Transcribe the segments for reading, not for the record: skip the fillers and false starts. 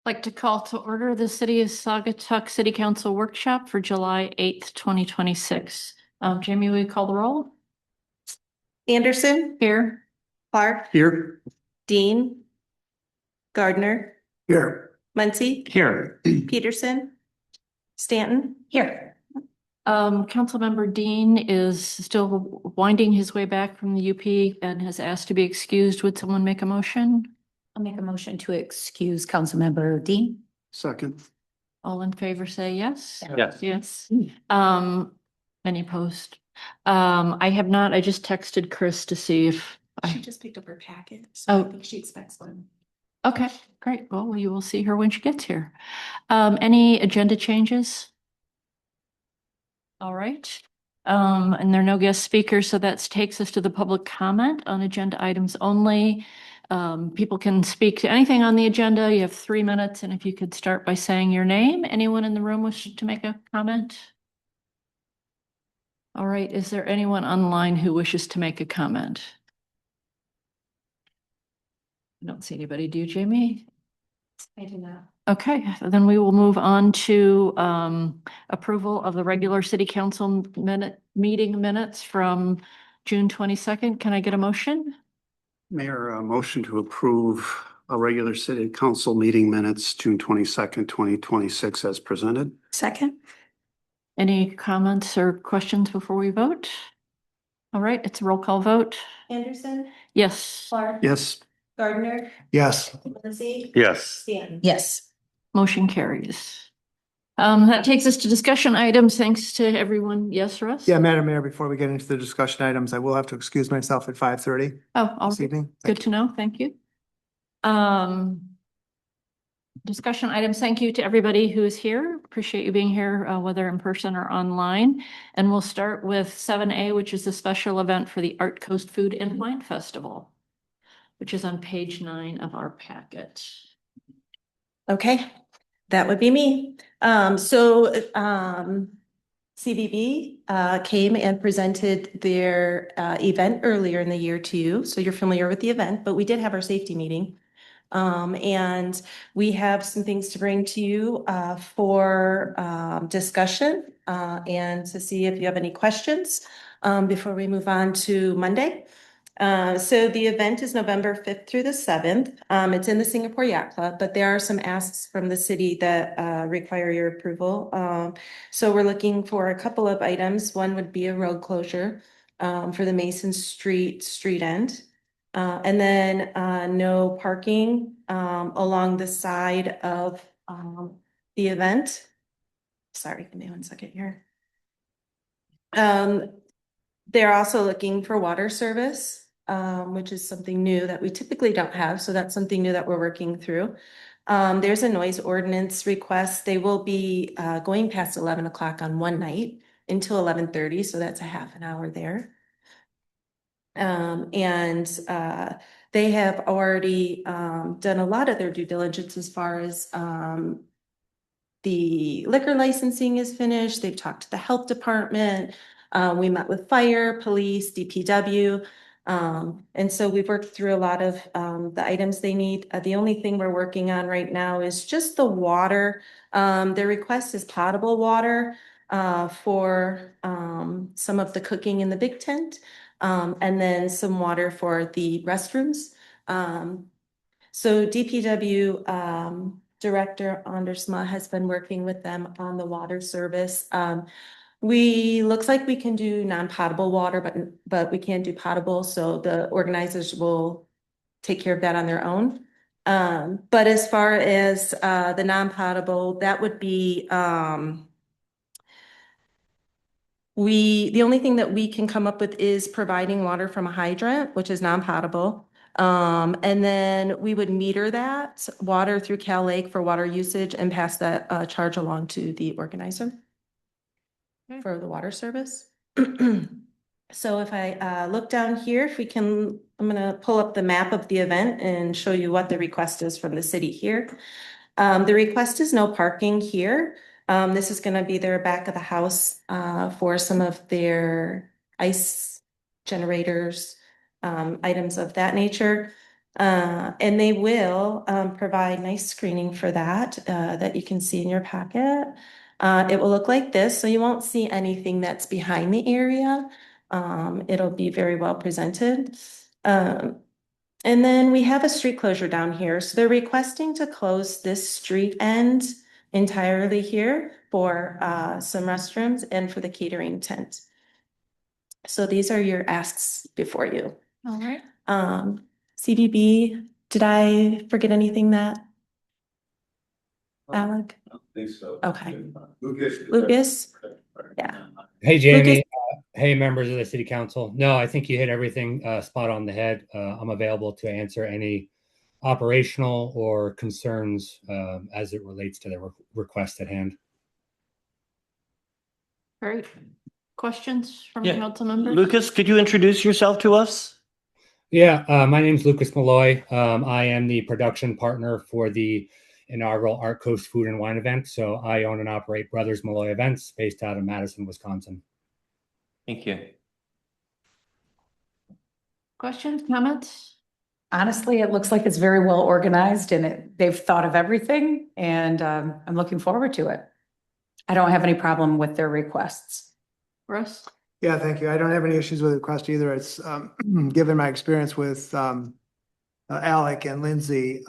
Like to call to order the City of Saugatuck City Council Workshop for July 8th, 2026. Jamie, will you call the roll? Anderson, Here. Clark, Here. Dean, Gardner, Here. Muncy, Here. Peterson, Stanton. Here. Councilmember Dean is still winding his way back from the UP and has asked to be excused. Would someone make a motion? I'll make a motion to excuse Councilmember Dean. Second. All in favor, say yes. Yes. Yes. Any opposed? I have not, I just texted Chris to see if She I, just picked up her packet, so I Oh. think she expects one. okay, great. Well, you will see her when she gets here. Any agenda changes? All right. And there are no guest speakers, so that takes us to the public comment on agenda items only. People can speak to anything on the agenda. You have 3 minutes, and if you could start by saying your name. Anyone in the room wish to make a comment? All right, is there anyone online who wishes to make a comment? I don't see anybody. Do you, Jamie? I do not. Okay, then we will move on to approval of the regular city council meeting minutes from June 22nd. Can I get a motion? Mayor, a motion to approve a regular city council meeting minutes, June 22nd, 2026 as presented. Second. Any comments or questions before we vote? All right, it's a roll call vote. Anderson, Yes, Clark. Yes. Gardner, Yes. Muncy. Yes. Stanton. Yes. motion carries. That takes us to discussion items. Thanks to everyone. Yes, Russ? Yeah, Madam Mayor, before we get into the discussion items, I will have to excuse myself at 5:30 Oh, all this right. evening. Good to know. Thank you. Discussion items. Thank you to everybody who is here. Appreciate you being here, whether in person or online. And we'll start with 7A, which is the special event for the Art Coast Food and Wine Festival, which is on page 9 of our packet. Okay, that would be me. CVB came and presented their event earlier in the year to you, so you're familiar with the event, but we did have our safety meeting. And we have some things to bring to you for discussion and to see if you have any questions before we move on to Monday. So the event is November 5th through the 7th. It's in the Singapore Yacht Club, but there are some asks from the city that require your approval. So we're looking for a couple of items. One would be a road closure for the Mason street end. And then no parking along the side of the event. Sorry, give me 1 second here. They're also looking for water service, which is something new that we typically don't have. So that's something new that we're working through. There's a noise ordinance request. They will be going past 11 o'clock on one night until 11:30. So that's a half an hour there. They have already done a lot of their due diligence as far as the liquor licensing is finished. They've talked to the health department. We met with fire, police, DPW. And so we've worked through a lot of the items they need. The only thing we're working on right now is just the water. Their request is potable water for some of the cooking in the big tent. And then some water for the restrooms. So DPW Director Andersma has been working with them on the water service. Looks like we can do non-potable water, but we can't do potable, so the organizers will take care of that on their own. But as far as the non-potable, that would be the only thing that we can come up with is providing water from a hydrant, which is non-potable. And then we would meter that water through Cal Lake for water usage and pass that charge along to the organizer for the water service. So if I look down here, if we can, I'm gonna pull up the map of the event and show you what the request is from the city here. The request is no parking here. This is gonna be their back of the house for some of their ice generators, items of that nature. And they will provide nice screening for that that you can see in your packet. It will look like this, so you won't see anything that's behind the area. It'll be very well presented. And then we have a street closure down here. So they're requesting to close this street end entirely here for some restrooms and for the catering tent. So these are your asks before you. All right. CBB, did I forget anything that? Alec? Think so. Okay. Lucas. Lucas? Yeah. Hey, Jamie. Lucas? Hey, members of the city council. No, I think you hit everything spot on the head. I'm available to answer any operational or concerns as it relates to the request at hand. Great. Questions from Yeah. council members? Lucas, could you introduce yourself to us? Yeah, my name is Lucas Malloy. I am the production partner for the inaugural Art Coast Food and Wine event. So I own and operate Brothers Malloy Events based out of Madison, Wisconsin. Thank you. Questions, comments? Honestly, it looks like it's very well organized and they've thought of everything and I'm looking forward to it. I don't have any problem with their requests. Russ? Yeah, thank you. I don't have any issues with the request either. It's given my experience with Alec and Lindsay,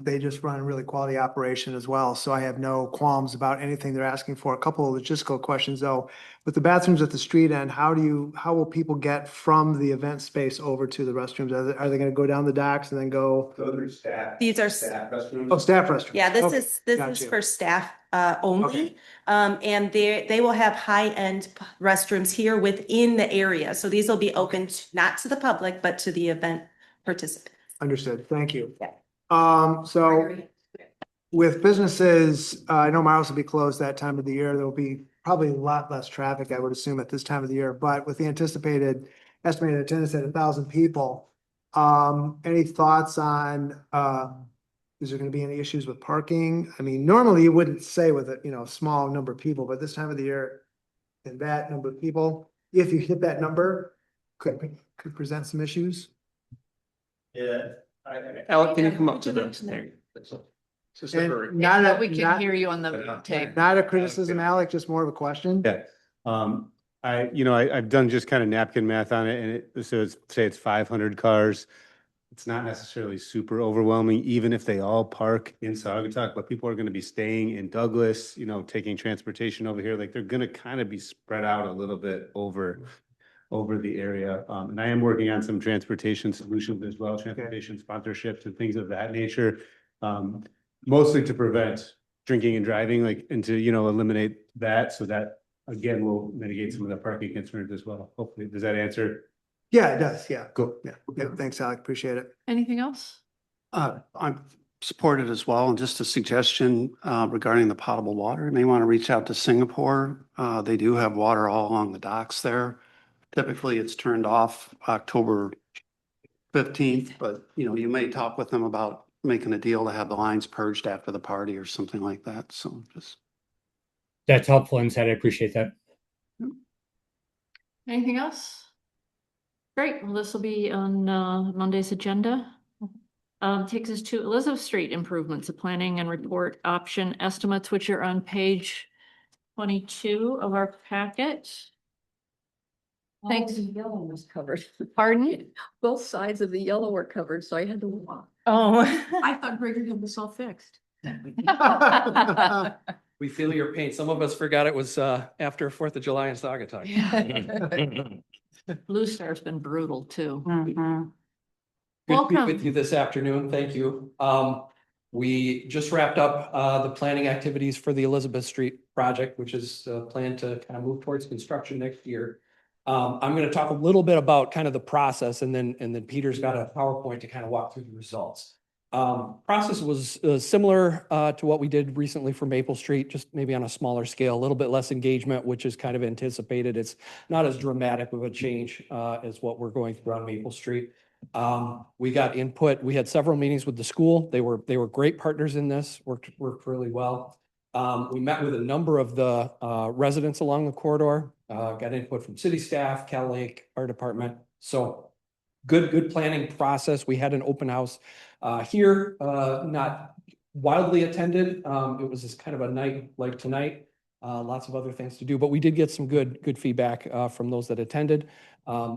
they just run a really quality operation as well. So I have no qualms about anything they're asking for. A couple of logistical questions though. With the bathrooms at the street end, how will people get from the event space over to the restrooms? Are they going to go down the docks and then go? Those are staff. These are, Staff restrooms. Oh, staff restrooms. yeah, this Okay, is got you. for staff only. Okay. And they will have high-end restrooms here within the area. So these will be open not to the public, but to the event participants. Understood. Thank you. Yeah. So with businesses, I know Miles will be closed that time of the year. There'll be probably a lot less traffic, I would assume, at this time of the year. But with the estimated attendance at 1,000 people, any thoughts on, is there going to be any issues with parking? I mean, normally you wouldn't say with a, small number of people, but this time of the year and that number of people, if you hit that number, could present some issues. Yeah. Alec, can you come up to the? And not a, We can not, hear you on the tape. not a criticism, Alec, just more of a question. Yeah. I've done just kind of napkin math on it and say it's 500 cars. It's not necessarily super overwhelming, even if they all park in Saugatuck, but people are going to be staying in Douglas, taking transportation over here. Like they're going to kind of be spread out a little bit over the area. And I am working on some transportation solutions as well, transportation sponsorships and things of that nature. Mostly to prevent drinking and driving, and to, eliminate that. So that, again, will mitigate some of the parking concerns as well. Hopefully, does that answer? Yeah, it does. Yeah. Cool. Yeah. Thanks, Alec. Appreciate it. Anything else? I'm supported as well. And just a suggestion regarding the potable water, you may want to reach out to Singapore. They do have water all along the docks there. Typically, it's turned off October 15th, but you may talk with them about making a deal to have the lines purged after the party or something like that. So just. That's helpful insight. I appreciate that. Anything else? Great. Well, this will be on Monday's agenda. Takes us to Elizabeth Street improvements, a planning and report option estimates, which are on page 22 of our packet. Thanks. The yellow was covered. Pardon? Both sides of the yellow were covered, so I had to walk. Oh. I thought Gregory had this all fixed. We feel your pain. Some of us forgot it was after 4th of July in Saugatuck. Blue Star's been brutal too. Mhm. Good to be Welcome. with you this afternoon. Thank you. We just wrapped up the planning activities for the Elizabeth Street project, which is planned to kind of move towards construction next year. I'm going to talk a little bit about kind of the process and then Peter's got a PowerPoint to kind of walk through the results. Process was similar to what we did recently for Maple Street, just maybe on a smaller scale, a little bit less engagement, which is kind of anticipated. It's not as dramatic of a change as what we're going through on Maple Street. We got input. We had several meetings with the school. They were great partners in this, worked really well. We met with a number of the residents along the corridor, got input from city staff, Cal Lake, our department. So good planning process. We had an open house here, not wildly attended. It was just kind of a night like tonight. Lots of other things to do, but we did get some good feedback from those that attended.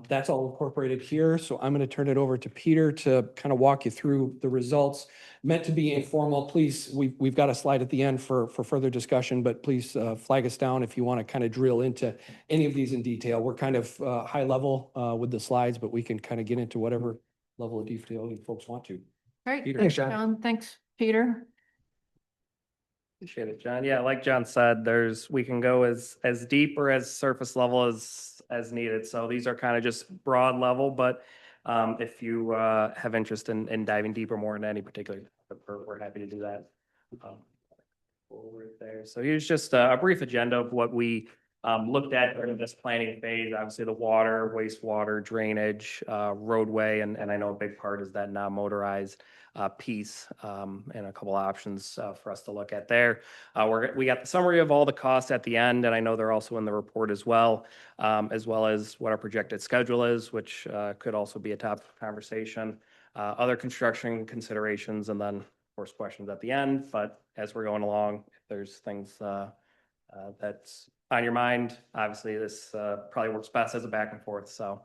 That's all incorporated here. So I'm going to turn it over to Peter to kind of walk you through the results. Meant to be informal. Please, we've got a slide at the end for further discussion, but please flag us down if you want to kind of drill into any of these in detail. We're kind of high level with the slides, but we can kind of get into whatever level of detail you folks want to. Great. Peter. Thanks, John. Thanks, Peter. Appreciate it, John. Yeah, like John said, we can go as deep or as surface level as needed. So these are kind of just broad level, but if you have interest in diving deeper more into any particular topic, we're happy to do that. Forward there. So here's just a brief agenda of what we looked at during this planning phase. Obviously, the water, wastewater, drainage, roadway, and I know a big part is that non-motorized piece, and a couple options for us to look at there. We got the summary of all the costs at the end, and I know they're also in the report as well as what our projected schedule is, which could also be a topic of conversation. Other construction considerations, and then, of course, questions at the end. But as we're going along, if there's things that's on your mind, obviously this probably works best as a back and forth. So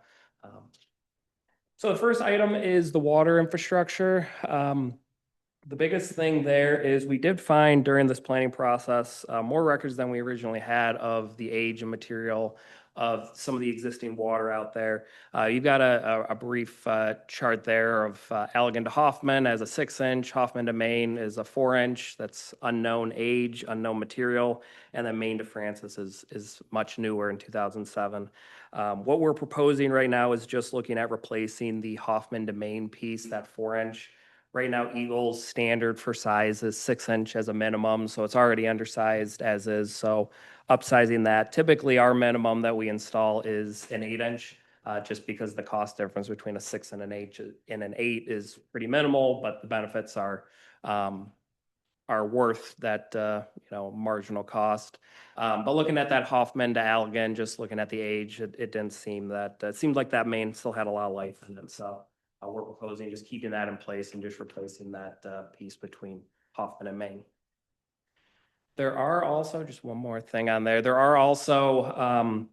the first item is the water infrastructure. The biggest thing there is we did find during this planning process more records than we originally had of the age and material of some of the existing water out there. You've got a brief chart there of Allegan to Hoffman as a 6-inch, Hoffman to Maine is a 4-inch. That's unknown age, unknown material, and then Maine to Francis is much newer in 2007. What we're proposing right now is just looking at replacing the Hoffman to Maine piece, that 4-inch. Right now, Eagle's standard for size is 6-inch as a minimum, so it's already undersized as is. So upsizing that, typically our minimum that we install is an 8-inch, just because the cost difference between a 6 and an 8 is pretty minimal, but the benefits are worth that marginal cost. But looking at that Hoffman to Allegan, just looking at the age, it didn't seem that it seemed like that main still had a lot of life in it. So we're proposing just keeping that in place and just replacing that piece between Hoffman and Maine. There are also, just one more thing on there, there are also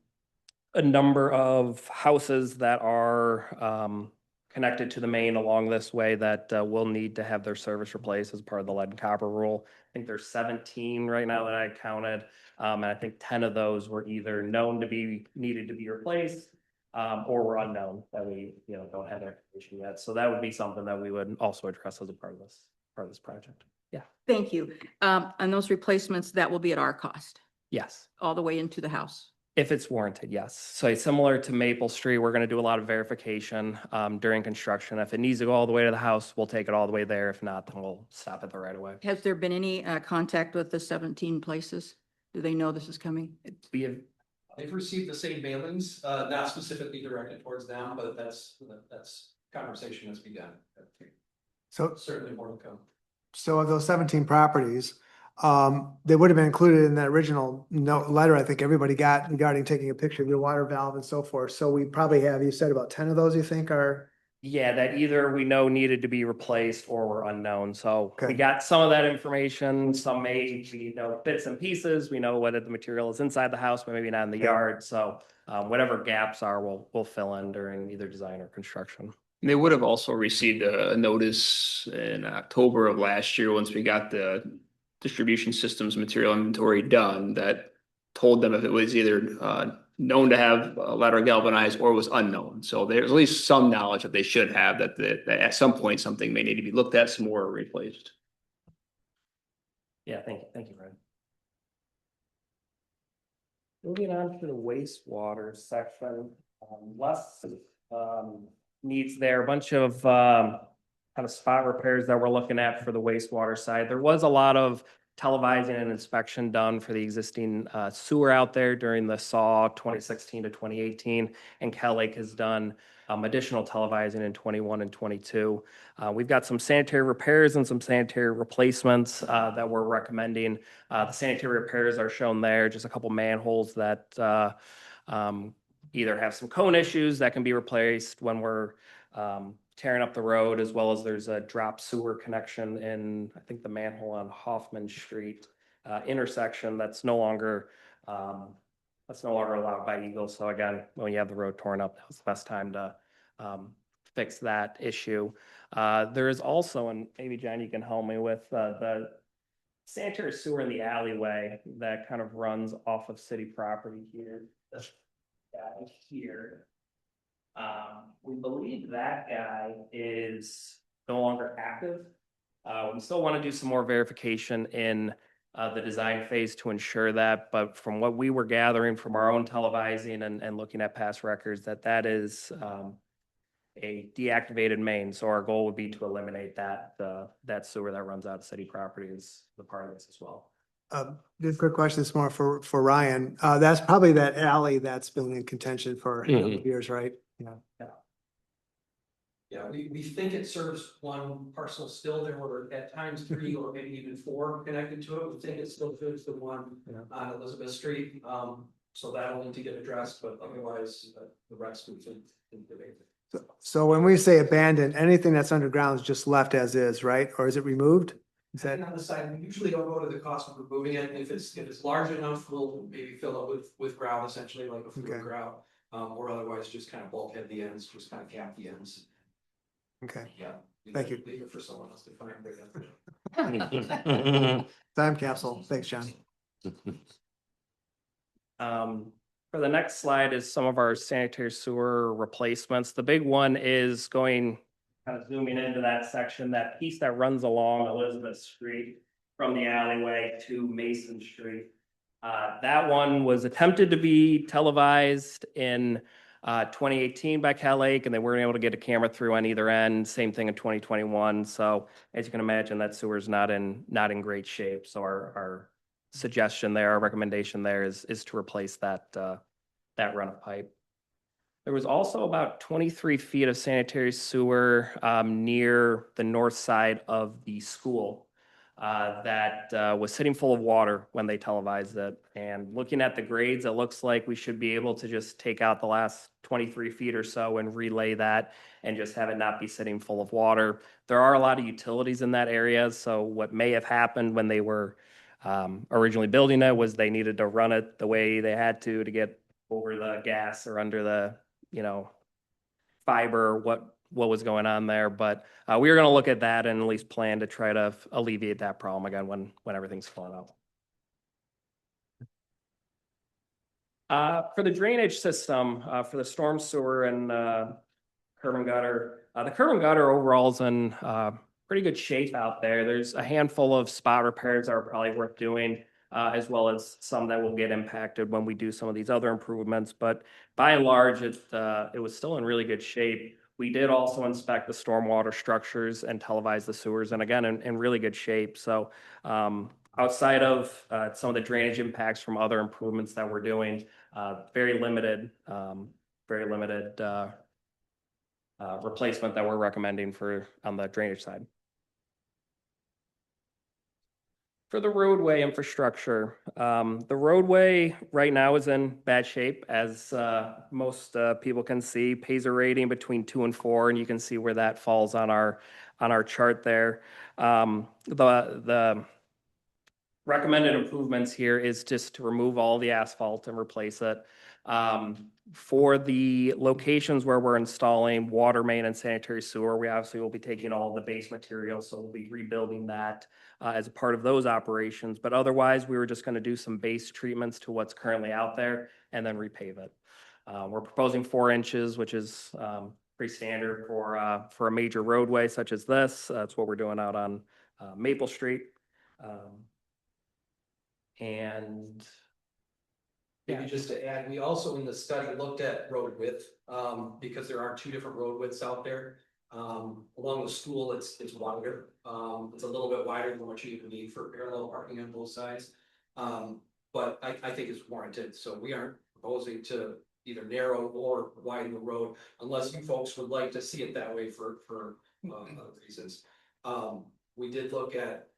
a number of houses that are connected to the main along this way that will need to have their service replaced as part of the lead and copper rule. I think there's 17 right now that I counted, and I think 10 of those were either known to be needed to be replaced or were unknown that we don't have that information yet. So that would be something that we would also address as a part of this project. Yeah. Thank you. And those replacements, that will be at our cost, Yes. all the way into the house. If it's warranted, yes. So similar to Maple Street, we're going to do a lot of verification during construction. If it needs to go all the way to the house, we'll take it all the way there. If not, then we'll stop it the right away. Has there been any contact with the 17 places? Do they know this is coming? They've received the same mailings, not specifically directed towards them, but that's conversation has begun. So, Certainly more to come. so of those 17 properties, they would have been included in that original letter I think everybody got regarding taking a picture of your water valve and so forth. So we probably have, you said about 10 of those you think are? Yeah, that either we know needed to be replaced or were unknown. So Okay. we got some of that information. Some may be bits and pieces. We know whether the material is inside the house, but maybe not in the yard. So whatever gaps are, we'll fill in during either design or construction. They would have also received a notice in October of last year, once we got the distribution systems material inventory done, that told them if it was either known to have lead or galvanized or was unknown. So there's at least some knowledge that they should have that at some point something may need to be looked at some more or replaced. Yeah, thank you, Ryan. Moving on to the wastewater section, less needs there, a bunch of kind of spot repairs that we're looking at for the wastewater side. There was a lot of televising and inspection done for the existing sewer out there during the SAW 2016 to 2018, and Cal Lake has done additional televising in 21 and 22. We've got some sanitary repairs and some sanitary replacements that we're recommending. The sanitary repairs are shown there, just a couple manholes that either have some cone issues that can be replaced when we're tearing up the road, as well as there's a drop sewer connection in, I think, the manhole on Hoffman Street intersection that's no longer allowed by Eagle. So again, when you have the road torn up, that was the best time to fix that issue. There is also, and maybe John, you can help me with the sanitary sewer in the alleyway that kind of runs off of city property here. This guy here. We believe that guy is no longer active. We still want to do some more verification in the design phase to ensure that, but from what we were gathering from our own televising and looking at past records, that is a deactivated main. So our goal would be to eliminate that sewer that runs out of city property as the part of this as well. Just a quick question, this is more for Ryan. That's probably that alley that's been in contention for a number of years, right? Yeah. Yeah, we think it serves one parcel still. There were at times 3 or maybe even 4 connected to it. We think it still fits the one on Elizabeth Street. So that'll need to get addressed, but otherwise the rest we think debate. So when we say abandoned, anything that's underground is just left as is, right? Or is it removed? Is that? On the side, we usually don't go to the cost of removing it. If it's large enough, we'll maybe fill it with grout, essentially like a fluid grout, or otherwise just kind of bulkhead the ends, just kind of cap the ends. Okay. Yeah. Thank you. Leave it for someone else to find. Time capsule. Thanks, John. For the next slide is some of our sanitary sewer replacements. The big one is going, kind of zooming into that section, that piece that runs along Elizabeth Street from the alleyway to Mason Street. That one was attempted to be televised in 2018 by Cal Lake, and they weren't able to get a camera through on either end. Same thing in 2021. So as you can imagine, that sewer is not in great shape. So our suggestion there, our recommendation there is to replace that run of pipe. There was also about 23 feet of sanitary sewer near the north side of the school that was sitting full of water when they televised it. And looking at the grades, it looks like we should be able to just take out the last 23 feet or so and relay that and just have it not be sitting full of water. There are a lot of utilities in that area, so what may have happened when they were originally building it was they needed to run it the way they had to get over the gas or under the fiber, what was going on there. But we were going to look at that and at least plan to try to alleviate that problem again when everything's falling out. For the drainage system, for the storm sewer and curb and gutter, the curb and gutter overall is in pretty good shape out there. There's a handful of spot repairs that are probably worth doing, as well as some that will get impacted when we do some of these other improvements. But by and large, it was still in really good shape. We did also inspect the stormwater structures and televise the sewers, and again, in really good shape. So outside of some of the drainage impacts from other improvements that we're doing, very limited replacement that we're recommending on the drainage side. For the roadway infrastructure, the roadway right now is in bad shape, as most people can see. Paisley rating between 2 and 4, and you can see where that falls on our chart there. The recommended improvements here is just to remove all the asphalt and replace it. For the locations where we're installing water main and sanitary sewer, we obviously will be taking all the base materials, so we'll be rebuilding that as a part of those operations. But otherwise, we were just going to do some base treatments to what's currently out there and then repave it. We're proposing 4 inches, which is pretty standard for a major roadway such as this. That's what we're doing out on Maple Street. And maybe just to add, we also in the study looked at road width, because there are 2 different road widths out there. Along the school, it's wider. It's a little bit wider than what you even need for parallel parking on both sides. But I think it's warranted. So we aren't proposing to either narrow or widen the road unless you folks would like to see it that way for other reasons. We did look at,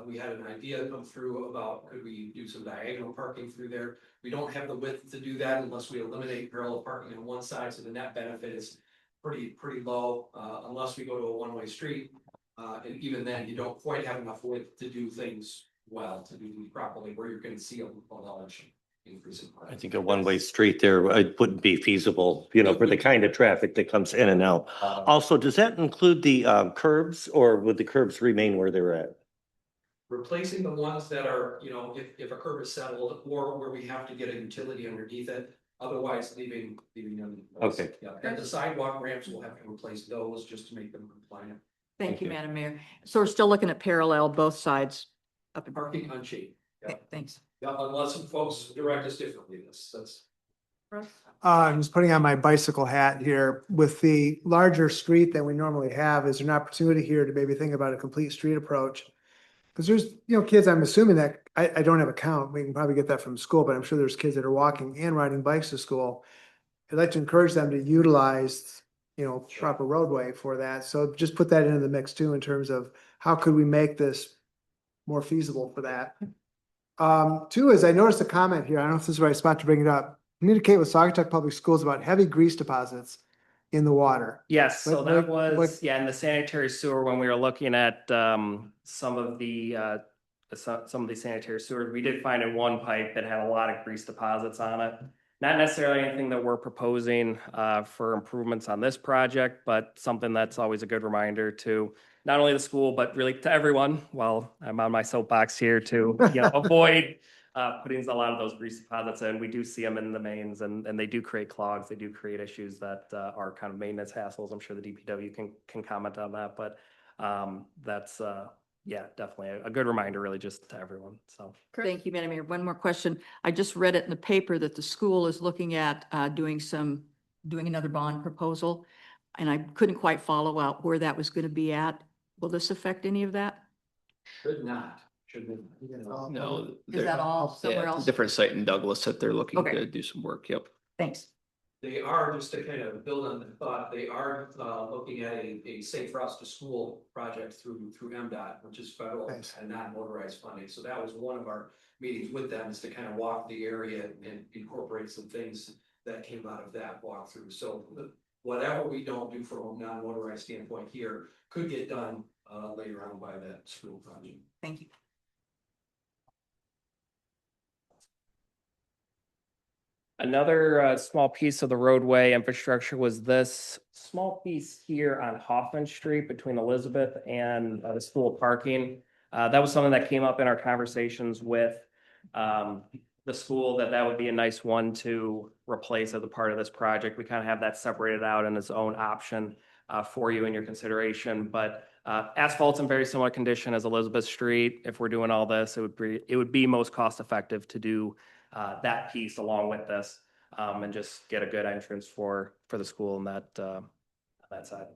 we had an idea come through about could we do some diagonal parking through there. We don't have the width to do that unless we eliminate parallel parking on one side. So the net benefit is pretty low, unless we go to a one-way street. And even then, you don't quite have enough width to do things well, to do them properly, where you're gonna see a large increase in. I think a one-way street there, it wouldn't be feasible, you know, for the kind of traffic that comes in and out. Also, does that include the curbs, or would the curbs remain where they're at? Replacing the ones that are, you know, if a curb is settled, or where we have to get a utility underneath it, otherwise leaving them. Okay. Yeah, and the sidewalk ramps will have to replace those just to make them compliant. Thank you, Madam Mayor. So we're still looking at parallel both sides up and. Parking unshaped. Yeah. Thanks. Yeah, unless some folks direct us differently, that's. I'm just putting on my bicycle hat here. With the larger street that we normally have, is there an opportunity here to maybe think about a complete street approach? Because there's, you know, kids, I'm assuming that, I don't have a count, we can probably get that from school, but I'm sure there's kids that are walking and riding bikes to school. I'd like to encourage them to utilize, you know, proper roadway for that. So just put that into the mix too, in terms of how could we make this more feasible for that? Two is, I noticed a comment here, I don't know if this is the right spot to bring it up. Communicate with Saugatuck Public Schools about heavy grease deposits in the water. Yes, so What- that what- was, yeah, in the sanitary sewer, when we were looking at some of the sanitary sewers, we did find in one pipe that had a lot of grease deposits on it. Not necessarily anything that we're proposing for improvements on this project, but something that's always a good reminder to not only the school, but really to everyone, while I'm on my soapbox here, to avoid putting a lot of those grease deposits in. We do see them in the mains, and they do create clogs. They do create issues that are kind of maintenance hassles. I'm sure the DPW can comment on that, but that's definitely a good reminder, really, just to everyone. So Thank you, Madam Mayor. One more question. I just read it in the paper that the school is looking at doing another bond proposal, and I couldn't quite follow out where that was going to be at. Will this affect any of that? Should not. No. Is they're- that all somewhere yeah, else? different site in Douglas that they're looking Okay. to do some work. Yep. Thanks. They are, just to kind of build on the thought, they are looking at a safe routes to school project through MDOT, which is federal Nice. and non-motorized funding. So that was one of our meetings with them, is to kind of walk the area and incorporate some things that came out of that walkthrough. So whatever we don't do from a non-motorized standpoint here could get done later on by that school project. Thank you. another small piece of the roadway infrastructure was this small piece here on Hoffman Street between Elizabeth and the school parking. That was something that came up in our conversations with the school, that would be a nice one to replace as a part of this project. We kind of have that separated out in its own option for you in your consideration. But asphalt's in very similar condition as Elizabeth Street. If we're doing all this, it would be most cost effective to do that piece along with this, and just get a good entrance for the school and that side.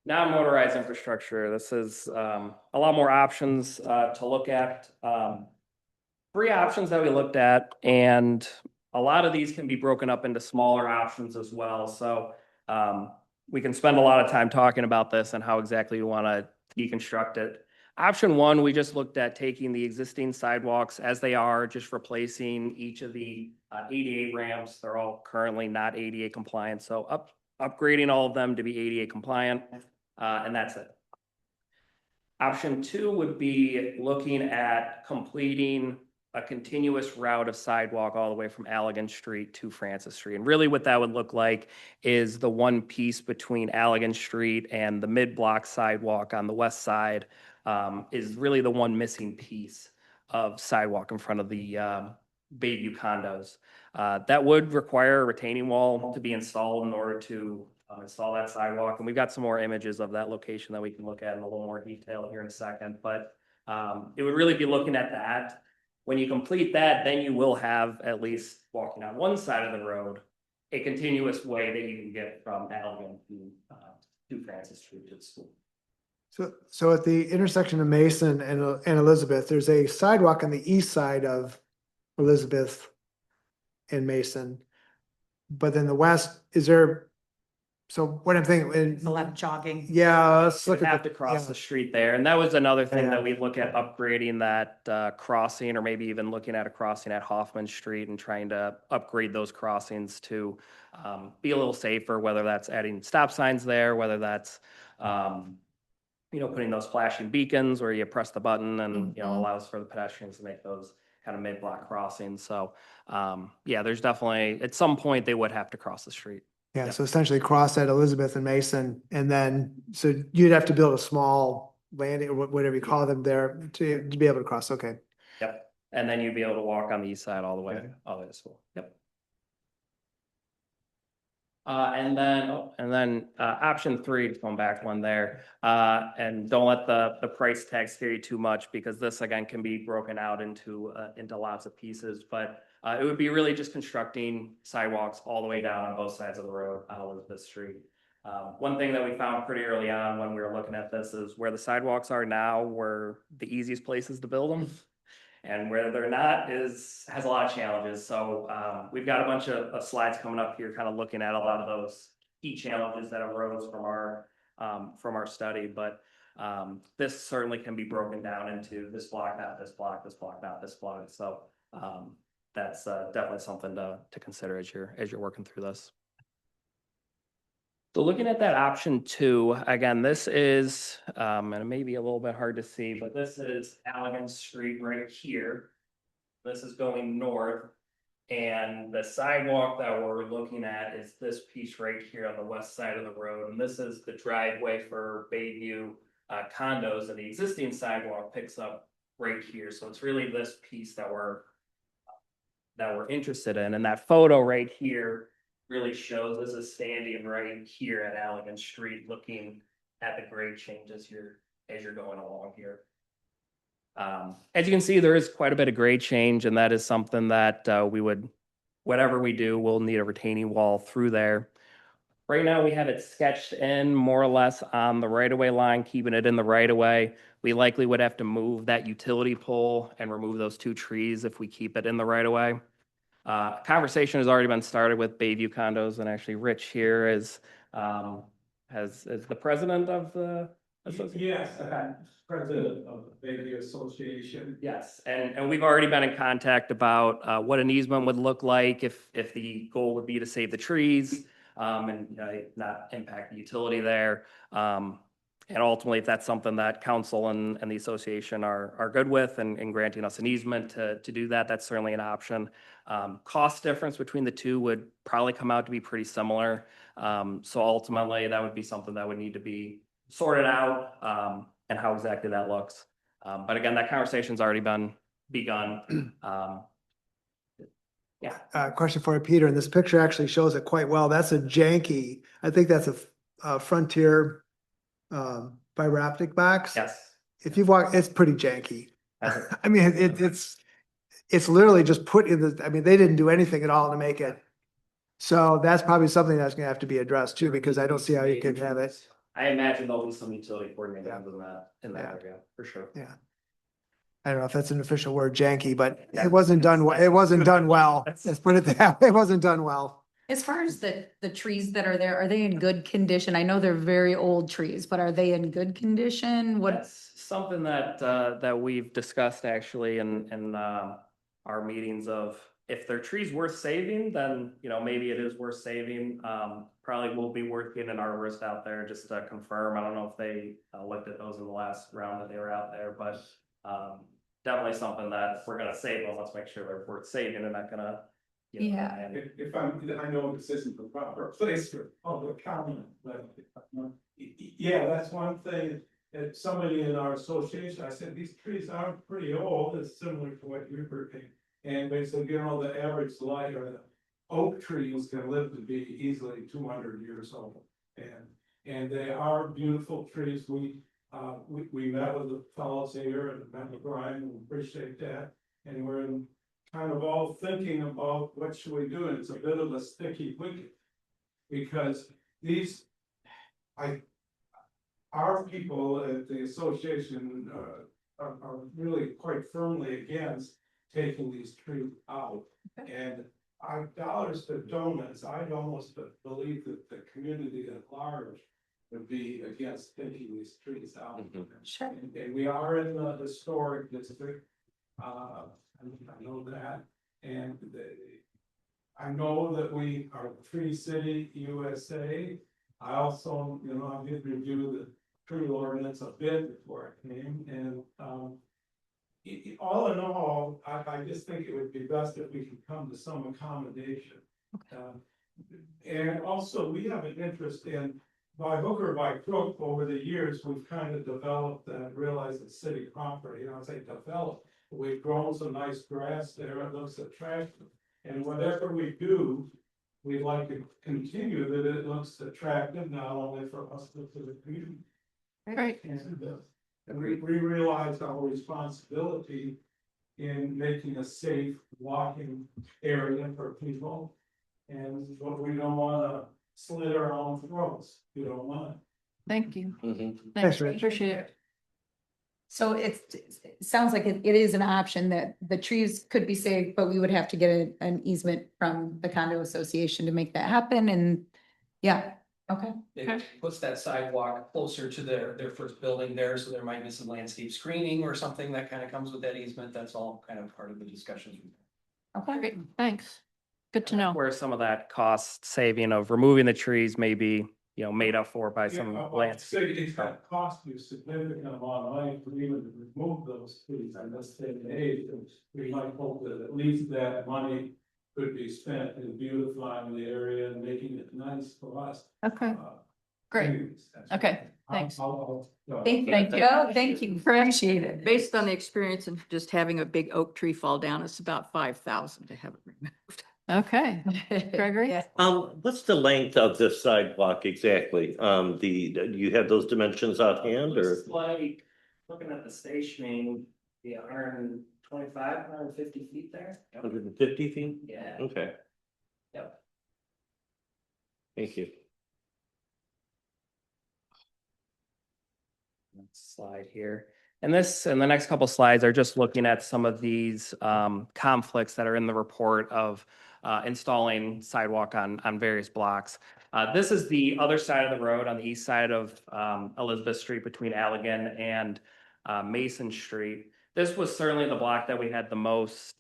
Non-motorized infrastructure. This is a lot more options to look at. 3 options that we looked at, and a lot of these can be broken up into smaller options as well. So we can spend a lot of time talking about this and how exactly you want to deconstruct it. Option 1, we just looked at taking the existing sidewalks as they are, just replacing each of the ADA ramps. They're all currently not ADA compliant, so upgrading all of them to be ADA compliant, and that's it. Option 2 would be looking at completing a continuous route of sidewalk all the way from Allegan Street to Francis Street. And really what that would look like is the one piece between Allegan Street and the mid-block sidewalk on the west side is really the one missing piece of sidewalk in front of the Bayview condos. That would require a retaining wall to be installed in order to install that sidewalk. And we've got some more images of that location that we can look at in a little more detail here in a second. But it would really be looking at that. When you complete that, then you will have, at least walking on one side of the road, a continuous way that you can get from Allegan to Francis Street to the school. So at the intersection of Mason and Elizabeth, there's a sidewalk on the east side of Elizabeth and Mason. But then the west, is there So what I'm thinking, There's a lot of jogging. yeah, let's You look would at. have the- to cross yeah. the street there, and that was another thing Yeah. that we look at upgrading that crossing, or maybe even looking at a crossing at Hoffman Street and trying to upgrade those crossings to be a little safer, whether that's adding stop signs there, whether that's putting those flashing beacons where you press the button and allows for the pedestrians to make those kind of mid-block crossings. So yeah, there's definitely at some point they would have to cross the street. Yeah, so essentially cross at Elizabeth and Mason, and then, so you'd have to build a small landing, or whatever you call them there, to be able to cross, okay. Yep. And then you'd be able to walk on the east side all the way to school. Yep. And then option 3, just going back one there, and don't let the price tag scare you too much, because this again can be broken out into lots of pieces, but it would be really just constructing sidewalks all the way down on both sides of the road on Elizabeth Street. One thing that we found pretty early on when we were looking at this is where the sidewalks are now were the easiest places to build them. And where they're not has a lot of challenges. So we've got a bunch of slides coming up here, kind of looking at a lot of those key challenges that arose from our study. But this certainly can be broken down into this block, not this block, this block, not this block. So that's definitely something to consider as you're working through this. So looking at that option 2, again, this is, and it may be a little bit hard to see, but this is Allegan Street right here. This is going north, and the sidewalk that we're looking at is this piece right here on the west side of the road. And this is the driveway for Bayview condos, and the existing sidewalk picks up right here. So it's really this piece that we're interested in. And that photo right here really shows this is standing right here at Allegan Street, looking at the grade change as you're going along here. As you can see, there is quite a bit of grade change, and that is something that whatever we do, we'll need a retaining wall through there. Right now, we have it sketched in more or less on the right-of-way line, keeping it in the right-of-way. We likely would have to move that utility pole and remove those 2 trees if we keep it in the right-of-way. Conversation has already been started with Bayview condos, and actually Rich here is the president of the association. Yes, president of the Bayview Association. Yes, and we've already been in contact about what an easement would look like if the goal would be to save the trees and not impact the utility there. And ultimately, if that's something that council and the association are good with and granting us an easement to do that, that's certainly an option. Cost difference between the two would probably come out to be pretty similar. So ultimately, that would be something that would need to be sorted out and how exactly that looks. But again, that conversation's already been begun. Yeah. Question for you, Peter, and this picture actually shows it quite well. That's a janky, I think that's a Frontier fiber optic box. Yes. If you've walked, it's pretty janky. I mean, it's literally just put in the, I mean, they didn't do anything at all to make it. So that's probably something that's gonna have to be addressed too, because I don't see how you could have it. I imagine there'll be some utility coordinating in that Yeah. area, for sure. Yeah. I don't know if that's an official word, janky, but it wasn't done, it wasn't done well. Let's put it that, it wasn't done well. As far as the trees that are there, are they in good condition? I know they're very old trees, but are they in good condition? What? That's something that we've discussed actually in our meetings of, if they're trees worth saving, then, maybe it is worth saving. Probably will be worth getting an arborist out there just to confirm. I don't know if they looked at those in the last round that they were out there, but definitely something that if we're gonna save them, let's make sure they're worth saving and not gonna. Yeah. I know this isn't the proper place for public comment, but yeah, that's one thing. That somebody in our association, I said, these trees are pretty old, it's similar to what you're working. And they said, the average life or the oak trees can live to be easily 200 years old. And they are beautiful trees. We met with the fellows here and met with Brian, we appreciate that. And we're kind of all thinking about what should we do, and it's a bit of a sticky wicket. Because our people at the association are really quite firmly against taking these trees out. And dollars to donuts, I'd almost believe that the community at large would be against taking these trees out. Sure. And we are in the historic district, I know that, and I know that we are Tree City USA. I also, I did review the tree ordinance a bit before I came, and all in all, I just think it would be best if we could come to some accommodation. And also, we have an interest in, by hook or by crook, over the years, we've kind of developed and realized it's city property, I say developed. We've grown some nice grass there, it looks attractive. And whatever we do, we'd like to continue that it looks attractive, not only for us, but for the community. Right. And we realize our responsibility in making a safe walking area for people. And what we don't wanna slit our own throats, we don't want. Thank you. Mhm. Thanks, Rich. appreciate it. So it sounds like it is an option that the trees could be saved, but we would have to get an easement from the condo association to make that happen and, yeah, okay. It puts that sidewalk closer to their first building there, so there might be some landscape screening or something that kind of comes with that easement. That's all kind of part of the discussions. Okay. Great, thanks. Good to know. Where some of that cost saving of removing the trees may be, made up for by some lands. It's gonna cost you a significant amount of money for even to remove those trees on this day and age. And we might hope that at least that money could be spent in beautifying the area and making it nice for us. Okay, Uh, great. anyways, that's- Okay, thanks. Thank you. Oh, thank you. Appreciate it. Based on the experience of just having a big oak tree fall down, it's about 5,000 to have it removed. Okay, Gregory? Yeah. What's the length of this sidewalk exactly? Do you have those dimensions offhand or? Looks like, looking at the stationing, the 125, 150 feet there. 150 feet? Yeah. Okay, Yep. thank you. Next slide here. And the next couple slides are just looking at some of these conflicts that are in the report of installing sidewalk on various blocks. This is the other side of the road on the east side of Elizabeth Street between Allegan and Mason Street. This was certainly the block that we had the most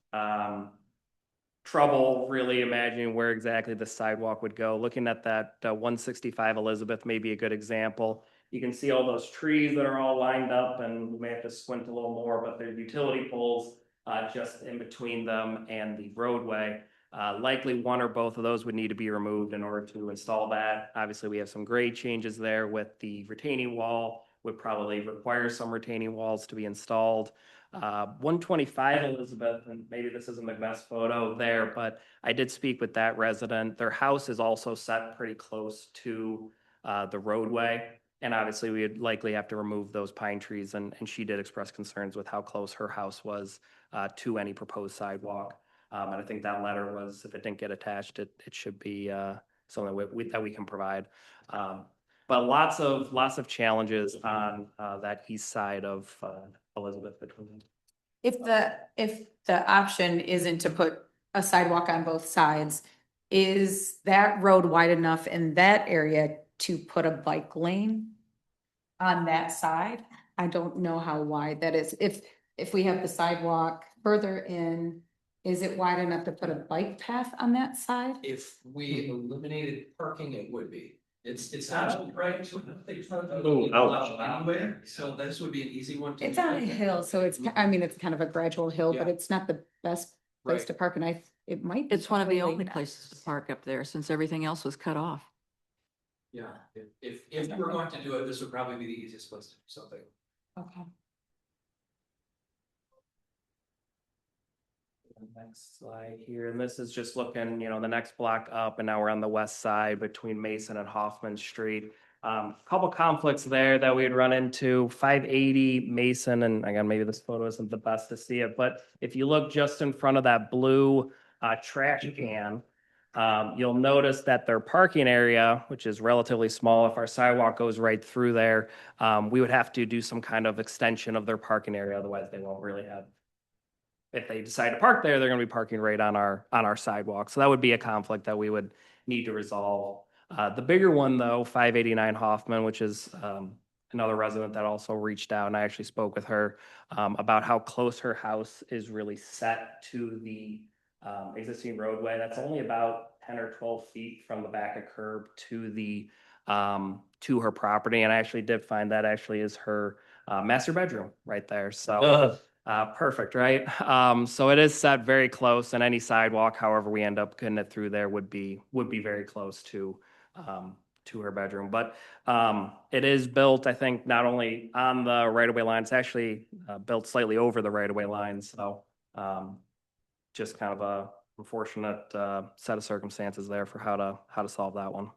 trouble really imagining where exactly the sidewalk would go. Looking at that 165 Elizabeth may be a good example. You can see all those trees that are all lined up, and we may have to squint a little more, but there's utility poles just in between them and the roadway. Likely one or both of those would need to be removed in order to install that. Obviously, we have some grade changes there with the retaining wall, would probably require some retaining walls to be installed. 125 Elizabeth, and maybe this isn't the best photo there, but I did speak with that resident. Their house is also set pretty close to the roadway. And obviously, we would likely have to remove those pine trees, and she did express concerns with how close her house was to any proposed sidewalk. And I think that letter was, if it didn't get attached, it should be something that we can provide. But lots of challenges on that east side of Elizabeth between. If the option isn't to put a sidewalk on both sides, is that road wide enough in that area to put a bike lane on that side? I don't know how wide that is. If we have the sidewalk further in, is it wide enough to put a bike path on that side? If we eliminated parking, it would be. It's not right. Oh, ouch. Anyway, so this would be an easy one to. It's on a hill, so it's kind of a gradual hill, but Yeah. it's not the best place Right. to park, and it might. be It's one of the completely only places to nice. park up there since everything else was cut off. Yeah, if you were going to do it, this would probably be the easiest place to do something. Okay. Next slide here, and this is just looking, the next block up, and now we're on the west side between Mason and Hoffman Street. Couple conflicts there that we'd run into, 580 Mason, and again, maybe this photo isn't the best to see it, but if you look just in front of that blue trash can, you'll notice that their parking area, which is relatively small, if our sidewalk goes right through there, we would have to do some kind of extension of their parking area, otherwise they won't really have if they decide to park there, they're gonna be parking right on our sidewalk. So that would be a conflict that we would need to resolve. The bigger one though, 589 Hoffman, which is another resident that also reached out, and I actually spoke with her about how close her house is really set to the existing roadway. That's only about 10 or 12 feet from the back of curb to her property. And I actually did find that actually is her master bedroom right there. So perfect, right? So it is set very close, and any sidewalk, however we end up getting it through there, would be very close to her bedroom. But it is built, I think, not only on the right-of-way line, it's actually built slightly over the right-of-way line. So just kind of a unfortunate set of circumstances there for how to solve that one.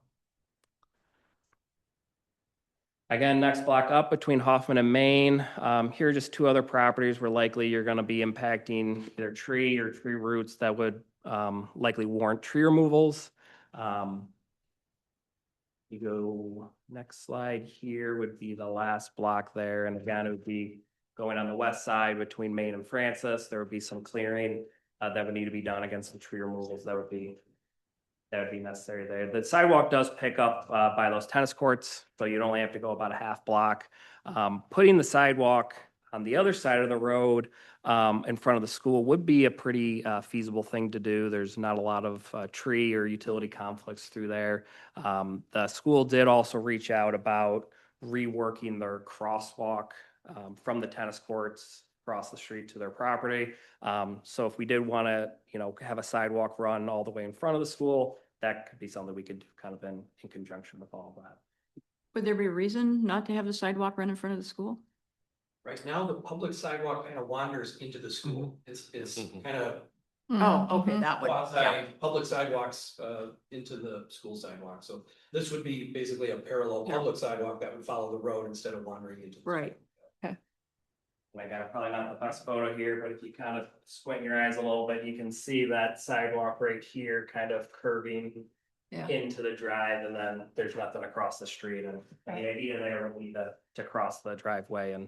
Again, next block up between Hoffman and Main. Here are just two other properties where likely you're going to be impacting either tree or tree roots that would likely warrant tree removals. You go next slide, here would be the last block there. And again, it would be going on the west side between Main and Francis. There would be some clearing that would need to be done against some tree removals that would be necessary there. The sidewalk does pick up by those tennis courts, so you'd only have to go about a half block. Putting the sidewalk on the other side of the road in front of the school would be a pretty feasible thing to do. There's not a lot of tree or utility conflicts through there. The school did also reach out about reworking their crosswalk from the tennis courts across the street to their property. So if we did want to, have a sidewalk run all the way in front of the school, that could be something we could do kind of in conjunction with all of that. Would there be a reason not to have the sidewalk run in front of the school? Right now, the public sidewalk kind of wanders into the school. It's kind of Oh, okay, that would, yeah. quasi public sidewalks into the school sidewalk. So this would be basically a parallel public sidewalk that would follow the road instead of wandering into. Right. Like, probably not the best photo here, but if you kind of squint your eyes a little bit, you can see that sidewalk right here kind of curving Yeah. into the drive, and then there's nothing across the street. And the idea there would be to cross the driveway and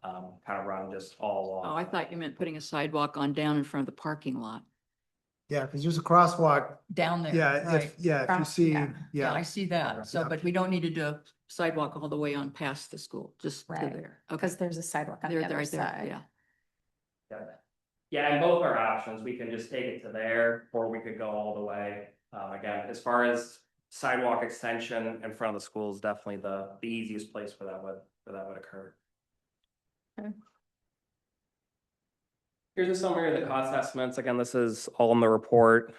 kind of run just all along. Oh, I thought you meant putting a sidewalk on down in front of the parking lot. Yeah, because there's a crosswalk. Down there. Yeah, right. if you Cross- see, Yeah, yeah. I see that. So, Yeah. but we don't need to do a sidewalk all the way on past the school, just to Right. there. Because there's a sidewalk on There, the other right there, side. yeah. Yeah, and both are options. We can just take it to there, or we could go all the way. Again, as far as sidewalk extension in front of the school is definitely the easiest place where that would occur. Okay. Here's a summary of the cost estimates. Again, this is all in the report.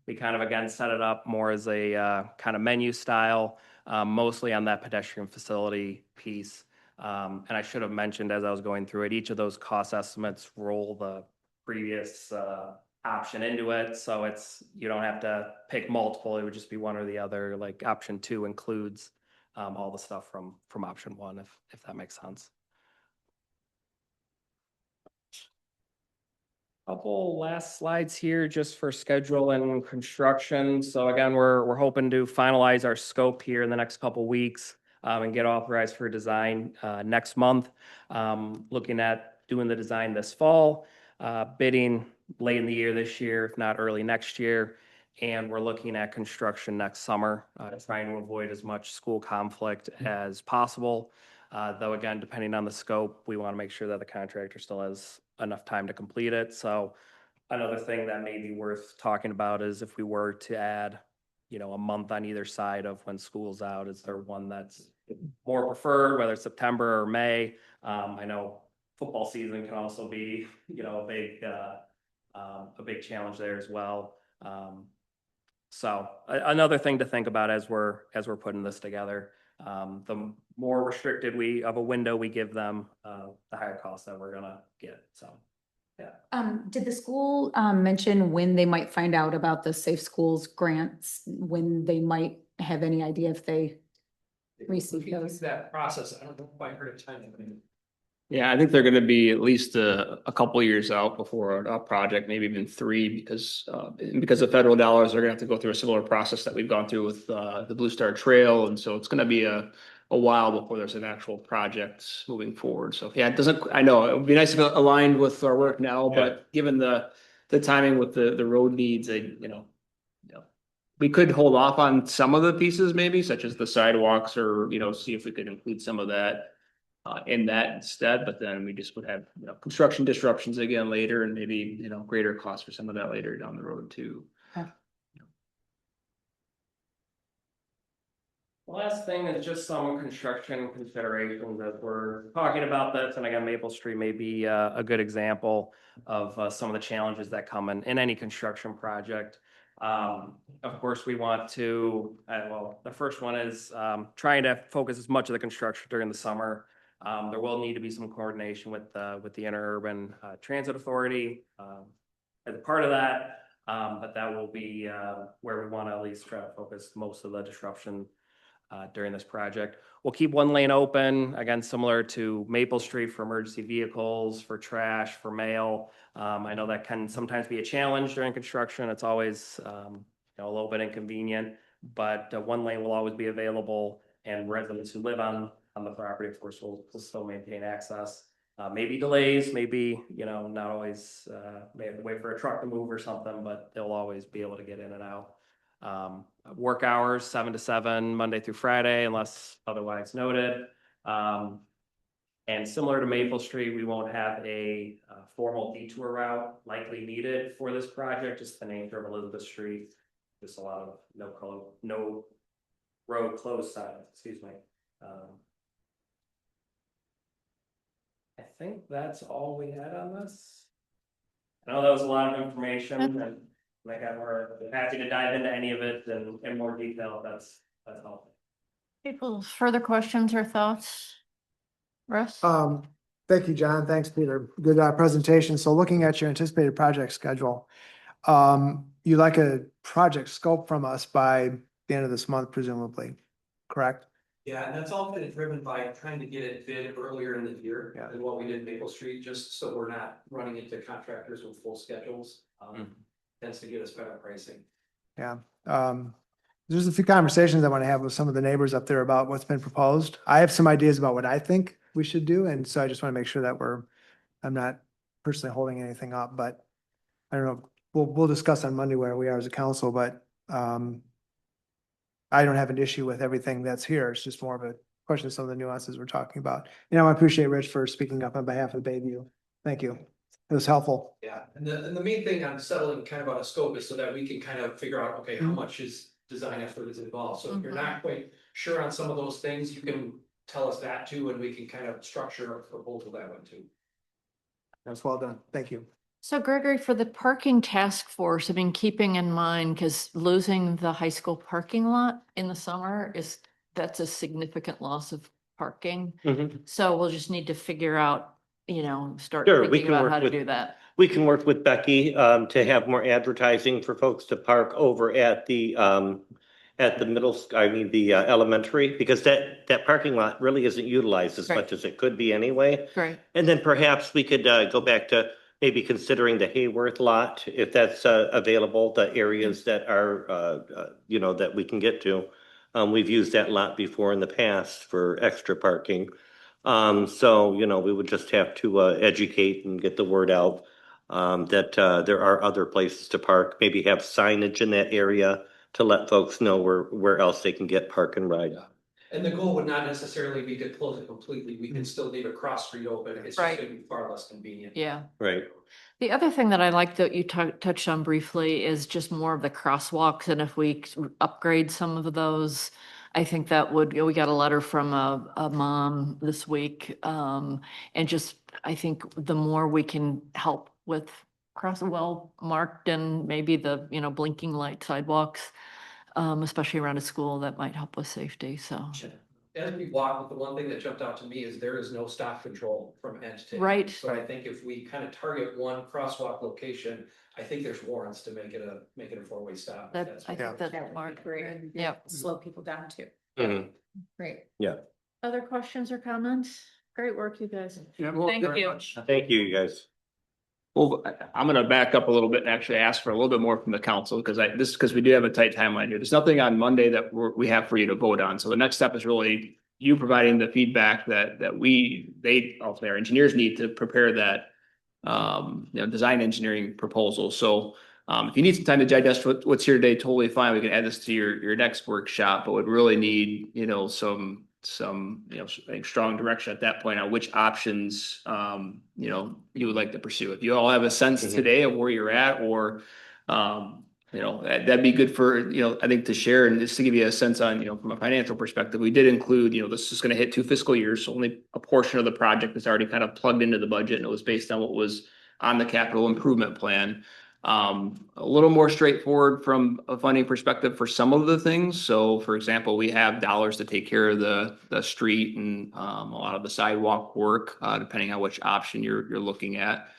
We kind of, again, set it up more as a kind of menu style, mostly on that pedestrian facility piece. And I should have mentioned as I was going through it, each of those cost estimates roll the previous option into it. So you don't have to pick multiple. It would just be one or the other. Like option 2 includes all the stuff from option 1, if that makes sense. Couple last slides here just for schedule and construction. So again, we're hoping to finalize our scope here in the next couple weeks and get authorized for design next month. Looking at doing the design this fall, bidding late in the year this year, if not early next year. And we're looking at construction next summer, trying to avoid as much school conflict as possible. Though again, depending on the scope, we want to make sure that the contractor still has enough time to complete it. So another thing that may be worth talking about is if we were to add, a month on either side of when school's out, is there one that's more preferred, whether it's September or May? I know football season can also be, a big challenge there as well. So another thing to think about as we're putting this together. The more restricted of a window we give them, the higher cost that we're gonna get. So, yeah. Did the school mention when they might find out about the Safe Schools grants, when they might have any idea if they receive those? That process, I don't know if I heard a time. Yeah, I think they're gonna be at least a couple years out before a project, maybe even 3, because of federal dollars, they're gonna have to go through a similar process that we've gone through with the Blue Star Trail, and so it's gonna be a a while before there's an actual project moving forward. So yeah, it doesn't, I know, it would be nice to be aligned with our work now, but given the timing with the road needs, we could hold off on some of the pieces maybe, such as the sidewalks, or, see if we could include some of that in that instead, but then we just would have, construction disruptions again later, and maybe, greater costs for some of that later down the road too. The last thing is just some construction considerations as we're talking about this, and again, Maple Street may be a good example of some of the challenges that come in any construction project. Of course, we want to, the first one is trying to focus as much of the construction during the summer. There will need to be some coordination with the Interurban Transit Authority as a part of that, but that will be where we want to at least try to focus most of the disruption during this project. We'll keep one lane open, again, similar to Maple Street, for emergency vehicles, for trash, for mail. I know that can sometimes be a challenge during construction. It's always a little bit inconvenient, but one lane will always be available, and residents who live on the property, of course, will still maintain access. Maybe delays, maybe, not always, may have to wait for a truck to move or something, but they'll always be able to get in and out. Work hours 7 to 7, Monday through Friday, unless otherwise noted. And similar to Maple Street, we won't have a formal detour route likely needed for this project, just the nature of Elizabeth Street. Just a lot of no road closed signs, excuse me. I think that's all we had on this. I know that was a lot of information, and like we're happy to dive into any of it in more detail. That's helpful. People, further questions or thoughts? Russ? Thank you, John. Thanks, Peter. Good presentation. So looking at your anticipated project schedule, you like a project scope from us by the end of this month, presumably, correct? Yeah, and that's all been driven by trying to get it bid earlier in the year than what we did in Maple Street, just so we're not running into contractors with full schedules. Tends to get us better pricing. Yeah. There's a few conversations I want to have with some of the neighbors up there about what's been proposed. I have some ideas about what I think we should do, and so I just want to make sure that I'm not personally holding anything up, but I don't know. We'll discuss on Monday where we are as a council, but I don't have an issue with everything that's here. It's just more of a question of some of the nuances we're talking about. I appreciate Rich for speaking up on behalf of Bayview. Thank you. It was helpful. Yeah, and the main thing on settling kind of on a scope is so that we can kind of figure out, okay, how much is design effort is involved. So if you're not quite sure on some of those things, you can tell us that too, and we can kind of structure a proposal that one too. That's well done. Thank you. So Gregory, for the parking task force, keeping in mind, because losing the high school parking lot in the summer that's a significant loss of parking. So we'll just need to figure out, start Sure, we thinking can about work how to with- do that. We can work with Becky to have more advertising for folks to park over at the elementary, because that parking lot really isn't utilized as Right. much as it could be anyway. Great. And then perhaps we could go back to maybe considering the Hayworth lot, if that's available, the areas that are, that we can get to. We've used that lot before in the past for extra parking. So, we would just have to educate and get the word out that there are other places to park, maybe have signage in that area to let folks know where else they can get park and ride. And the goal would not necessarily be to close it completely. We can still leave a cross street open. It's just Right. going to be far less convenient. Yeah. Right. The other thing that I like that you touched on briefly is just more of the crosswalks. And if we upgrade some of those, I think that we got a letter from a mom this week. And just, I think the more we can help with well marked and maybe the, blinking light sidewalks, especially around a school, that might help with safety. So. As we walk, the one thing that jumped out to me is there is no stop control from end to end. Right. So I think if we kind of target one crosswalk location, I think there's warrants to make it a four-way stop. I think that's smart. Great. Yep. Slow people down too. Mhm. Great. Yeah. Other questions or comments? Great work, you guys. Well, Thank very you. much. Thank you, you guys. Well, I'm gonna back up a little bit and actually ask for a little bit more from the council, because we do have a tight timeline here. There's nothing on Monday that we have for you to vote on. So the next step is really you providing the feedback that ultimately our engineers need to prepare that design engineering proposal. So if you need some time to digest what's here today, totally fine. We can add this to your next workshop, but would really need, some I think strong direction at that point on which options, you would like to pursue. If you all have a sense today of where you're at, or, that'd be good for, I think to share, and just to give you a sense on, from a financial perspective, we did include, this is going to hit 2 fiscal years. So only a portion of the project is already kind of plugged into the budget, and it was based on what was on the capital improvement plan. A little more straightforward from a funding perspective for some of the things. So for example, we have dollars to take care of the street and a lot of the sidewalk work, depending on which option you're looking at.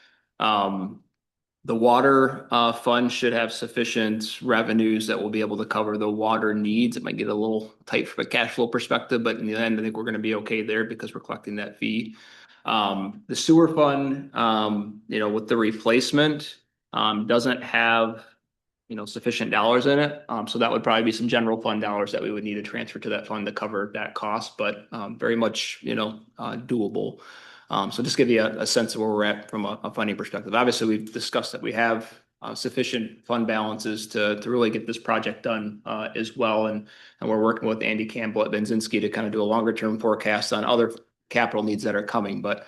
The water fund should have sufficient revenues that will be able to cover the water needs. It might get a little tight from a cash flow perspective, but in the end, I think we're going to be okay there because we're collecting that fee. The sewer fund, with the replacement, doesn't have, sufficient dollars in it. So that would probably be some general fund dollars that we would need to transfer to that fund to cover that cost, but very much, doable. So just give you a sense of where we're at from a funding perspective. Obviously, we've discussed that we have sufficient fund balances to really get this project done as well. And we're working with Andy Campbell at Benzinski to kind of do a longer term forecast on other capital needs that are coming. But,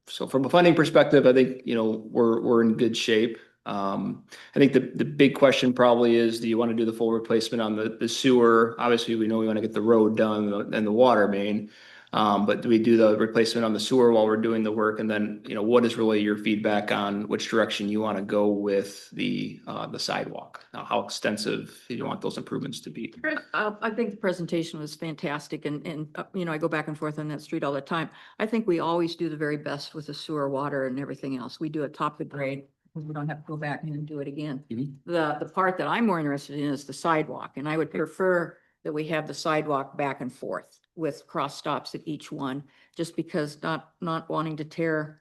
so from a funding perspective, I think, we're in good shape. I think the big question probably is, do you want to do the full replacement on the sewer? Obviously, we know we want to get the road done and the water main. But do we do the replacement on the sewer while we're doing the work? And then, what is really your feedback on which direction you want to go with the sidewalk? Now, how extensive do you want those improvements to be? I think the presentation was fantastic and I go back and forth on that street all the time. I think we always do the very best with the sewer, water and everything else. We do it top of the grade. We don't have to go back and do it again. The part that I'm more interested in is the sidewalk, and I would prefer that we have the sidewalk back and forth with cross stops at each one, just because not wanting to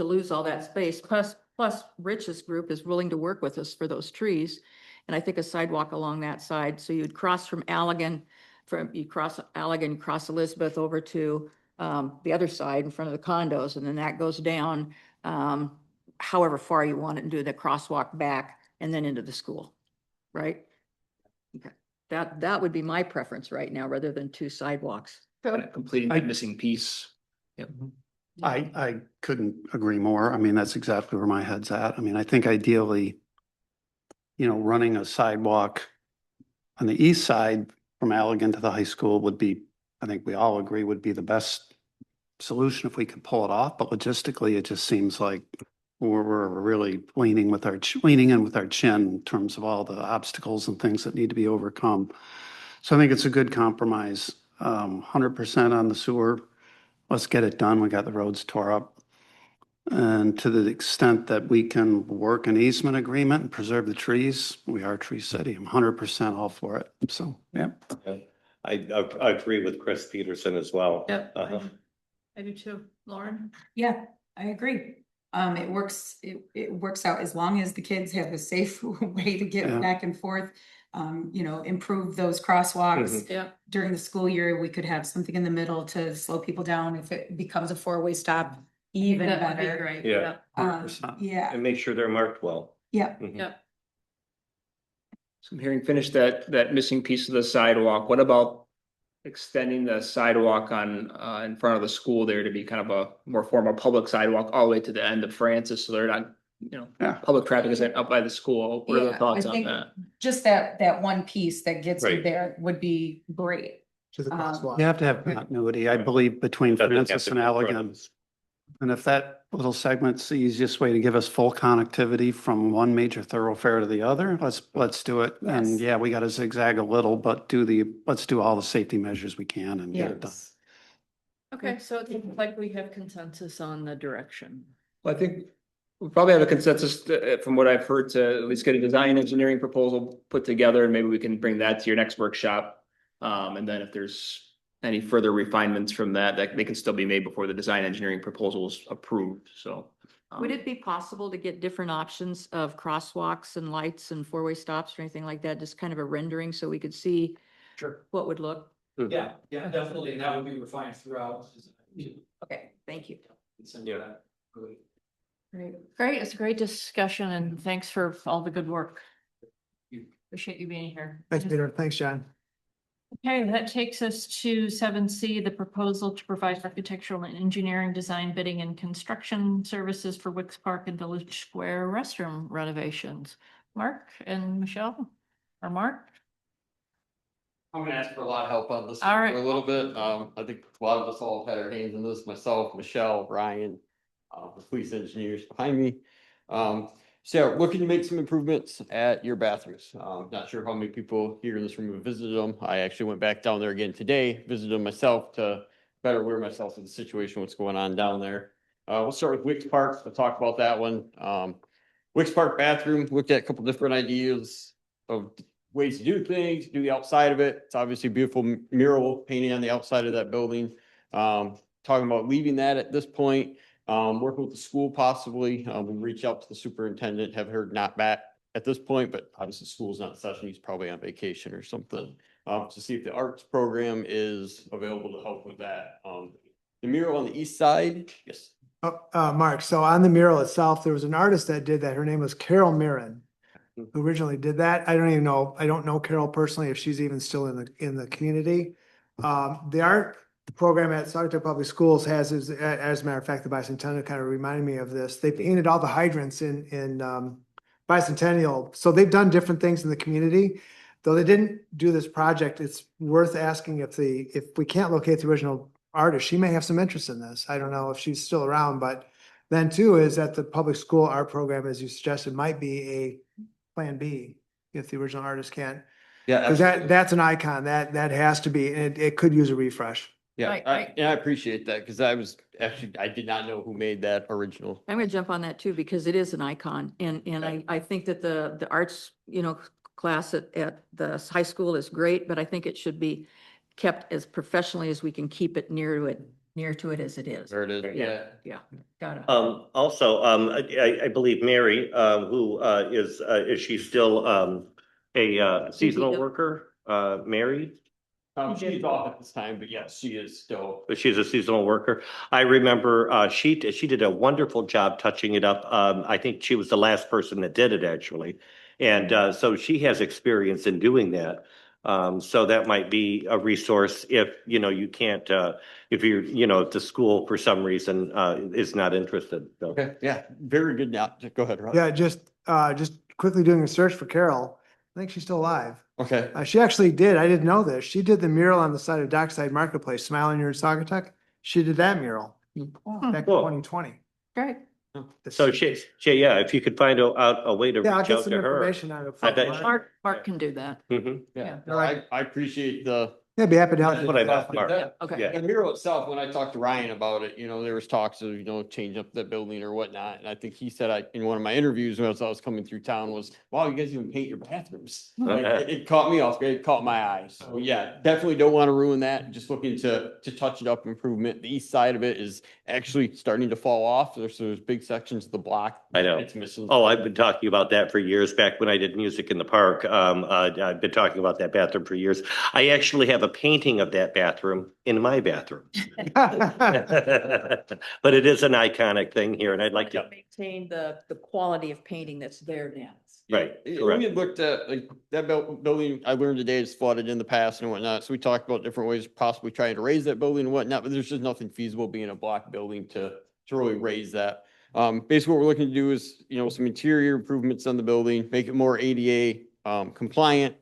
lose all that space. Plus Rich's group is willing to work with us for those trees. And I think a sidewalk along that side, so you'd cross from Allegan, cross Elizabeth over to the other side in front of the condos, and then that goes down however far you want it, and do the crosswalk back and then into the school, right? Okay. That would be my preference right now, rather than 2 sidewalks. Completing the missing piece. Yep. I couldn't agree more. I mean, that's exactly where my head's at. I mean, I think ideally, running a sidewalk on the east side from Allegan to the high school would be, I think we all agree, would be the best solution if we could pull it off. But logistically, it just seems like we're really leaning in with our chin in terms of all the obstacles and things that need to be overcome. So I think it's a good compromise. 100% on the sewer. Let's get it done. We got the roads tore up. And to the extent that we can work an easement agreement and preserve the trees, we are Tree City. I'm 100% all for it. So, yeah. I agree with Chris Peterson as well. Yep. I do too. Lauren? Yeah, I agree. It works out as long as the kids have a safe way to get back and forth. Improve those crosswalks. During the school year, we could have something in the middle to slow people down. If it becomes a 4-way stop, even That would be better. great. Yeah. Yeah, And make sure they're marked well. yeah. Yep. So I'm hearing finish that missing piece of the sidewalk. What about extending the sidewalk on in front of the school there to be kind of a more formal public sidewalk all the way to the end of Francis, so they're not, public traffic isn't up by the school? What are the Yeah, thoughts I on think that? Just that one piece that gets you Right. there would be great. To the crosswalk. You have to have continuity, I believe, between Doesn't have Francis to and be in front of Allegan. us. And if that little segment's the easiest way to give us full connectivity from one major thoroughfare to the other, let's do it. And Yes. yeah, we got to zigzag a little, but let's do all the safety measures we can and get it done. Yes. Okay, so it seems like we have consensus on the direction. Well, I think we probably have a consensus from what I've heard to at least get a design engineering proposal put together, and maybe we can bring that to your next workshop. And then if there's any further refinements from that they can still be made before the design engineering proposal is approved. So Would it be possible to get different options of crosswalks and lights and 4-way stops or anything like that? Just kind of a rendering so we could see Sure. what would look Yeah, yeah, definitely, and that would be refined throughout. Okay, thank you. Yeah. Great. It's a great discussion and thanks for all the good work. Appreciate you being here. Thanks, Peter. Thanks, John. Okay, that takes us to 7C, the proposal to provide architectural and engineering design bidding and construction services for Wicks Park and Village Square restroom renovations. Mark and Michelle, or Mark? I'm gonna ask for a lot of help on this All right. for a little bit. I think a lot of us all have had our hands in this, myself, Michelle, Ryan, the police engineers behind me. So yeah, looking to make some improvements at your bathrooms. Not sure how many people here in this room have visited them. I actually went back down there again today, visited them myself to better aware myself of the situation, what's going on down there. We'll start with Wicks Park. We'll talk about that one. Wicks Park bathroom, looked at a couple different ideas of ways to do things, do the outside of it. It's obviously a beautiful mural painting on the outside of that building. Talking about leaving that at this point, working with the school possibly. We reach out to the superintendent, have heard not back at this point, but obviously school's not in session. He's probably on vacation or something. To see if the arts program is available to help with that. The mural on the east side, yes. Mark, so on the mural itself, there was an artist that did that. Her name was Carol Mirren, who originally did that. I don't even know, I don't know Carol personally, if she's even still in the community. The art program at Saugatuck Public Schools has, as a matter of fact, the Bicentennial kind of reminded me of this. They painted all the hydrants in Bicentennial. So they've done different things in the community. Though they didn't do this project, it's worth asking if we can't locate the original artist, she may have some interest in this. I don't know if she's still around, but then too is that the public school art program, as you suggested, might be a plan B if the original artist can't. Yeah. Because that's an icon that has to be, and it could use a refresh. Yeah, Right, and I appreciate that because I did not know who made that original. I'm gonna jump on that too, because it is an icon and I think that the arts, class at the high school is great, but I think it should be kept as professionally as we can keep it near to it as it is. There it is, yeah. Yeah, got it. Also, I believe Mary, who is she still a seasonal worker? Mary? She's off at this time, but yes, she is still. But she's a seasonal worker. I remember she did a wonderful job touching it up. I think she was the last person that did it actually. And so she has experience in doing that. So that might be a resource if, you can't, if you're, if the school for some reason is not interested. So. Okay, yeah, very good now. Go ahead, Rob. Yeah, just quickly doing a search for Carol. I think she's still alive. Okay. She actually did. I didn't know this. She did the mural on the side of Dockside Marketplace, Smiling Your Saugatuck. She did that mural back in Cool. 2020. Great. So yeah, if you could find a way to Yeah, I'll reach get out some to her. information on it. I bet- Mark can do that. Mhm. Yeah, Yeah. I appreciate the. Yeah, be happy to help. That's what I meant, Mark. Yeah, Okay. Yeah. The mural itself, when I talked to Ryan about it, there was talks of, changing up that building or whatnot. And I think he said in one of my interviews when I was coming through town was, wow, you guys even paint your bathrooms. Like, it caught me off, it caught my eye. So yeah, definitely don't want to ruin that. Just looking to touch it up, improvement. The east side of it is actually starting to fall off. There's big sections of the block. I know. It's missing. Oh, I've been talking about that for years. Back when I did music in the park, I've been talking about that bathroom for years. I actually have a painting of that bathroom in my bathroom. But it is an iconic thing here, and I'd like to. Maintain the quality of painting that's there now. Right, We correct. had looked at like that building, I learned today is flooded in the past and whatnot. So we talked about different ways of possibly trying to raise that building and whatnot, but there's just nothing feasible being a block building to really raise that. Basically what we're looking to do is, some interior improvements on the building, make it more ADA compliant.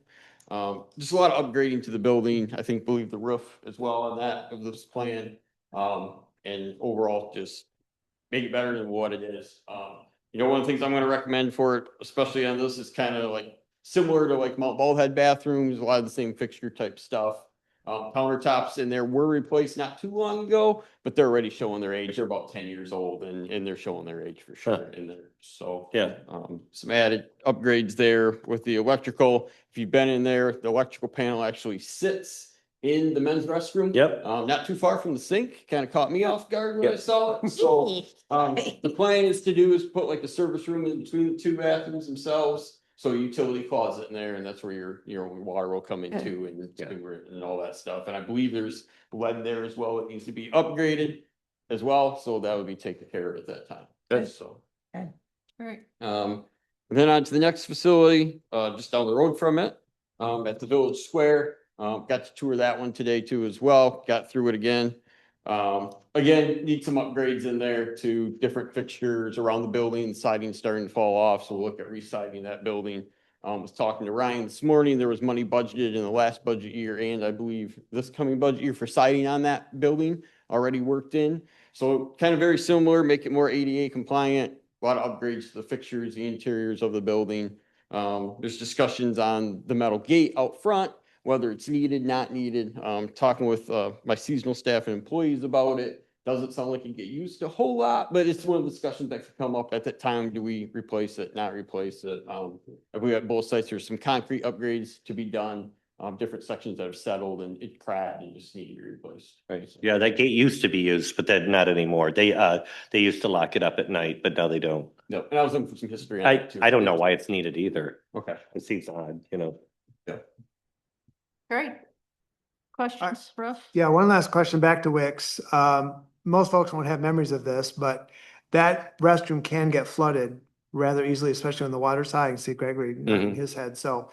Just a lot of upgrading to the building. I believe the roof as well on that of this plan. And overall just make it better than what it is. One of the things I'm going to recommend for it, especially on this, is kind of like similar to like Mount Baldhead bathrooms, a lot of the same fixture type stuff. Countertops in there were replaced not too long ago, but they're already showing their age. They're about 10 years old and they're showing their age for sure in there. So Yeah. Some added upgrades there with the electrical. If you've been in there, the electrical panel actually sits in the men's restroom. Yep. Not too far from the sink. Kind of caught me off guard when I saw it. So the plan is to put like the service room in between the two bathrooms themselves. So utility closet in there, and that's where your water will come into and all that stuff. And I believe there's lead there as well. It needs to be upgraded as well, so that would be taken care of at that time. So. Right. And then on to the next facility, just down the road from it, at the Village Square. Got to tour that one today too as well. Got through it again. Again, need some upgrades in there to different fixtures around the building. Siding starting to fall off, so we'll look at re-siding that building. Was talking to Ryan this morning. There was money budgeted in the last budget year and I believe this coming budget year for siding on that building already worked in. So kind of very similar, make it more ADA compliant. A lot of upgrades to the fixtures, the interiors of the building. There's discussions on the metal gate out front, whether it's needed, not needed. Talking with my seasonal staff and employees about it. Doesn't sound like it get used a whole lot, but it's one of the discussions that could come up at that time. Do we replace it, not replace it? We at both sites, there's some concrete upgrades to be done. Different sections that are settled and it cracked and just need to be replaced. Right. Yeah, that gate used to be used, but that not anymore. They used to lock it up at night, but now they don't. No, and I was looking for some history on I that too. I don't know why it's needed either. Okay. It seems odd, you know. Great. Questions, Russ? Yeah, one last question back to Wix. Most folks won't have memories of this, but that restroom can get flooded rather easily, especially on the water side. You can see Gregory nodding his head. So,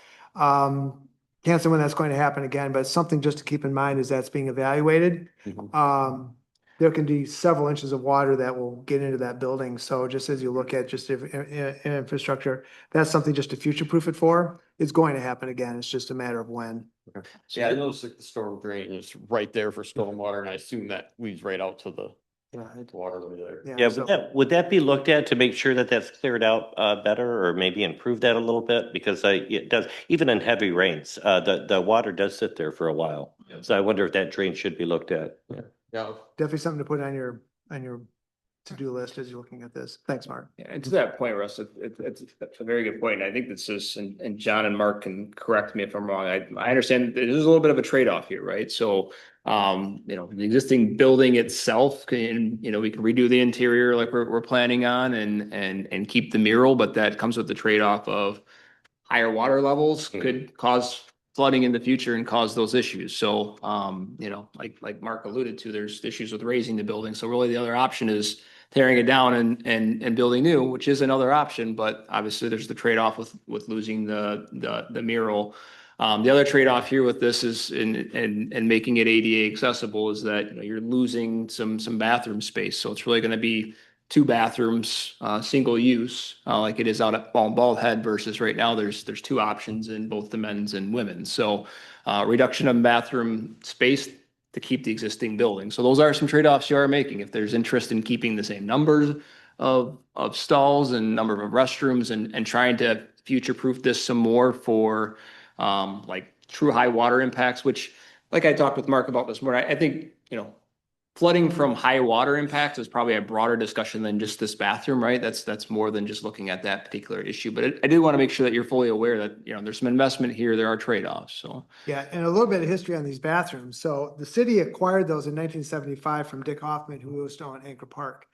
can't say when that's going to happen again, but something just to keep in mind is that's being evaluated. There can be several inches of water that will get into that building. So just as you look at just infrastructure, that's something just to future-proof it for. It's going to happen again. It's just a matter of when. Yeah, I noticed like the storm drain is right there for stormwater, and I assume that leads right out to the water over there. Yeah, so- would that be looked at to make sure that that's cleared out better or maybe improve that a little bit? Because it does, even in heavy rains, the water does sit there for a while. So I wonder if that drain should be looked at. Yeah. Definitely something to put on your to-do list as you're looking at this. Thanks, Mark. Yeah, and to that point, Russ, it's a very good point. I think this is, and John and Mark can correct me if I'm wrong. I understand there's a little bit of a trade-off here, right? So, the existing building itself can, we can redo the interior like we're planning on and keep the mural, but that comes with the trade-off of higher water levels could cause flooding in the future and cause those issues. So, like Mark alluded to, there's issues with raising the building. So really the other option is tearing it down and building new, which is another option, but obviously there's the trade-off with losing the mural. The other trade-off here with this is in making it ADA accessible is that you're losing some bathroom space. So it's really going to be 2 bathrooms, single use, like it is out at Bald Head versus right now there's 2 options in both the men's and women's. So reduction of bathroom space to keep the existing building. So those are some trade-offs you are making. If there's interest in keeping the same numbers of stalls and number of restrooms and trying to future-proof this some more for like true high water impacts, which like I talked with Mark about this morning, I think, flooding from high water impacts is probably a broader discussion than just this bathroom, right? That's more than just looking at that particular issue. But I did want to make sure that you're fully aware that, there's some investment here, there are trade-offs, so. Yeah, and a little bit of history on these bathrooms. So the city acquired those in 1975 from Dick Hoffman, who was still in Anchor Park.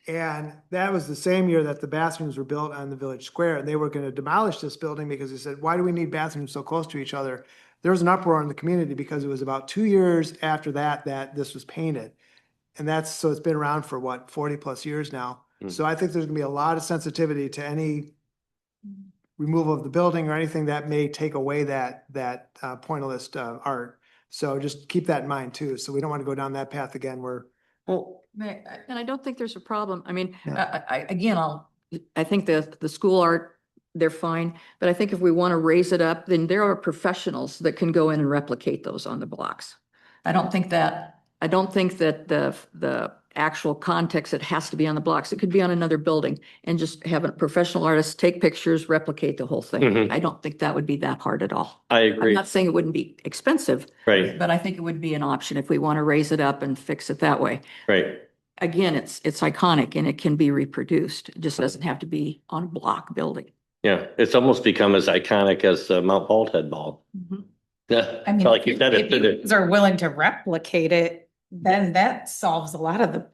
And that was the same year that the bathrooms were built on the Village Square. And they were going to demolish this building because they said, why do we need bathrooms so close to each other? There was an uproar in the community because it was about 2 years after that this was painted. And so it's been around for 40 plus years now. So I think there's gonna be a lot of sensitivity to any removal of the building or anything that may take away that pointillist art. So just keep that in mind too. So we don't want to go down that path again where. Well, and I don't think there's a problem. I mean, Yeah. I think the school art, they're fine. But I think if we want to raise it up, then there are professionals that can go in and replicate those on the blocks. I don't think that the actual context, it has to be on the blocks. It could be on another building and just have a professional artist take pictures, replicate the whole thing. I don't think that would be that hard at all. I I'm agree. not saying it wouldn't be expensive, Right, but I think it would be an option if we want to raise it up and fix it that way. right. Again, it's iconic and it can be reproduced. It just doesn't have to be on a block building. Yeah, it's almost become as iconic as Mount Baldhead Ball. Yeah, I mean, like you said, if you guys are willing to replicate it, then that solves a lot of the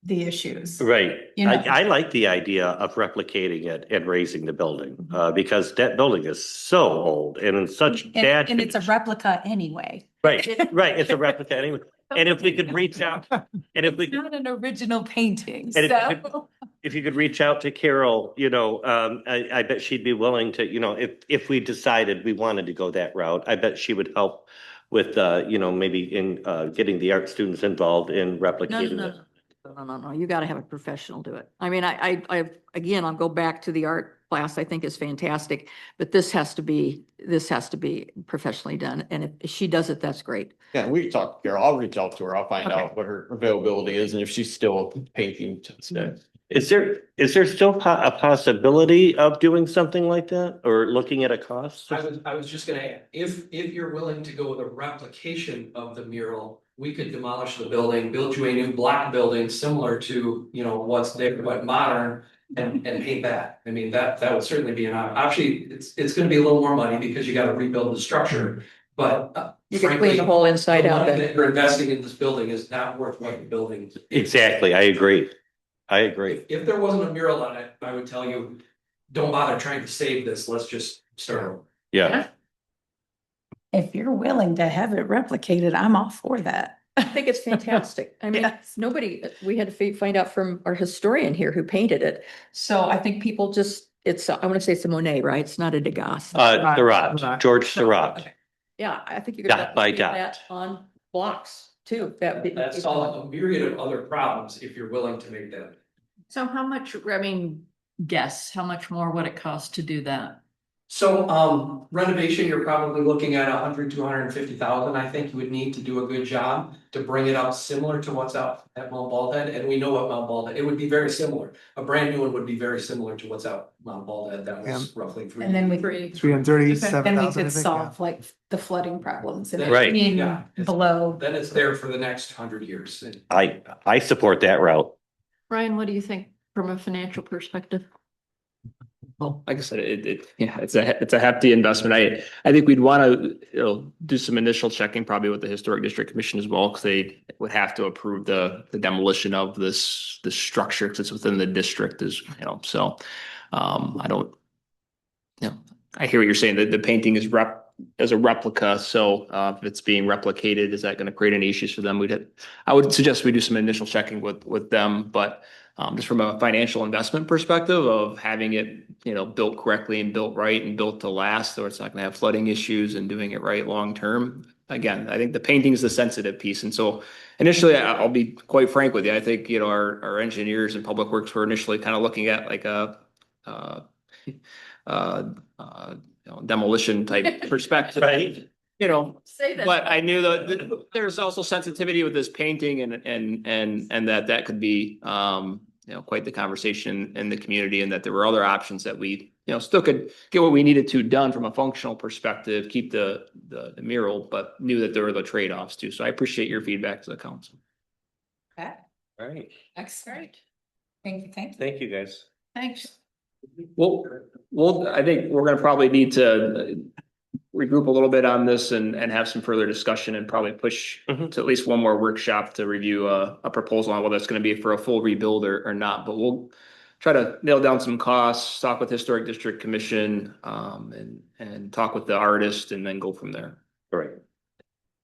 the issues. Right. You know. I like the idea of replicating it and raising the building, because that building is so old and in such bad. And it's a condition. replica anyway. Right, right. It's a replica anyway. And if we could reach out, and if we could. Not an original painting, And so. if you could reach out to Carol, I bet she'd be willing to, if we decided we wanted to go that route, I bet she would help with, maybe in getting the art students involved in No, replicating no, it. no. You got to have a professional do it. I mean, again, I'll go back to the art class. I think is fantastic, but this has to be professionally done. And if she does it, that's great. Yeah, we can talk to Carol. I'll reach out to her. I'll find Okay. out what her availability is and if she's still painting today. Is there still a possibility of doing something like that or looking at a cost? I was just gonna add, if you're willing to go with a replication of the mural, we could demolish the building, build you a new block building similar to, what's there, but modern. And paint that. I mean, that would certainly be an option. Actually, it's gonna be a little more money because you gotta rebuild the structure, but. You can clean frankly, the whole inside the out money then. that you're investing in this building is not worth what the building. Exactly. I agree. If there wasn't a mural on it, I would tell you, don't bother trying to save this. Let's just start. Yeah. If you're willing to have it replicated, I'm all for that. I think it's fantastic. I mean, Yes. we had to find out from our historian here who painted it. So I think people just, I want to say it's a Monet, right? It's not a Degas. Surratt, George Surratt. Okay. Yeah, I think you could. Dot by replicate dot. that on blocks too. That solves a myriad of other problems if you're willing to make that. So how much, guess, how much more would it cost to do that? So renovation, you're probably looking at 100 to 150,000. I think you would need to do a good job to bring it up similar to what's out at Mount Baldhead. And we know what Mount Baldhead, it would be very similar. A brand new one would be very similar to what's out Mount Baldhead. That was roughly three. And then we. 337,000. Then we I could think, solve like the flooding problems and Right. everything Yeah. below. Then it's there for the next 100 years. And I support that route. Ryan, what do you think from a financial perspective? Well, like I said, it's a hefty investment. I think we'd want to, do some initial checking probably with the Historic District Commission as well, because they would have to approve the demolition of this structure because it's within the district so, I don't, I hear what you're saying, that the painting is as a replica. So, if it's being replicated, is that going to create any issues for them? I would suggest we do some initial checking with them, but just from a financial investment perspective of having it, built correctly and built right and built to last, so it's not going to have flooding issues and doing it right long term. Again, I think the painting is the sensitive piece. And so initially, I'll be quite frank with you. I think, our engineers and public works were initially kind of looking at like a demolition type perspective. Right. Say that. But I knew that there's also sensitivity with this painting and that could be, quite the conversation in the community, and that there were other options that we, still could get what we needed to done from a functional perspective, keep the mural, but knew that there were the trade-offs too. So I appreciate your feedback to the council. Okay, All right. excellent. Thank you. Thank you, guys. Thanks. Well, I think we're gonna probably need to regroup a little bit on this and have some further discussion and probably push to at least one more workshop to review a proposal on whether it's gonna be for a full rebuild or not. But we'll try to nail down some costs, talk with Historic District Commission, and talk with the artist and then go from there. All right.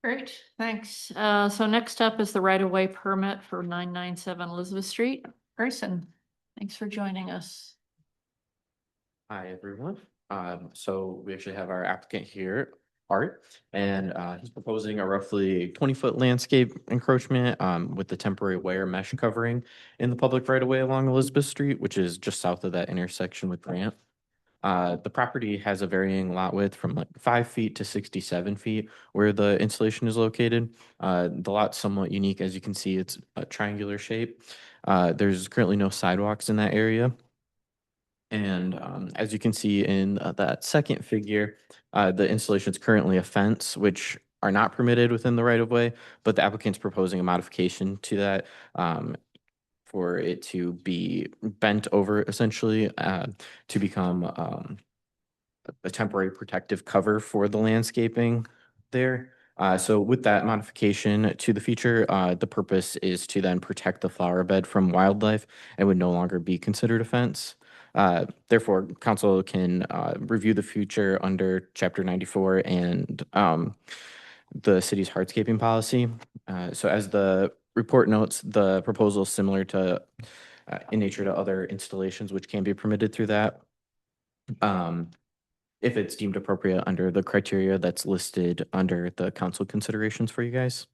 Great, thanks. So next up is the right-of-way permit for 997 Elizabeth Street. Grayson, thanks for joining us. Hi, everyone. So we actually have our applicant here, Art, and he's proposing a roughly 20-foot landscape encroachment with the temporary wire mesh covering in the public right-of-way along Elizabeth Street, which is just south of that intersection with Grant. The property has a varying lot width from like 5 feet to 67 feet where the installation is located. The lot's somewhat unique. As you can see, it's a triangular shape. There's currently no sidewalks in that area. And as you can see in that second figure, the installation is currently a fence, which are not permitted within the right of way, but the applicant's proposing a modification to that for it to be bent over essentially to become a temporary protective cover for the landscaping there. So with that modification to the feature, the purpose is to then protect the flower bed from wildlife and would no longer be considered a fence. Therefore, council can review the feature under Chapter 94 and the city's hardscaping policy. So as the report notes, the proposal is similar to in nature to other installations which can be permitted through that. If it's deemed appropriate under the criteria that's listed under the council considerations for you guys.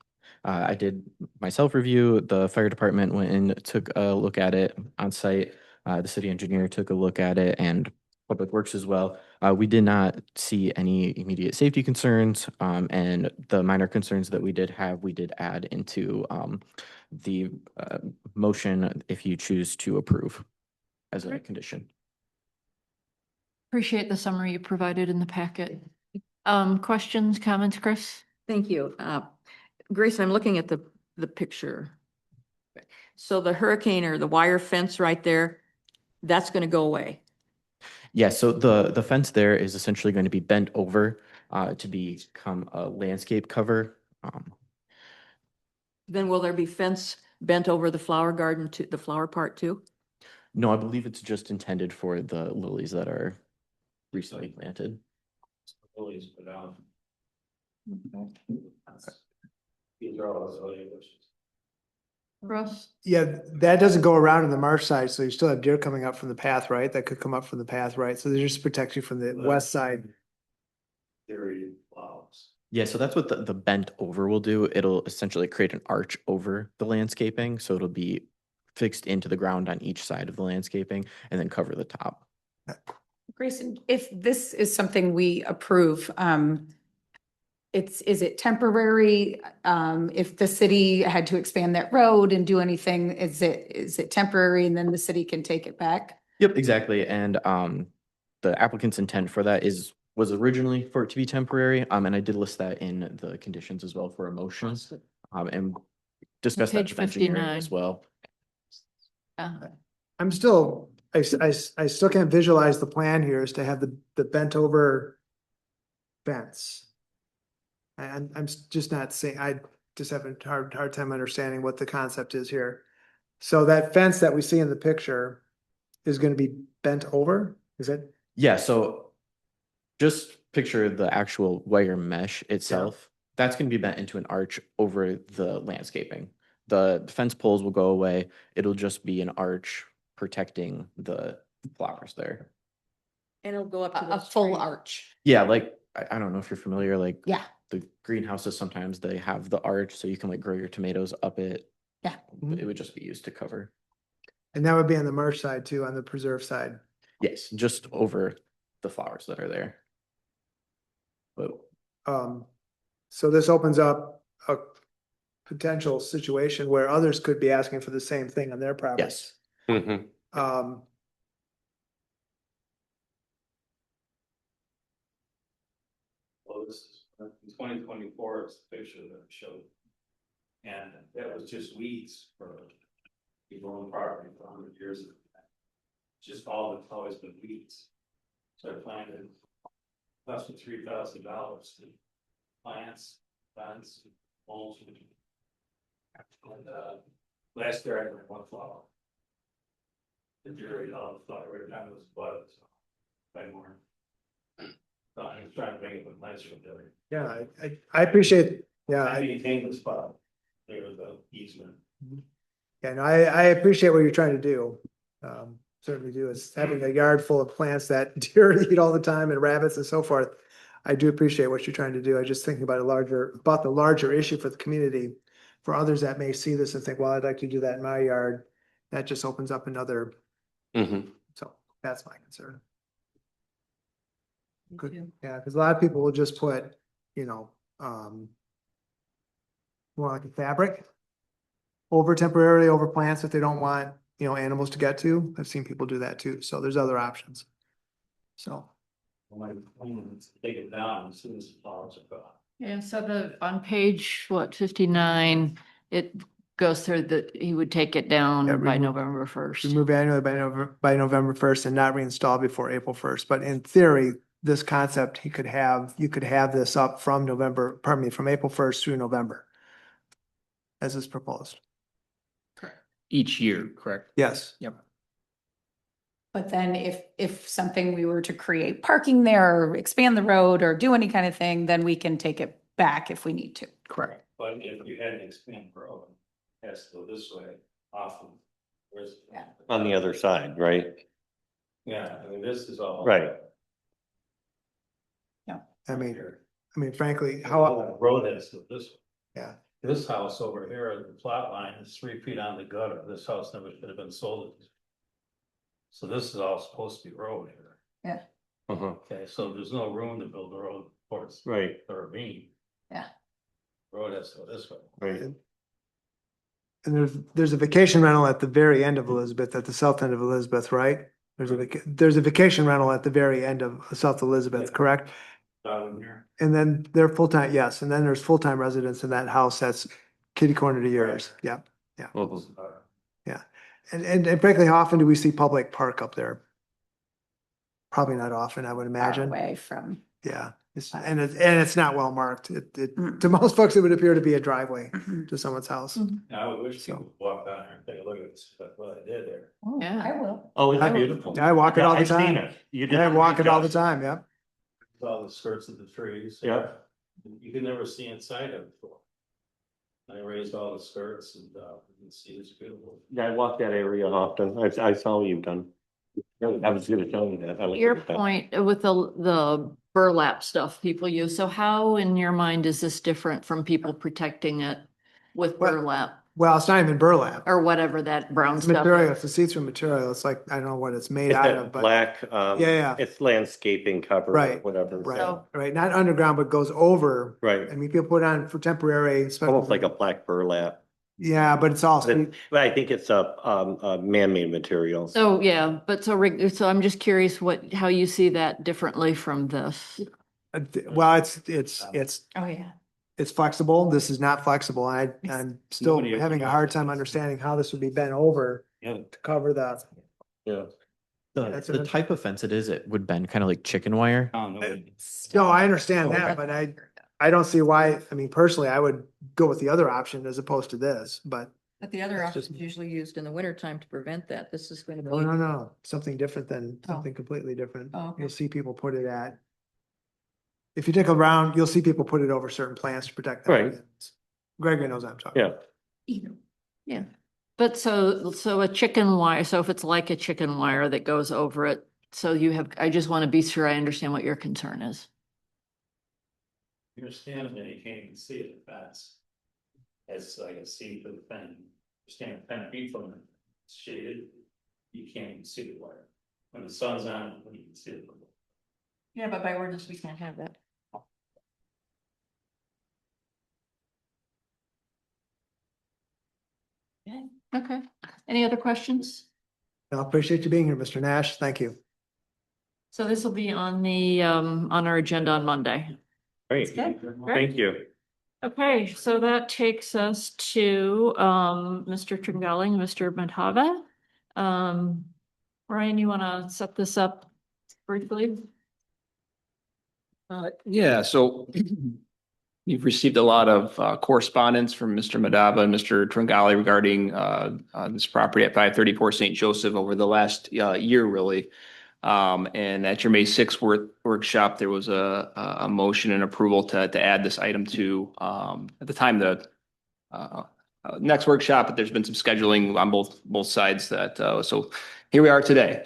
I did myself review, the fire department went and took a look at it on site. The city engineer took a look at it and Public Works as well. We did not see any immediate safety concerns, and the minor concerns that we did have, we did add into the motion if you choose to approve as a condition. Appreciate the summary you provided in the packet. Questions, comments, Chris? Thank you. Grace, I'm looking at the picture. So the hurricane or the wire fence right there, that's going to go away. Yeah, so the fence there is essentially going to be bent over to become a landscape cover. Then will there be fence bent over the flower garden to the flower part too? No, I believe it's just intended for the lilies that are recently planted. Lilies put out. These are all azalea bushes. Russ? Yeah, that doesn't go around in the marsh side, so you still have deer coming up from the path, right? That could come up from the path, right? So they just protect you from the west side. Theory flowers. Yeah, so that's what the bent over will do. It'll essentially create an arch over the landscaping, so it'll be fixed into the ground on each side of the landscaping and then cover the top. Grayson, if this is something we approve, is it temporary? If the city had to expand that road and do anything, is it temporary and then the city can take it back? Yep, exactly. And the applicant's intent for that was originally for it to be temporary. And I did list that in the conditions as well for a motion. And discuss that Page with engineering 59. as well. I'm still, I still can't visualize the plan here is to have the bent over fence. And I'm just not saying, I just have a hard time understanding what the concept is here. So that fence that we see in the picture is going to be bent over, is it? Yeah, so just picture the actual wire mesh itself. That's going to be bent into an arch over the landscaping. The fence poles will go away. It'll just be an arch protecting the flowers there. And it'll go up to A full arch. Yeah, like, I don't know if you're familiar, like Yeah. the greenhouses, sometimes they have the arch so you can like grow your tomatoes up it. Yeah. But it would just be used to cover. And that would be on the marsh side too, on the preserve side. Yes, just over the flowers that are there. But So this opens up a potential situation where others could be asking for the same thing on their property. yes. Well, this is, in 2024, it's the picture that I showed. And that was just weeds for people on property for 100 years. Just all it's always been weeds. So I planted less than $3,000 to plants, fence, mulch. And last year I had one flower. The jury all the flower every time it was bud, so by more. So I was trying to make it look nicer with the Yeah, I appreciate, yeah, I maintained the spot. There was the easement. yeah, no, I appreciate what you're trying to do. Certainly do, is having a yard full of plants that deer eat all the time and rabbits and so forth. I do appreciate what you're trying to do. I just thinking about the larger issue for the community. For others that may see this and think, well, I'd like to do that in my yard. That just opens up another, so that's my concern. Good, yeah, because a lot of people will just put, more like a fabric temporarily over plants if they don't want, animals to get to. I've seen people do that too. So there's other options. So. My plan is to take it down as soon as the flowers are gone. Yeah, so on page, 59, it goes through that he would take it down by remove- November 1st. Remove annually by November 1st and not reinstall before April 1st. But in theory, this concept, you could have this up from from April 1st through November. As is proposed. Each year, correct? Yes. Yep. But then if something we were to create parking there or expand the road or do any kind of thing, then we can take it back if we need to. Correct. But if you had an expand road, it has to go this way often. Whereas, On the other side, right? yeah, I mean, this is all. Right. I mean, frankly, The how, road has to go this way. yeah, This house over here, the plot line is 3 feet on the gutter. This house never should have been sold. So this is all supposed to be road here. Yeah. Okay, so there's no room to build a road towards Right. the ravine. Yeah. Road has to go this way. Right. and there's a vacation rental at the very end of Elizabeth, at the south end of Elizabeth, right? There's a vacation rental at the very end of South Elizabeth, correct? Down in here. And then they're full-time, yes, and then there's full-time residents in that house that's kitty corner to yours, yeah. Yeah, and frankly, how often do we see public park up there? Probably not often, I would Far imagine, away from. yeah, and it's not well marked, to most folks, it would appear to be a driveway to someone's house. I would wish people would walk down there and take a look at this, but what I did there. Yeah. I will. Oh, it's I- beautiful. Yeah, I walk it all the I've seen time. it. You did Yeah, I a walk great it all the job. time, yeah. All the skirts of the trees. Yeah. You can never see inside of it before. I raised all the skirts and, you can see it's beautiful. Yeah, I walk that area often. I saw what you've done. I was gonna tell you that. I like Your that. point with the burlap stuff people use. So how in your mind is this different from people protecting it with What? burlap Well, it's not even burlap. or whatever that brown It's stuff material, is? it's a see-through material. It's like, I don't know what it's made It's out that of, but, black, yeah, it's landscaping cover or Right, whatever. right, So- right, not underground, but goes over. Right. I mean, people put on for temporary. Almost like a black burlap. Yeah, but it's all, But I think it's a man-made material. So, yeah, but so I'm just curious how you see that differently from this. well, it's, Oh, yeah. it's flexible. This is not flexible. I'm still Nobody- having a hard time understanding how this would be bent over Yeah. to cover that. Yeah. That's The it. type of fence it is, it would bend kind of like chicken wire. No, I understand that, but I don't see why, I mean, personally, I would go with the other option as opposed to this, but But the other That's option just- is usually used in the wintertime to prevent that. This is going to no, be. no, something different than, Oh. something completely different. Oh, okay. You'll see people put it at. If you take around, you'll see people put it over certain plants to protect them. Right. Gregory knows what I'm talking about. Yeah. Yeah. But so a chicken wire, so if it's like a chicken wire that goes over it, so I just want to be sure I understand what your concern is. You're standing there, you can't even see it, that's. As I can see through the thing, you're standing 10 feet from it, it's shaded, you can't even see the wire. When the sun's on, you can see it. Yeah, but by ordinance, we can't have that. Okay. Any other questions? I appreciate you being here, Mr. Nash. Thank you. So this will be on our agenda on Monday. Great. Great. Thank you. Okay, so that takes us to Mr. Tringali, Mr. Madhava. Ryan, you want to set this up briefly? Yeah, so you've received a lot of correspondence from Mr. Madaba and Mr. Tringali regarding this property at 534 St. Joseph over the last year, really. And at your May 6th workshop, there was a motion and approval to add this item to, at the time, the next workshop, but there's been some scheduling on both sides that, so here we are today.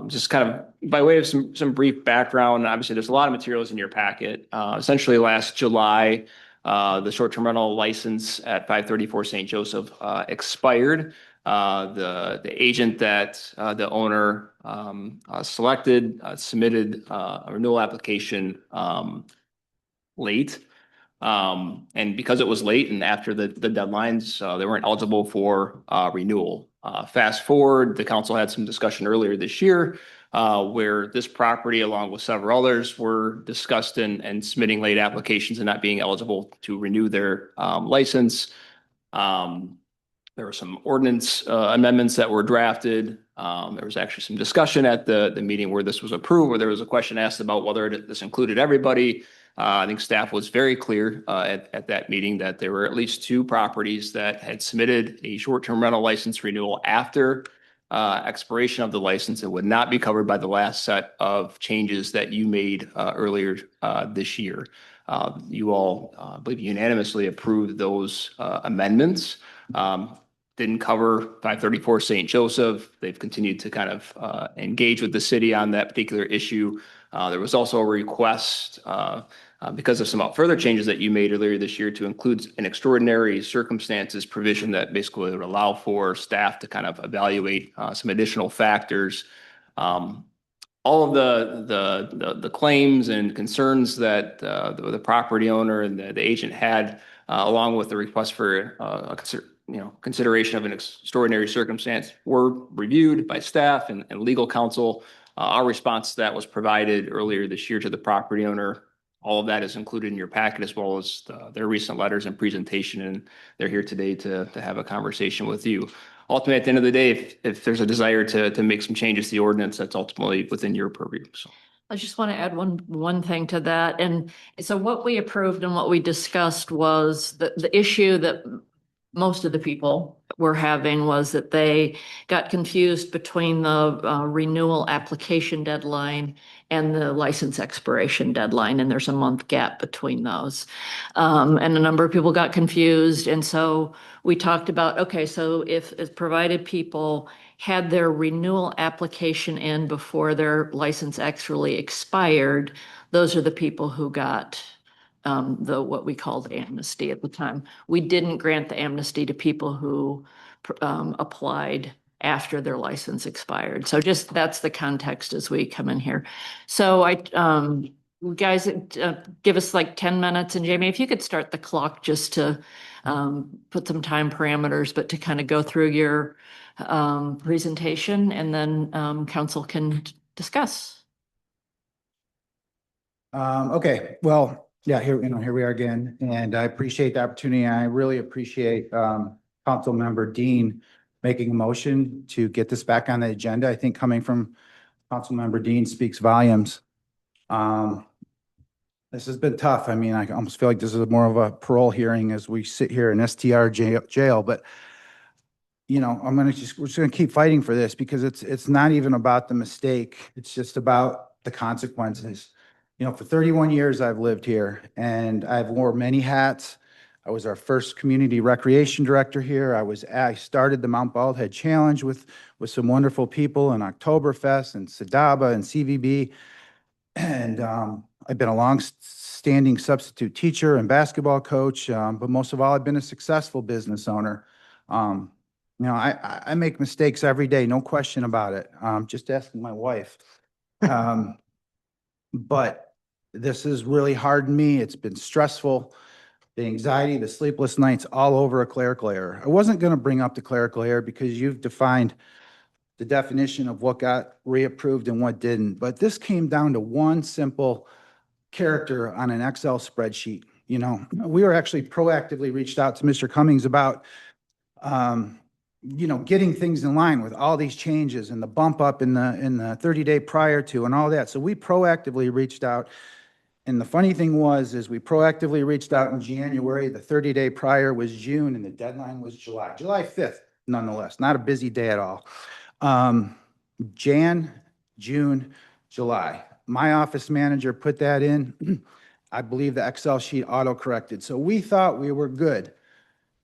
Just kind of by way of some brief background, obviously there's a lot of materials in your packet. Essentially last July, the short-term rental license at 534 St. Joseph expired. The agent that the owner selected submitted a renewal application late. And because it was late and after the deadlines, they weren't eligible for renewal. Fast forward, the council had some discussion earlier this year where this property, along with several others, were discussed and submitting late applications and not being eligible to renew their license. There were some ordinance amendments that were drafted. There was actually some discussion at the meeting where this was approved, where there was a question asked about whether this included everybody. I think staff was very clear at that meeting that there were at least 2 properties that had submitted a short-term rental license renewal after expiration of the license. It would not be covered by the last set of changes that you made earlier this year. You all, I believe, unanimously approved those amendments. Didn't cover 534 St. Joseph. They've continued to kind of engage with the city on that particular issue. There was also a request because of some further changes that you made earlier this year to include an extraordinary circumstances provision that basically would allow for staff to kind of evaluate some additional factors. All of the claims and concerns that the property owner and the agent had, along with the request for consideration of an extraordinary circumstance, were reviewed by staff and legal counsel. Our response to that was provided earlier this year to the property owner. All of that is included in your packet, as well as their recent letters and presentation, and they're here today to have a conversation with you. Ultimately, at the end of the day, if there's a desire to make some changes to the ordinance, that's ultimately within your purview. So. I just want to add one thing to that. And so what we approved and what we discussed was the issue that most of the people were having was that they got confused between the renewal application deadline and the license expiration deadline, and there's a month gap between those. And a number of people got confused. And so we talked about, okay, so if provided people had their renewal application in before their license actually expired, those are the people who got what we called amnesty at the time. We didn't grant the amnesty to people who applied after their license expired. So just that's the context as we come in here. So guys, give us like 10 minutes, and Jamie, if you could start the clock just to put some time parameters, but to kind of go through your presentation, and then council can discuss. Okay, well, yeah, here we are again, and I appreciate the opportunity. I really appreciate Council Member Dean making a motion to get this back on the agenda. I think coming from Council Member Dean speaks volumes. This has been tough. I mean, I almost feel like this is more of a parole hearing as we sit here in STR jail, but you know, we're just gonna keep fighting for this, because it's not even about the mistake. It's just about the consequences. You know, for 31 years I've lived here, and I've wore many hats. I was our first community recreation director here. I started the Mount Baldhead Challenge with some wonderful people, and Oktoberfest and Sadaba and CVB. And I've been a long-standing substitute teacher and basketball coach, but most of all, I've been a successful business owner. You know, I make mistakes every day, no question about it. Just asking my wife. But this has really hardened me. It's been stressful. The anxiety, the sleepless nights, all over a clerical error. I wasn't going to bring up the clerical error because you've defined the definition of what got reapproved and what didn't. But this came down to one simple character on an Excel spreadsheet. You know, we were actually proactively reached out to Mr. Cummings about, you know, getting things in line with all these changes and the bump up in the 30-day prior to and all that. So we proactively reached out. And the funny thing is we proactively reached out in January. The 30-day prior was June, and the deadline was July 5th, nonetheless. Not a busy day at all. June, July. My office manager put that in. I believe the Excel sheet auto-corrected. So we thought we were good.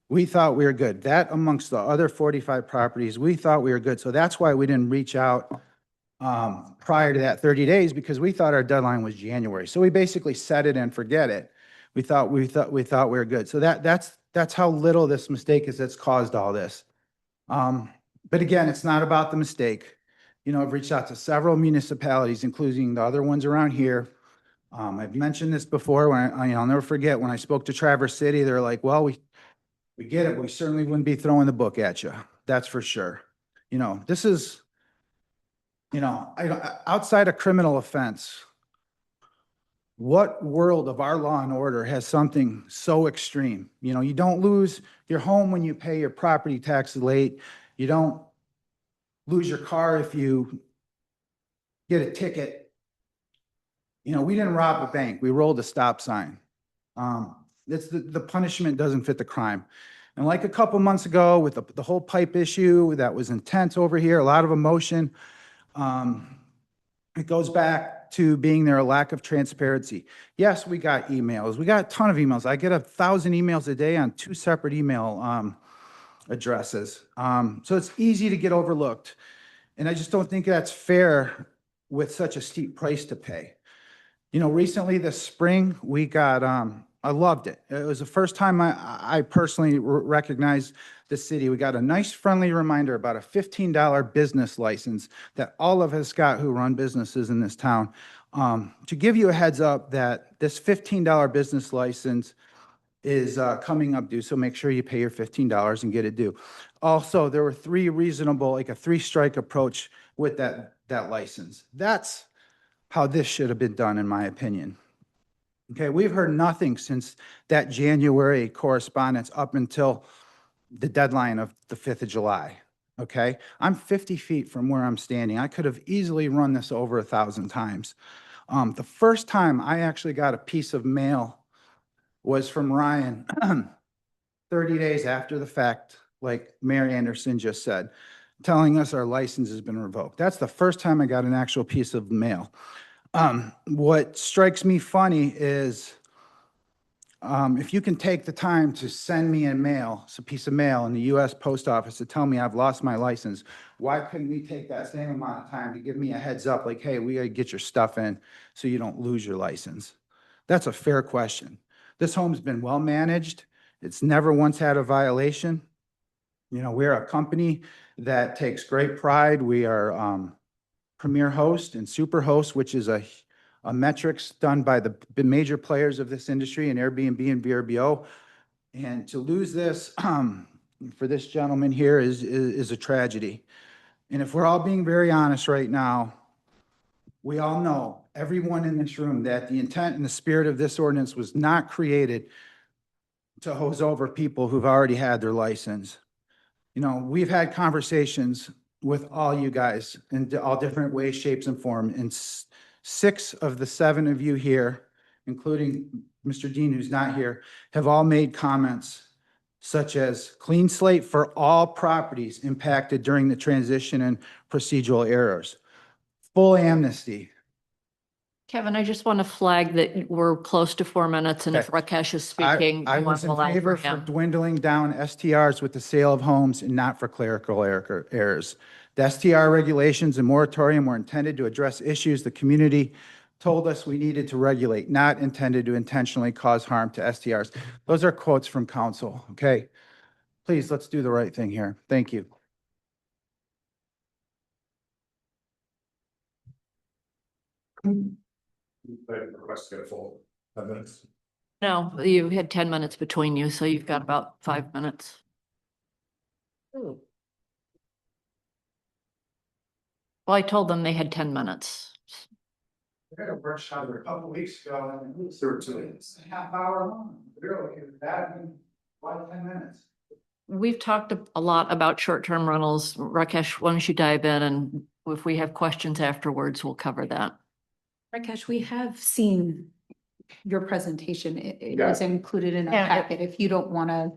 That amongst the other 45 properties, we thought we were good. So that's why we didn't reach out prior to that 30 days, because we thought our deadline was January. So we basically set it and forget it. We thought we were good. So that's how little this mistake is that's caused all this. But again, it's not about the mistake. You know, I've reached out to several municipalities, including the other ones around here. I've mentioned this before. I'll never forget when I spoke to Traverse City. They're like, "Well, we get it. We certainly wouldn't be throwing the book at you. That's for sure." You know, this is. You know, outside a criminal offense, what world of our law and order has something so extreme? You know, you don't lose your home when you pay your property tax late. You don't lose your car if you get a ticket. You know, we didn't rob a bank. We rolled a stop sign. It's the punishment doesn't fit the crime. And like a couple months ago with the whole pipe issue that was intense over here, a lot of emotion. It goes back to being there, a lack of transparency. Yes, we got emails. We got a ton of emails. I get 1,000 emails a day on 2 separate email addresses. So it's easy to get overlooked. And I just don't think that's fair with such a steep price to pay. You know, recently this spring, we got, I loved it. It was the first time I personally recognized the city. We got a nice friendly reminder about a $15 business license that all of us got who run businesses in this town. To give you a heads up that this $15 business license is coming up due, so make sure you pay your $15 and get it due. Also, there were 3 reasonable, like a 3-strike approach with that license. That's how this should have been done, in my opinion. Okay, we've heard nothing since that January correspondence up until the deadline of the 5th of July. Okay, I'm 50 feet from where I'm standing. I could have easily run this over 1,000 times. The first time I actually got a piece of mail was from Ryan 30 days after the fact, like Mayor Anderson just said, telling us our license has been revoked. That's the first time I got an actual piece of mail. What strikes me funny is if you can take the time to send me a piece of mail in the US Post Office to tell me I've lost my license, why couldn't we take that same amount of time to give me a heads up like, hey, we gotta get your stuff in so you don't lose your license? That's a fair question. This home's been well managed. It's never once had a violation. You know, we're a company that takes great pride. We are Premier Host and Super Host, which is a metrics done by the major players of this industry in Airbnb and VRBO. And to lose this for this gentleman here is a tragedy. And if we're all being very honest right now, we all know, everyone in this room, that the intent and the spirit of this ordinance was not created to hose over people who've already had their license. You know, we've had conversations with all you guys in all different ways, shapes, and form. And 6 of the 7 of you here, including Mr. Dean, who's not here, have all made comments such as clean slate for all properties impacted during the transition and procedural errors, full amnesty. Kevin, I just want to flag that we're close to 4 minutes, and if Rakesh is speaking. I you want was to in allow favor for for him. dwindling down STRs with the sale of homes and not for clerical errors. The STR regulations and moratorium were intended to address issues the community told us we needed to regulate, not intended to intentionally cause harm to STRs. Those are quotes from council, okay? Please, let's do the right thing here. Thank you. Request to get a full 5 minutes. No, you had 10 minutes between you, so you've got about 5 minutes. Well, I told them they had 10 minutes. We had a workshop a couple weeks ago and it was 2 half hour long. Really, that in 10 minutes. We've talked a lot about short-term rentals. Rakesh, why don't you dive in, and if we have questions afterwards, we'll cover that. Rakesh, we have seen your presentation. It Yeah. is included in a Yeah, packet if you don't want to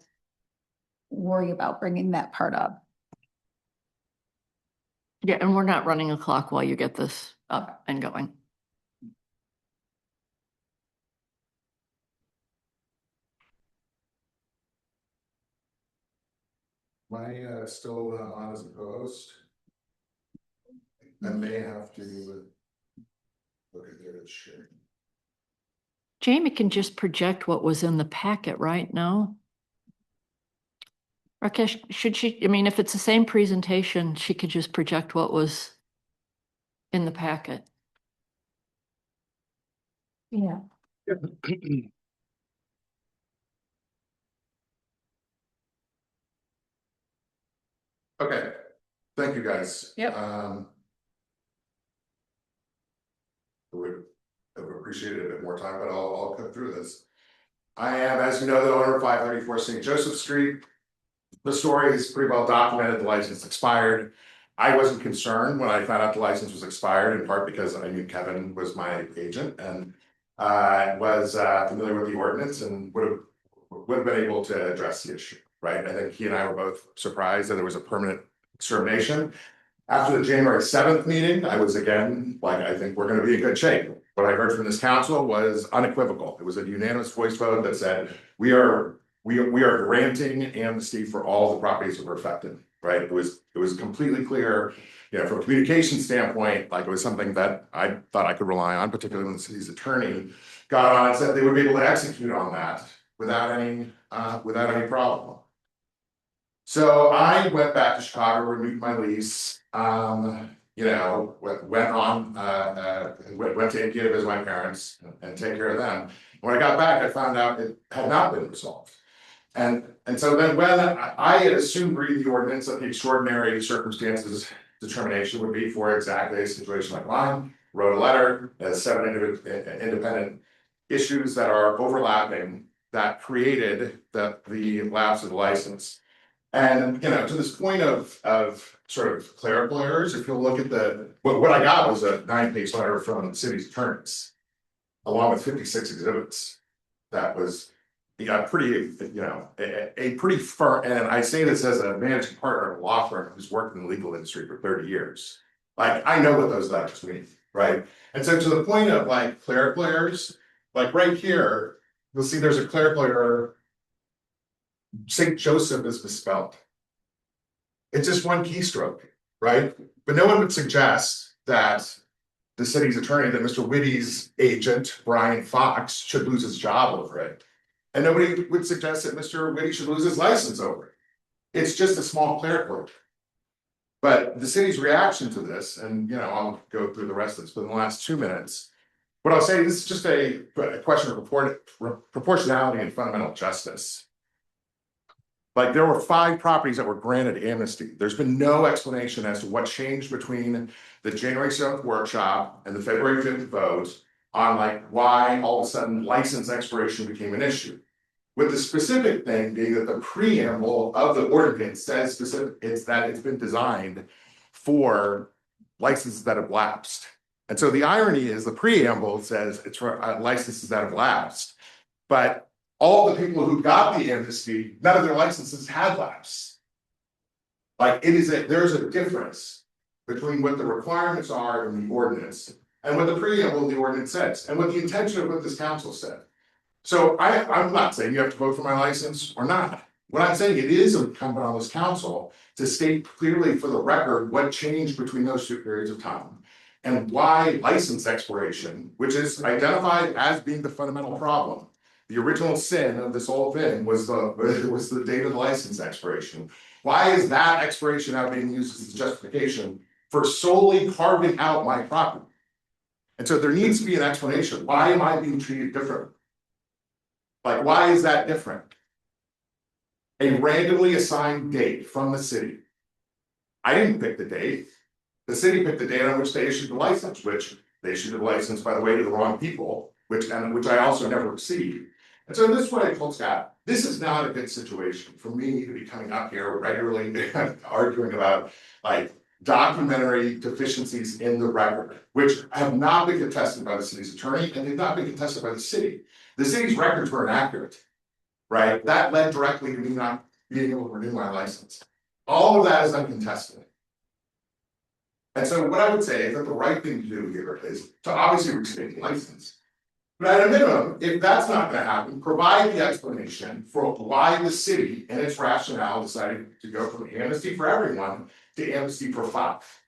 worry about bringing that part up. Yeah, and we're not running a clock while you get this up and going. Am I still on as a co-host? I may have to look at their share. Jamie can just project what was in the packet, right? No? Rakesh, should she, I mean, if it's the same presentation, she could just project what was in the packet. Yeah. Okay, thank you, guys. Yep. I would have appreciated a bit more time, but I'll cut through this. I am, as you know, the owner of 534 St. Joseph Street. The story is pretty well documented. The license expired. I wasn't concerned when I found out the license was expired, in part because I knew Kevin was my agent and was familiar with the ordinance and would have been able to address the issue, right? I think he and I were both surprised that there was a permanent extermination. After the January 7th meeting, I was again like, I think we're going to be in good shape. What I heard from this council was unequivocal. It was a unanimous voice vote that said we are granting amnesty for all the properties that were affected. Right? It was completely clear, from a communication standpoint, like it was something that I thought I could rely on, particularly when the city's attorney got on and said they would be able to execute on that without any problem. So I went back to Chicago, renewed my lease. Went to India to visit my parents and take care of them. When I got back, I found out it had not been resolved. And so then when I had assumed reading the ordinance that the extraordinary circumstances determination would be for exactly a situation like mine, wrote a letter, as 7 independent issues that are overlapping that created the lapse of the license. And, to this point of sort of clerical errors, if you'll look at what I got was a 9-page letter from the city's attorneys, along with 56 exhibits. That was a pretty firm, and I say this as a managing partner of a law firm who's worked in the legal industry for 30 years. Like, I know what those letters mean, right? And so to the point of like clerical errors, like right here, you'll see there's a clerical error. St. Joseph is misspelled. It's just one keystroke, right? But no one would suggest that the city's attorney, that Mr. Whitty's agent, Brian Fox, should lose his job over it. And nobody would suggest that Mr. Whitty should lose his license over it. It's just a small clerical error. But the city's reaction to this, and I'll go through the rest of this, but in the last 2 minutes, what I'll say, this is just a question of proportionality and fundamental justice. Like, there were 5 properties that were granted amnesty. There's been no explanation as to what changed between the January 7th workshop and the February 5th vote on like why all of a sudden license expiration became an issue. With the specific thing being that the preamble of the ordinance says it's that it's been designed for licenses that have lapsed. And so the irony is the preamble says it's for licenses that have lapsed, but all the people who got the amnesty, none of their licenses had lapsed. Like, there's a difference between what the requirements are in the ordinance and what the preamble of the ordinance says, and what the intention of what this council said. So I'm not saying you have to vote for my license or not. What I'm saying, it is incumbent on this council to state clearly for the record what changed between those 2 periods of time and why license expiration, which is identified as being the fundamental problem. The original sin of this whole thing was the date of the license expiration. Why is that expiration now being used as a justification for solely carving out my property? And so there needs to be an explanation. Why am I being treated differently? Like, why is that different? A randomly assigned date from the city. I didn't pick the date. The city picked the date on which they issued the license, which they issued the license, by the way, to the wrong people, which I also never received. And so this is what I told Scott. This is not a good situation for me to be coming up here regularly arguing about like documentary deficiencies in the record, which have not been contested by the city's attorney and they've not been contested by the city. The city's records were inaccurate, right? That led directly to me not being able to renew my license. All of that is uncontested. And so what I would say is that the right thing to do here is to obviously restate the license. But at a minimum, if that's not going to happen, provide the explanation for why the city and its rationale decided to go from amnesty for everyone to amnesty for 5.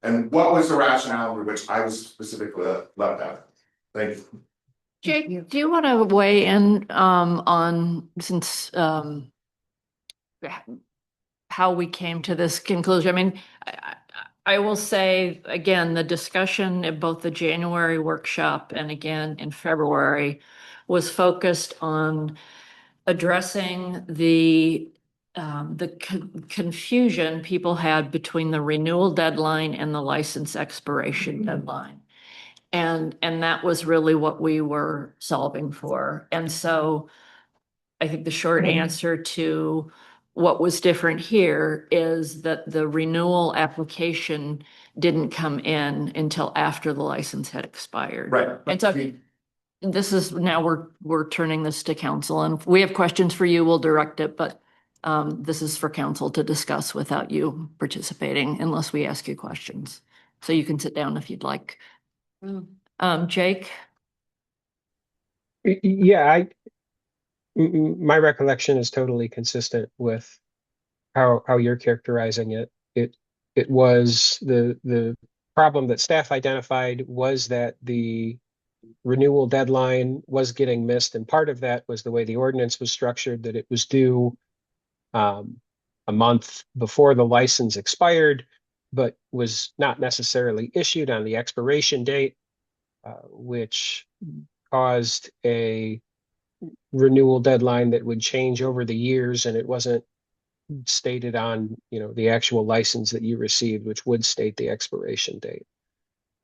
And what was the rationale for which I was specifically left out? Thank you. Jake, do you want to weigh in on since how we came to this conclusion? I mean, I will say, again, the discussion at both the January workshop and again in February was focused on addressing the confusion people had between the renewal deadline and the license expiration deadline. And that was really what we were solving for. And so I think the short answer to what was different here is that the renewal application didn't come in until after the license had expired. Right. And so this is, now we're turning this to council, and if we have questions for you, we'll direct it, but this is for council to discuss without you participating unless we ask you questions. So you can sit down if you'd like. Jake? Yeah, my recollection is totally consistent with how you're characterizing it. It was the problem that staff identified was that the renewal deadline was getting missed, and part of that was the way the ordinance was structured, that it was due a month before the license expired, but was not necessarily issued on the expiration date, which caused a renewal deadline that would change over the years, and it wasn't stated on, the actual license that you received, which would state the expiration date.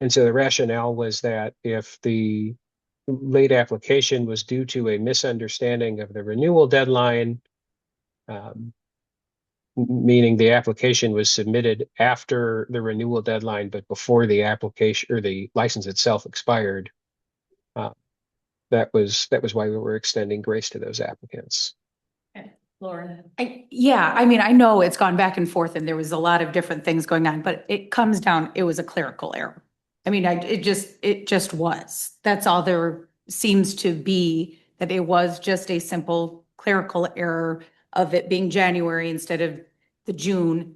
And so the rationale was that if the late application was due to a misunderstanding of the renewal deadline, meaning the application was submitted after the renewal deadline, but before the application or the license itself expired, that was why we were extending grace to those applicants. Lauren? Yeah, I mean, I know it's gone back and forth and there was a lot of different things going on, but it comes down, it was a clerical error. I mean, it just was. That's all there seems to be, that it was just a simple clerical error of it being January instead of the June.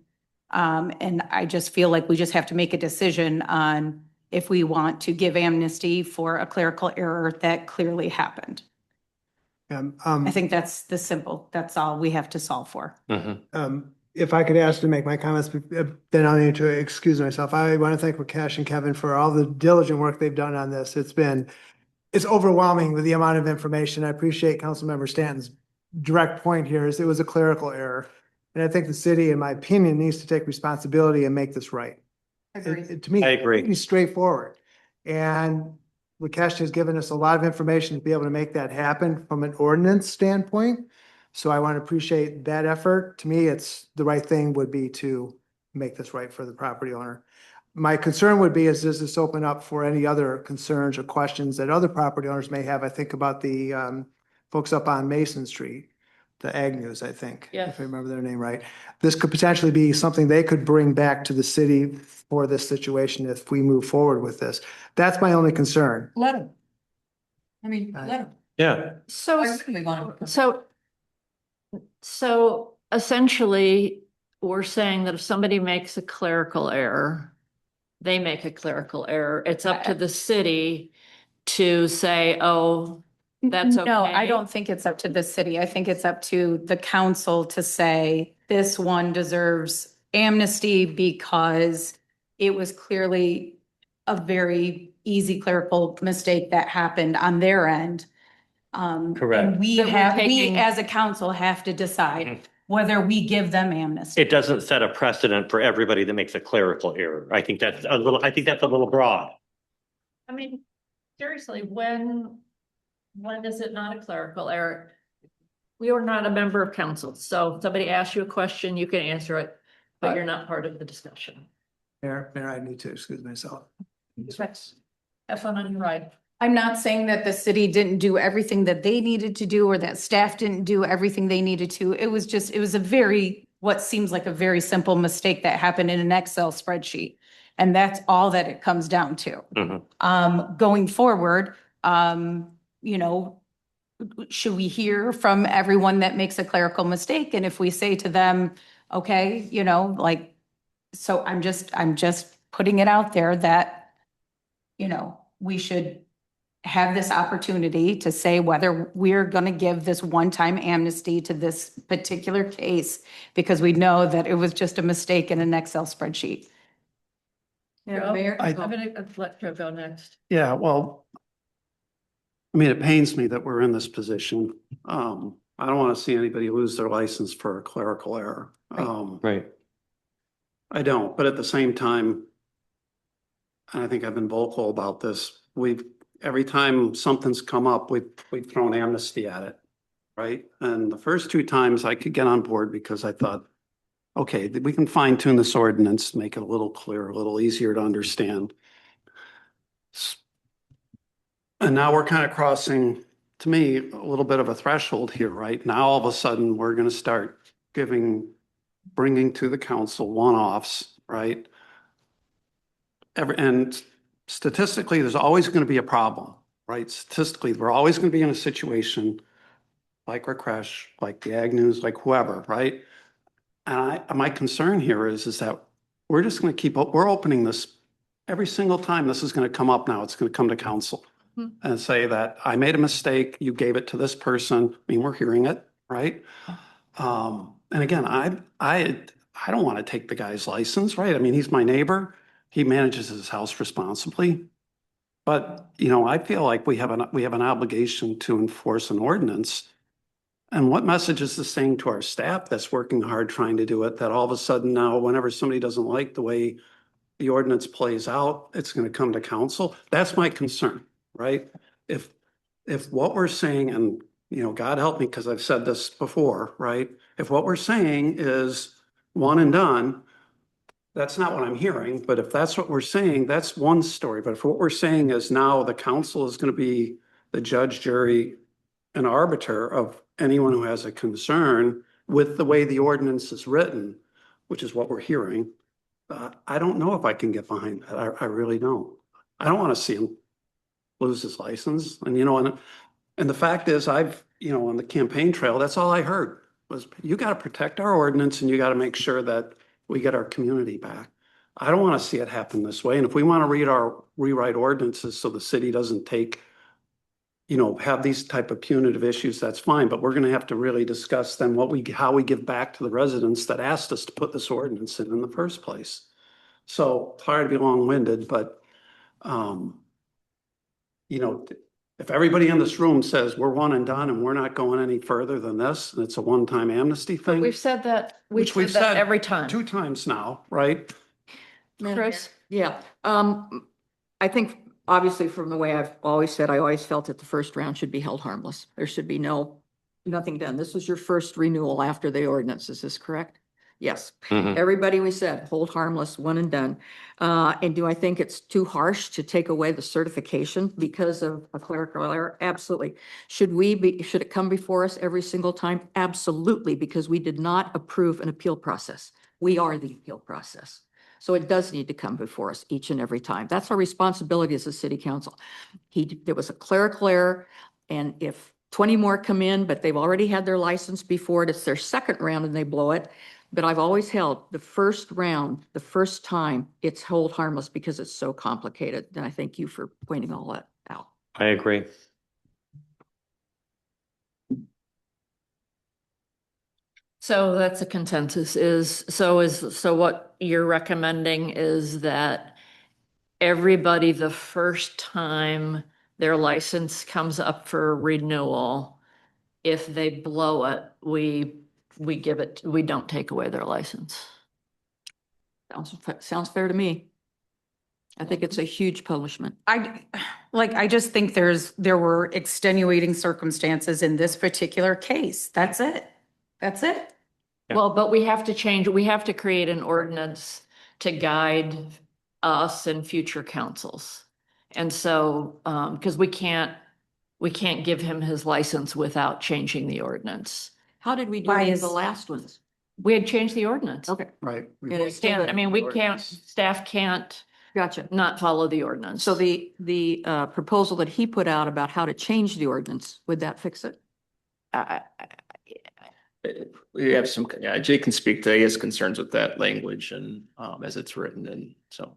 And I just feel like we just have to make a decision on if we want to give amnesty for a clerical error that clearly happened. I think that's all we have to solve for. If I could ask to make my comments, then I'll need to excuse myself. I want to thank Rakesh and Kevin for all the diligent work they've done on this. It's overwhelming with the amount of information. I appreciate Councilmember Stanton's direct point here is it was a clerical error. And I think the city, in my opinion, needs to take responsibility and make this right. To me, I agree. It's straightforward. And Rakesh has given us a lot of information to be able to make that happen from an ordinance standpoint. So I want to appreciate that effort. To me, it's the right thing would be to make this right for the property owner. My concern would be, does this open up for any other concerns or questions that other property owners may have? I think about the folks up on Mason Street, the Agnews, I think, if I remember their name right. This could potentially be something they could bring back to the city for this situation if we move forward with this. That's my only concern. Let them. I mean, let them. Yeah. So essentially, we're saying that if somebody makes a clerical error, they make a clerical error. It's up to the city to say, oh, that's okay. No, I don't think it's up to the city. I think it's up to the council to say this one deserves amnesty because it was clearly a very easy clerical mistake that happened on their end. Correct. And we as a council have to decide whether we give them amnesty. It doesn't set a precedent for everybody that makes a clerical error. I think that's a little broad. I mean, seriously, when is it not a clerical error? We are not a member of council, so if somebody asks you a question, you can answer it, but you're not part of the discussion. Mayor, I need to excuse myself. Have fun on your ride. I'm not saying that the city didn't do everything that they needed to do or that staff didn't do everything they needed to. It was what seems like a very simple mistake that happened in an Excel spreadsheet. And that's all that it comes down to. Going forward, should we hear from everyone that makes a clerical mistake? And if we say to them, okay, so I'm just putting it out there that, we should have this opportunity to say whether we're going to give this one-time amnesty to this particular case, because we know that it was just a mistake in an Excel spreadsheet. Yeah, Mayor, I- I'm gonna let Joe go next. Yeah, well, I mean, it pains me that we're in this position. I don't want to see anybody lose their license for a clerical error. Right. I don't, but at the same time, and I think I've been vocal about this every time something's come up, we've thrown amnesty at it, right? And the first two times I could get on board because I thought, okay, we can fine tune this ordinance, make it a little clearer, a little easier to understand. And now we're kind of crossing, to me, a little bit of a threshold here, right? Now, all of a sudden, we're going to start bringing to the council one-offs, right? And statistically, there's always going to be a problem, right? Statistically, we're always going to be in a situation like Rakesh, like the Agnews, like whoever, right? And my concern here is that we're just going to we're opening this every single time this is going to come up now, it's going to come to council and say that I made a mistake, you gave it to this person. I mean, we're hearing it, right? And again, I don't want to take the guy's license, right? I mean, he's my neighbor. He manages his house responsibly. But, you know, I feel like we have an obligation to enforce an ordinance. And what message is this saying to our staff that's working hard trying to do it, that all of a sudden now, whenever somebody doesn't like the way the ordinance plays out, it's going to come to council? That's my concern, right? If what we're saying, and, you know, God help me, because I've said this before, right? If what we're saying is one and done, that's not what I'm hearing. But if that's what we're saying, that's one story. But if what we're saying is now the council is going to be the judge, jury, and arbiter of anyone who has a concern with the way the ordinance is written, which is what we're hearing, I don't know if I can get behind that. I really don't. I don't want to see him lose his license. And, you know, and the fact is, you know, on the campaign trail, that's all I heard was, you got to protect our ordinance and you got to make sure that we get our community back. I don't want to see it happen this way. And if we want to rewrite ordinances so the city doesn't have these type of punitive issues, that's fine. But we're going to have to really discuss then how we give back to the residents that asked us to put this ordinance in the first place. So sorry to be long-winded, but, you know, if everybody in this room says we're one and done and we're not going any further than this, and it's a one-time amnesty thing. We've said that, Which we've said that said every time. 2 times now, right? Chris? Yeah, I think obviously from the way I've always said, I always felt that the first round should be held harmless. There should be nothing done. This was your first renewal after the ordinance. Is this correct? Yes. Everybody, we said, hold harmless, one and done. And do I think it's too harsh to take away the certification because of a clerical error? Absolutely. Should it come before us every single time? Absolutely, because we did not approve an appeal process. We are the appeal process. So it does need to come before us each and every time. That's our responsibility as a city council. There was a clerical error, and if 20 more come in, but they've already had their license before it's their second round and they blow it. But I've always held the first round, the first time, it's hold harmless because it's so complicated. And I thank you for pointing all that out. I agree. So that's a consensus so what you're recommending is that everybody, the first time their license comes up for renewal, if they blow it, we don't take away their license. Sounds fair to me. I think it's a huge punishment. I just think there were extenuating circumstances in this particular case. That's it. That's it. Well, but we have to create an ordinance to guide us and future councils. And so, because we can't give him his license without changing the ordinance. How did we do it in the last ones? We had changed the ordinance. Okay. Right. Staff can't. Gotcha. Not follow the ordinance. So the proposal that he put out about how to change the ordinance, would that fix it? We have Jay can speak to his concerns with that language and as it's written, and so.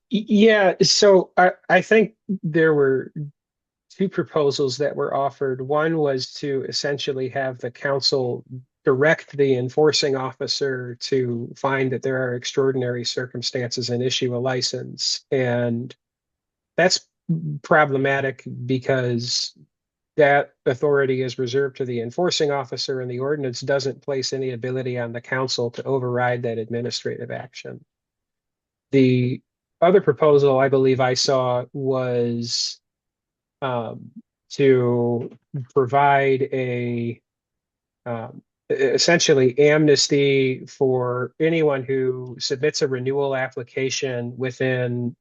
Yeah, so I think there were 2 proposals that were offered. One was to essentially have the council direct the enforcing officer to find that there are extraordinary circumstances and issue a license. And that's problematic because that authority is reserved to the enforcing officer, and the ordinance doesn't place any ability on the council to override that administrative action. The other proposal I believe I saw was to provide a essentially amnesty for anyone who submits a renewal application within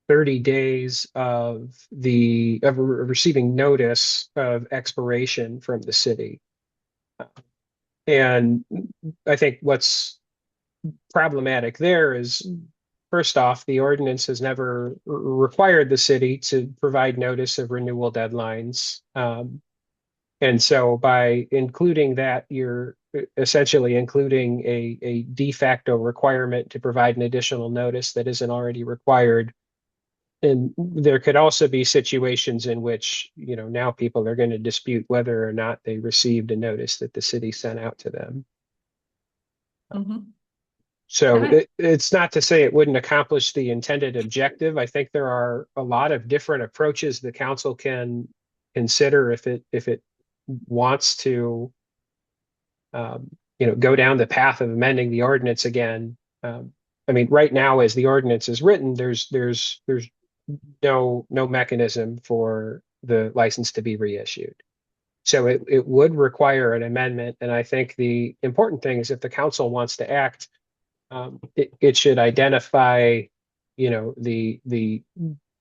30 days of receiving notice of expiration from the city. And I think what's problematic there is, first off, the ordinance has never required the city to provide notice of renewal deadlines. And so by including that, you're essentially including a de facto requirement to provide an additional notice that isn't already required. And there could also be situations in which, now people are going to dispute whether or not they received a notice that the city sent out to them. So it's not to say it wouldn't accomplish the intended objective. I think there are a lot of different approaches the council can consider if it wants to, go down the path of amending the ordinance again. I mean, right now, as the ordinance is written, there's no mechanism for the license to be reissued. So it would require an amendment. And I think the important thing is if the council wants to act, it should identify, the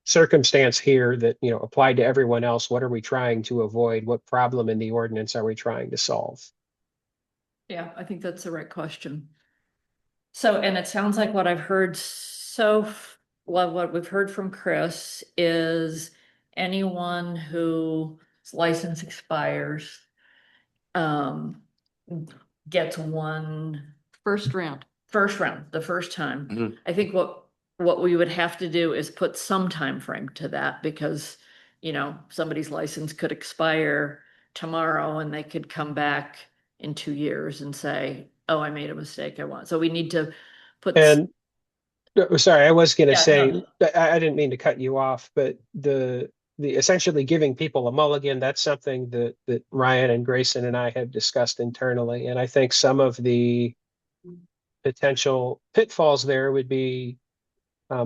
circumstance here that, applied to everyone else. What are we trying to avoid? What problem in the ordinance are we trying to solve? Yeah, I think that's the right question. So, and it sounds like what I've heard what we've heard from Chris is anyone whose license expires gets one First round. the first time. I think what we would have to do is put some time frame to that because, somebody's license could expire tomorrow and they could come back in 2 years and say, oh, I made a mistake. So we need to put. And sorry, I was going to Yeah, say, no. I didn't mean to cut you off, but the essentially giving people a mulligan, that's something that Ryan and Grayson and I have discussed internally. And I think some of the potential pitfalls there would be a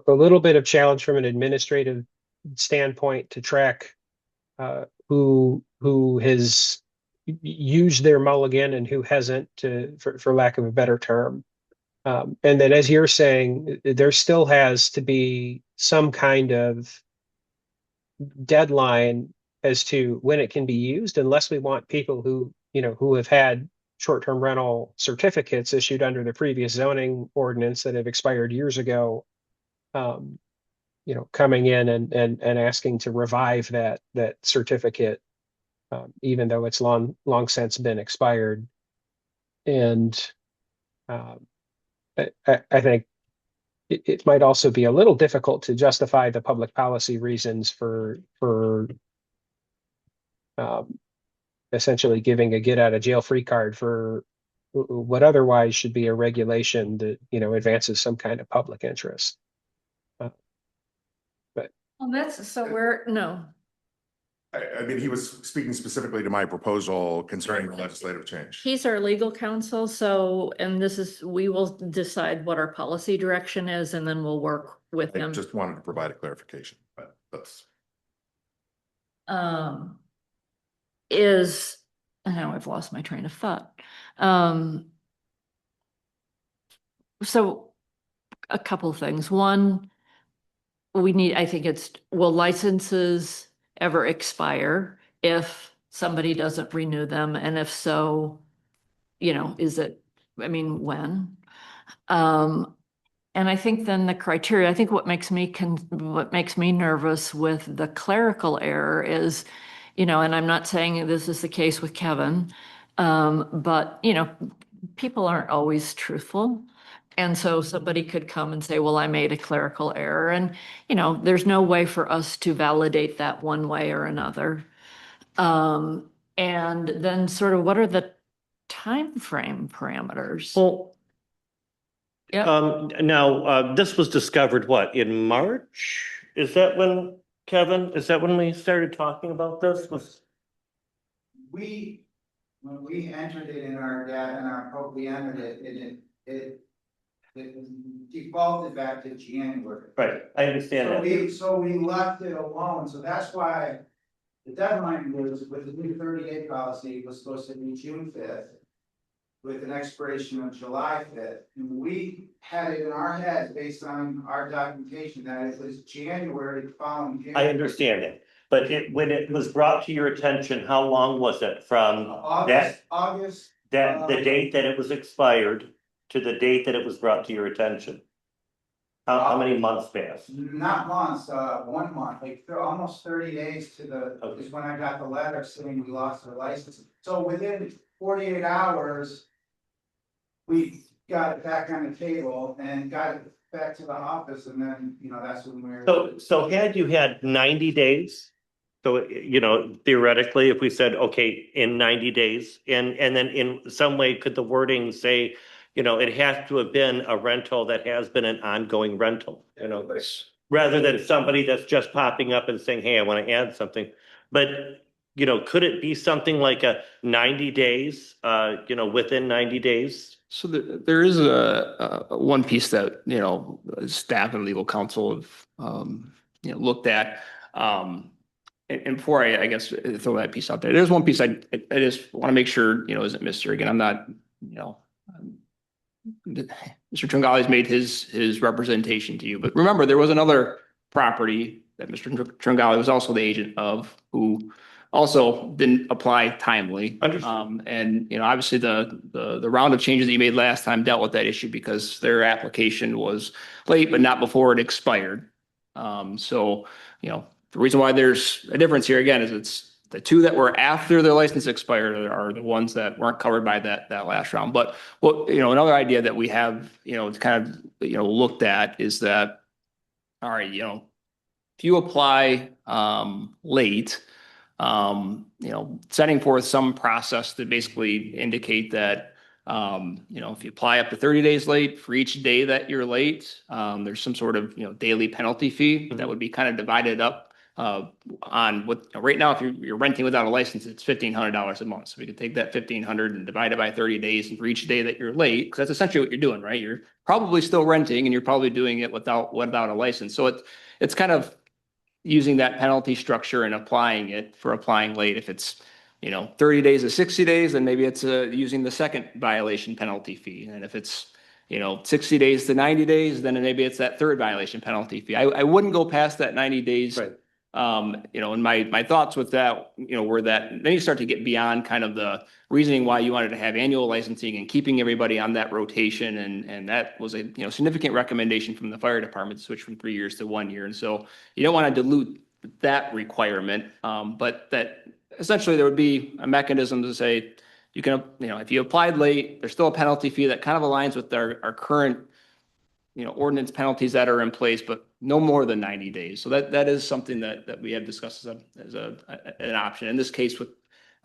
little bit of challenge from an administrative standpoint to track who has used their mulligan and who hasn't, for lack of a better term. And then, as you're saying, there still has to be some kind of deadline as to when it can be used, unless we want people who have had short-term rental certificates issued under the previous zoning ordinance that have expired years ago, coming in and asking to revive that certificate, even though it's long since been expired. And I think it might also be a little difficult to justify the public policy reasons for essentially giving a get out of jail free card for what otherwise should be a regulation that, advances some kind of public interest. But Well, that's, so we're, no. I mean, he was speaking specifically to my proposal concerning the legislative change. He's our legal counsel, so, and we will decide what our policy direction is, and then we'll work with I him. just wanted to provide a clarification, but that's. Now I've lost my train of thought. So a couple things. One, I think will licenses ever expire if somebody doesn't renew them? And if so, when? And I think then the criteria, I think what makes me nervous with the clerical error is, and I'm not saying this is the case with Kevin, but, people aren't always truthful. And so somebody could come and say, well, I made a clerical error. And, there's no way for us to validate that one way or another. And then sort of what are the time frame parameters? Well, now, this was discovered in March? Is that when, Kevin, we started talking about this? When we entered it in our data, we entered it It defaulted back to January. Right, I understand that. So we left it alone, so that's why the deadline was with the new 30-day policy was supposed to be June 5th. With an expiration on July 5th, and we had it in our head based on our documentation that it was January following. I understand it, but when it was brought to your attention, how long was it from August. the date that it was expired to the date that it was brought to your attention? How many months passed? Not months, 1 month, like almost 30 days to is when I got the letter saying we lost our license. So within 48 hours, we got it back on the table and got it back to the office, and then, that's when So had you had 90 days, so, theoretically, if we said, okay, in 90 days, and then in some way, could the wording say, it has to have been a rental that has been an ongoing rental, rather than somebody that's just popping up and saying, hey, I want to add something. But, could it be something like a 90 days, within 90 days? So there is a one piece that, staff and legal counsel have, looked at. And before I guess throw that piece out there, there's one piece I just want to make sure, isn't missed here. Again, I'm not, Mr. Tringali's made his representation to you, but remember, there was another property that Mr. Tringali was also the agent of, who also didn't apply timely. And, obviously the round of changes that you made last time dealt with that issue because their application was late, but not before it expired. So, the reason why there's a difference here again is it's the two that were after their license expired are the ones that weren't covered by that last round. But another idea that we have, kind of, looked at is that, all right, if you apply late, setting forth some process to basically indicate that, if you apply up to 30 days late for each day that you're late, there's some sort of, daily penalty fee that would be kind of divided up on what right now, if you're renting without a license, it's $1,500 a month. So we could take that 1,500 and divide it by 30 days, and for each day that you're late, because that's essentially what you're doing, right? You're probably still renting, and you're probably doing it without a license. So it's kind of using that penalty structure and applying it for applying late. If it's 30 days to 60 days, then maybe it's using the second violation penalty fee. And if it's 60 days to 90 days, then maybe it's that third violation penalty fee. I wouldn't go past that 90 days. Right. And my thoughts with that, were that then you start to get beyond kind of the reasoning why you wanted to have annual licensing and keeping everybody on that rotation. And that was a, significant recommendation from the fire department to switch from 3 years to 1 year. And so you don't want to dilute that requirement. But that essentially there would be a mechanism to say, you can, if you applied late, there's still a penalty fee that kind of aligns with our current ordinance penalties that are in place, but no more than 90 days. So that is something that we have discussed as an option. In this case with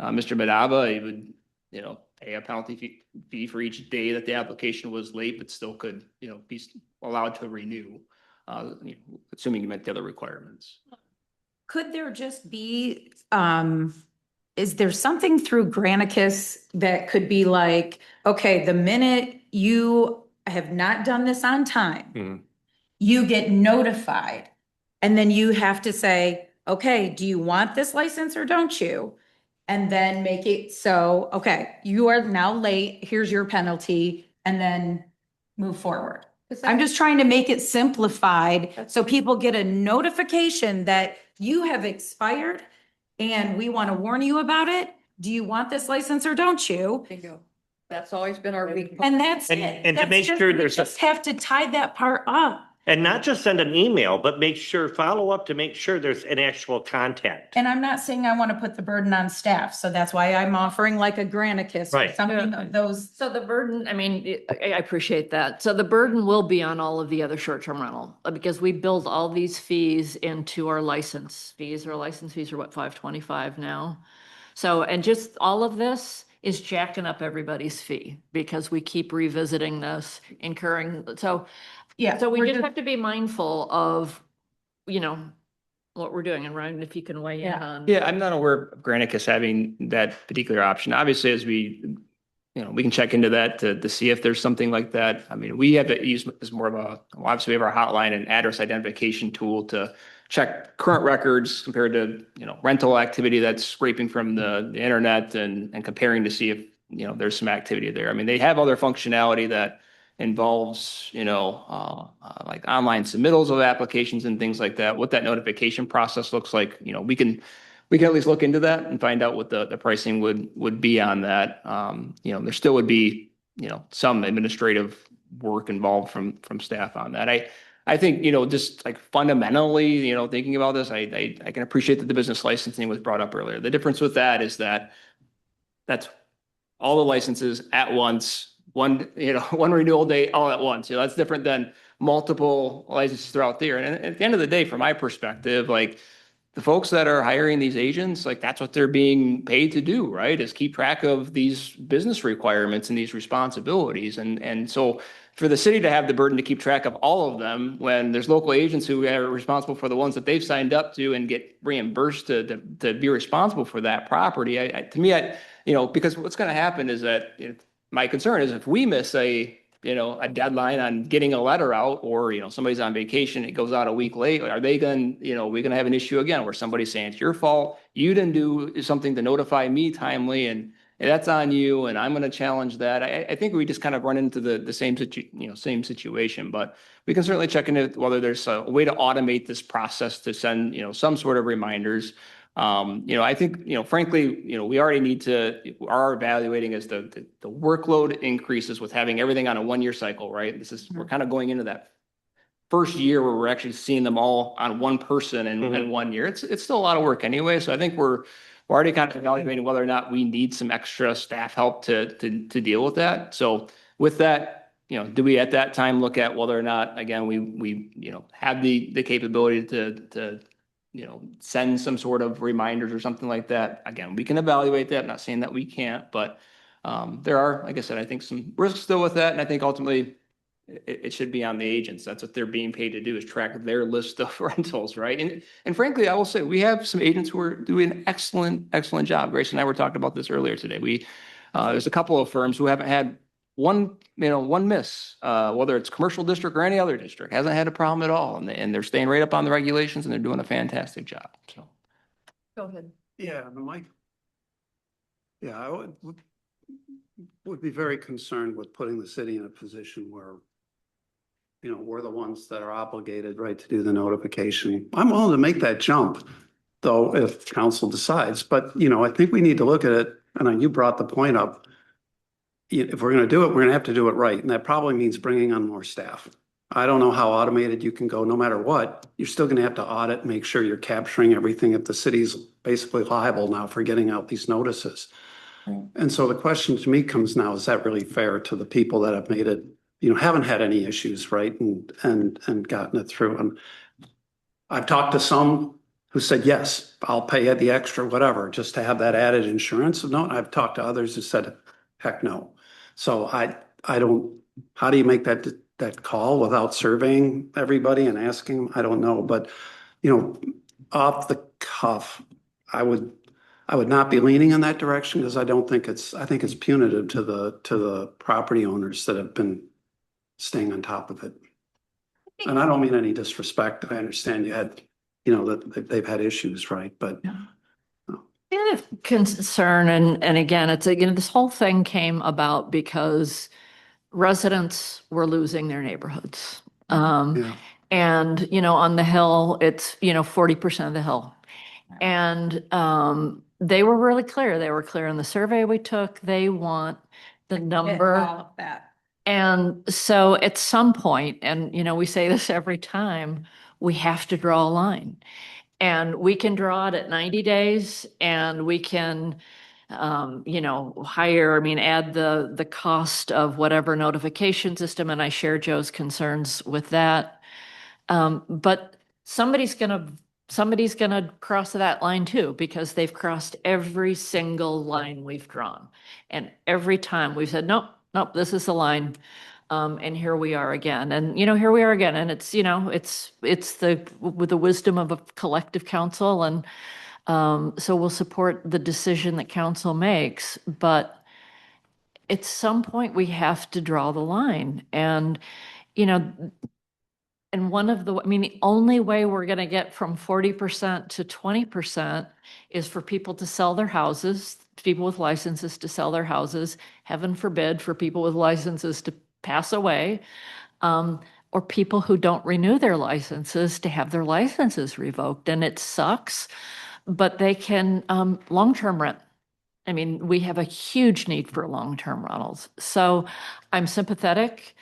Mr. Madaba, he would, pay a penalty fee for each day that the application was late, but still could, be allowed to renew, assuming you met the other requirements. Could there just be, is there something through Granicus that could be like, okay, the minute you have not done this on time, you get notified, and then you have to say, okay, do you want this license or don't you? And then make it so, okay, you are now late, here's your penalty, and then move forward. I'm just trying to make it simplified so people get a notification that you have expired and we want to warn you about it. Do you want this license or don't you? Bingo. That's always been our weak. And that's it. And to That's make just- sure we there's just have to tie that part up. and not just send an email, but follow up to make sure there's an actual contact. And I'm not saying I want to put the burden on staff, so that's why I'm offering like a Granicus or Right. something of those. So the burden, I appreciate that. So the burden will be on all of the other short-term rental because we build all these fees into our license fees. Our license fees are what, $525 now? So, and just all of this is jacking up everybody's fee because we keep revisiting this, incurring, so. Yeah. So we we're just have to be mindful of, what we're doing. And Ryan, if you can weigh in on. Yeah, I'm not aware of Granicus having that particular option. Obviously, as we we can check into that to see if there's something like that. I mean, we have to use as more of a, well, obviously we have our hotline and address identification tool to check current records compared to, rental activity that's scraping from the internet and comparing to see if, there's some activity there. I mean, they have other functionality that involves, like online submittals of applications and things like that. What that notification process looks like, we can at least look into that and find out what the pricing would be on that. There still would be, some administrative work involved from staff on that. I think, just like fundamentally, thinking about this, I can appreciate that the business licensing was brought up earlier. The difference with that is that's all the licenses at once, one renewal date all at once. That's different than multiple licenses throughout the year. And at the end of the day, from my perspective, like, the folks that are hiring these agents, like, that's what they're being paid to do, right? Is keep track of these business requirements and these responsibilities. And so for the city to have the burden to keep track of all of them when there's local agents who are responsible for the ones that they've signed up to and get reimbursed to be responsible for that property, to me, because what's going to happen is that my concern is if we miss a deadline on getting a letter out, or, somebody's on vacation, it goes out a week late, are they going, we're going to have an issue again where somebody's saying it's your fault, you didn't do something to notify me timely, and that's on you, and I'm going to challenge that. I think we just kind of run into the same same situation, but we can certainly check into whether there's a way to automate this process to send, some sort of reminders. I think, frankly, we already are evaluating as the workload increases with having everything on a 1-year cycle, right? We're kind of going into that first year where we're actually seeing them all on one person in 1 year. It's still a lot of work anyway. So I think we're already kind of evaluating whether or not we need some extra staff help to deal with that. So with that, do we at that time look at whether or not, again, we have the capability to send some sort of reminders or something like that. Again, we can evaluate that. I'm not saying that we can't, but there are, like I said, I think some risks still with that. And I think ultimately it should be on the agents. That's what they're being paid to do, is track their list of rentals, right? And frankly, I will say we have some agents who are doing an excellent job. Grace and I were talking about this earlier today. There's a couple of firms who haven't had one miss, whether it's commercial district or any other district, hasn't had a problem at all. And they're staying right up on the regulations, and they're doing a fantastic job. So. Go ahead. Yeah, I would be very concerned with putting the city in a position where, we're the ones that are obligated, right, to do the notification. I'm willing to make that jump, though, if council decides. But, I think we need to look at it, and you brought the point up. If we're going to do it, we're going to have to do it right. And that probably means bringing on more staff. I don't know how automated you can go. No matter what, you're still going to have to audit, make sure you're capturing everything if the city's basically liable now for getting out these notices. Right. And so the question to me comes now, is that really fair to the people that have made it, haven't had any issues, right? And gotten it through. And I've talked to some who said, yes, I'll pay you the extra, whatever, just to have that added insurance. No, I've talked to others who said, heck no. So I don't, how do you make that call without surveying everybody and asking them? I don't know, but off the cuff, I would not be leaning in that direction, because I think it's punitive to the property owners that have been staying on top of it. And I don't mean any disrespect. I understand you had, that they've had issues, right? But The other concern, and again, it's, this whole thing came about because residents were losing their neighborhoods. And, on the Hill, it's, 40% of the Hill. And they were really clear. They were clear in the survey we took. They want the number. All of that. And so at some point, and, we say this every time, we have to draw a line. And we can draw it at 90 days, and we can, add the cost of whatever notification system. And I share Joe's concerns with that. But somebody's gonna cross that line too, because they've crossed every single line we've drawn. And every time we've said, nope, this is the line. And here we are again. And, here we are again. And it's, it's with the wisdom of a collective council. And so we'll support the decision that council makes. But at some point we have to draw the line and, you know, and the only way we're going to get from 40% to 20% is for people to sell their houses, people with licenses to sell their houses, heaven forbid for people with licenses to pass away, or people who don't renew their licenses to have their licenses revoked. And it sucks, but they can long-term rent. I mean, we have a huge need for long-term rentals. So I'm sympathetic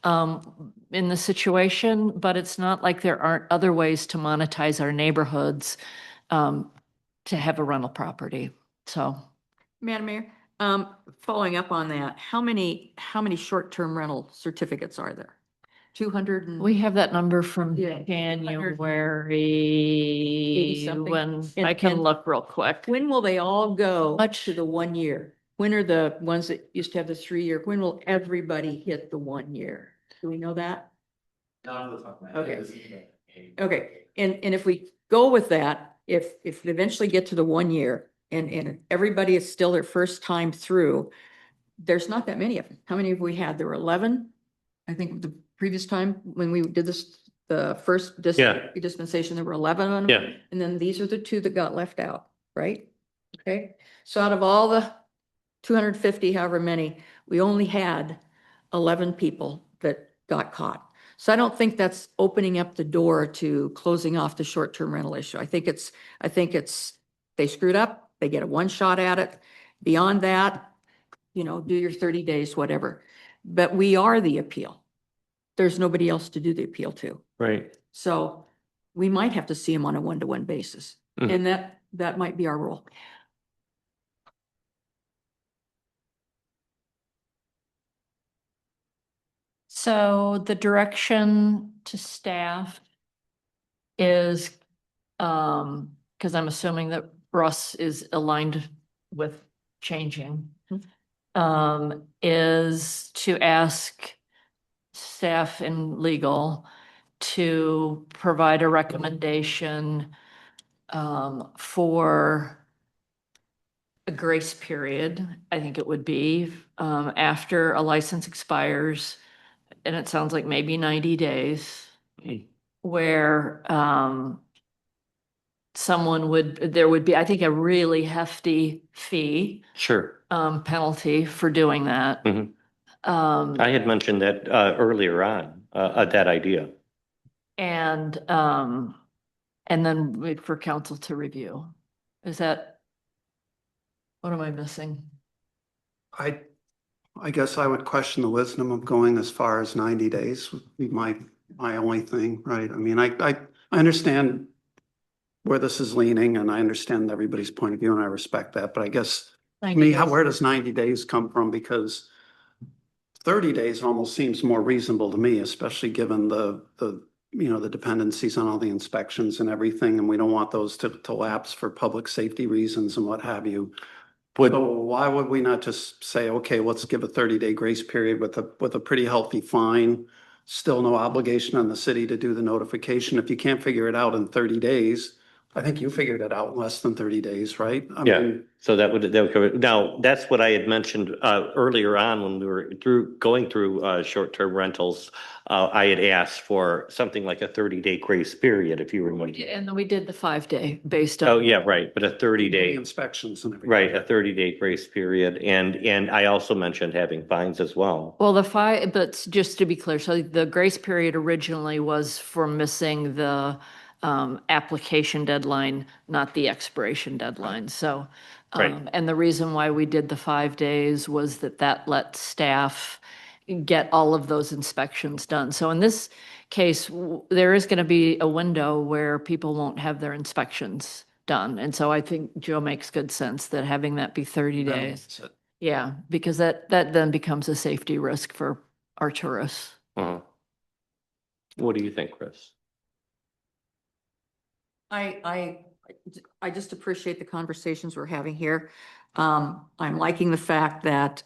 in the situation, but it's not like there aren't other ways to monetize our neighborhoods to have a rental property. So, Madam Mayor, following up on that, how many short-term rental certificates are there? 200 and we have that number from Yeah. January, something. when And- I can and look real quick. when will they all go Much- to the 1 year? When are the ones that used to have the 3 year? When will everybody hit the 1 year? Do we know that? Okay. Okay, and if we go with that, if we eventually get to the 1 year and everybody is still their first time through, there's not that many of them. How many have we had? There were 11. I think the previous time when we did this, the first dispensation, there were 11 of them. Yeah. And then these are the 2 that got left out, right? Okay, so out of all the 250, however many, we only had 11 people that got caught. So I don't think that's opening up the door to closing off the short-term rental issue. I think it's, they screwed up, they get a one shot at it. Beyond that, you know, do your 30 days, whatever. But we are the appeal. There's nobody else to do the appeal to. Right. So we might have to see them on a one-to-one basis. And that might be our role. So the direction to staff is, because I'm assuming that Russ is aligned with changing, is to ask staff and legal to provide a recommendation for a grace period. I think it would be after a license expires, and it sounds like maybe 90 days, where there would be, I think, a really hefty fee. Sure. Penalty for doing that. I had mentioned that earlier on, that idea. And then wait for council to review. Is that, what am I missing? I guess I would question the wisdom of going as far as 90 days would be my only thing, right? I mean, I understand where this is leaning and I understand everybody's point of view and I respect that, but I guess to 90 me, days. where does 90 days come from? Because 30 days almost seems more reasonable to me, especially given the dependencies on all the inspections and everything, and we don't want those to lapse for public safety reasons and what have you. So why would we not just say, okay, let's give a 30-day grace period with a pretty healthy fine, still no obligation on the city to do the notification. If you can't figure it out in 30 days, I think you figured it out in less than 30 days, right? Yeah, so that would cover it. Now, that's what I had mentioned earlier on when we were going through short-term rentals. I had asked for something like a 30-day grace period, if you remember. And then we did the 5-day based on. Oh, yeah, right, but a 30-day. Inspections and everything. Right, a 30-day grace period, and I also mentioned having fines as well. Well, but just to be clear, so the grace period originally was for missing the application deadline, not the expiration deadline. So, Right. And the reason why we did the 5 days was that let staff get all of those inspections done. So in this case, there is going to be a window where people won't have their inspections done. And so I think Joe makes good sense that having that be 30 days. Yeah, because that then becomes a safety risk for our tourists. What do you think, Chris? I just appreciate the conversations we're having here. I'm liking the fact that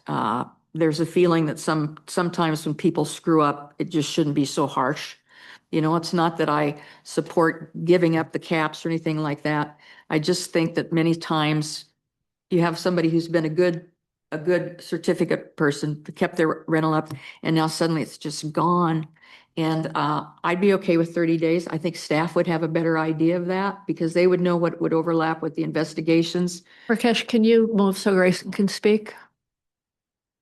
there's a feeling that sometimes when people screw up, it just shouldn't be so harsh. You know, it's not that I support giving up the caps or anything like that. I just think that many times you have somebody who's been a good a good certificate person, kept their rental up, and now suddenly it's just gone. And I'd be okay with 30 days. I think staff would have a better idea of that because they would know what would overlap with the investigations. Rakesh, can you move so Grace can speak?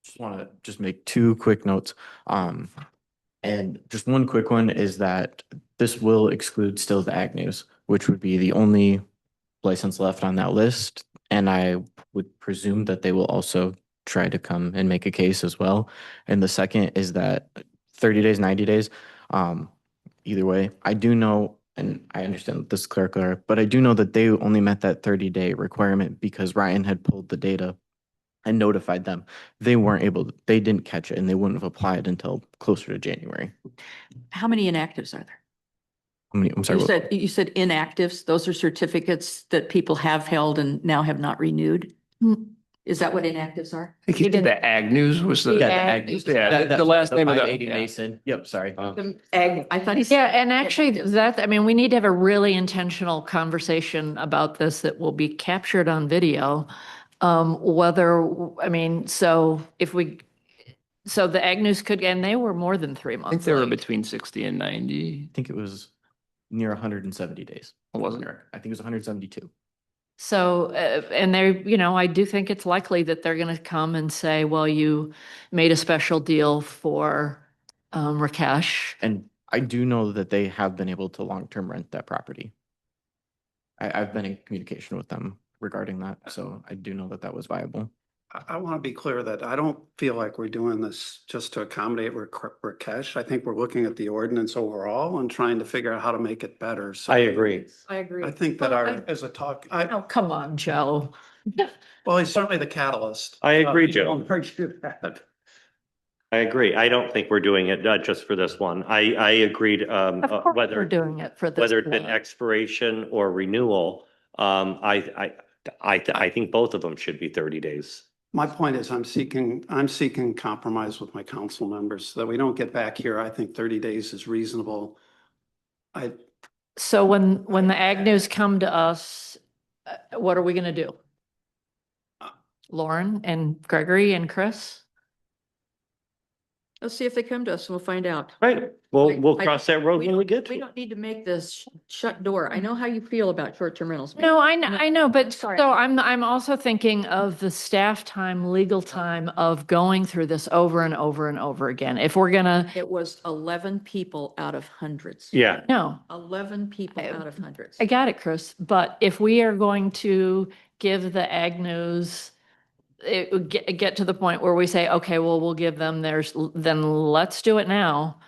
Just want to just make two quick notes. And just one quick one is that this will exclude still the Agnews, which would be the only license left on that list. And I would presume that they will also try to come and make a case as well. And the second is that 30 days, 90 days, either way, I do know, and I understand that this is clerical, but I do know that they only met that 30-day requirement because Ryan had pulled the data and notified them. They weren't able, they didn't catch it and they wouldn't have applied until closer to January. How many inactives are there? How many, I'm sorry. You said inactives. Those are certificates that people have held and now have not renewed. Is that what inactives are? I think he did the Ag News was the. Yeah, the Agnews. Yeah, the last name of the. 580 Mason. Yep, sorry. The ag, I thought he said. Yeah, and actually that, I mean, we need to have a really intentional conversation about this that will be captured on video. Whether, I mean, so if we, so the Agnews could, and they were more than 3 months. I think they were late. between 60 and 90. I think it was near 170 days. It wasn't. I think it was 172. So, and they, you know, I do think it's likely that they're going to come and say, well, you made a special deal for Rakesh. And I do know that they have been able to long-term rent that property. I've been in communication with them regarding that, so I do know that that was viable. I want to be clear that I don't feel like we're doing this just to accommodate Rakesh. I think we're looking at the ordinance overall and trying to figure out how to make it better. So I agree. I agree. I think that as a talk, Oh, come on, Joe. well, he's certainly the catalyst. I agree, You Joe. don't argue that. I agree. I don't think we're doing it just for this one. I agreed, Of course, we're whether, doing it for this. whether it's an one. expiration or renewal, I think both of them should be 30 days. My point is I'm seeking compromise with my council members so that we don't get back here. I think 30 days is reasonable. So when the Agnews come to us, what are we going to do? Lauren and Gregory and Chris? Let's see if they come to us and we'll find out. Right. We'll I- cross that road we when we don't- get to We it. don't need to make this shut door. I know how you feel about short-term rentals. No, I know, but Sorry. so I'm also thinking of the staff time, legal time of going through this over and over and over again. If we're gonna, It was 11 people out of hundreds. Yeah. no, 11 people out of hundreds. I got it, Chris. But if we are going to give the Agnews, it would get to the point where we say, okay, well, we'll give them theirs, then let's do it now.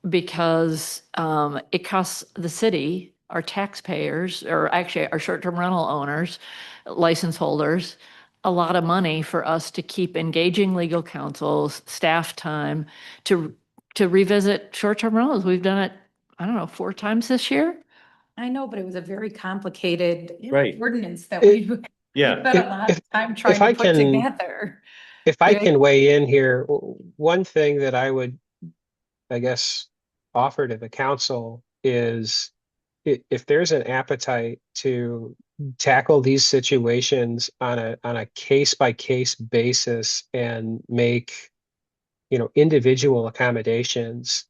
Because it costs the city, our taxpayers, or actually our short-term rental owners, license holders, a lot of money for us to keep engaging legal counsels, staff time to revisit short-term rentals. We've done it, I don't know, 4 times this year. I know, but it was a very complicated Right. ordinance that It- we Yeah. spent a lot of time if trying I to put can- together. If I Yeah. can weigh in here, one thing that I would, I guess, offer to the council is if there's an appetite to tackle these situations on a case by case basis and make, individual accommodations,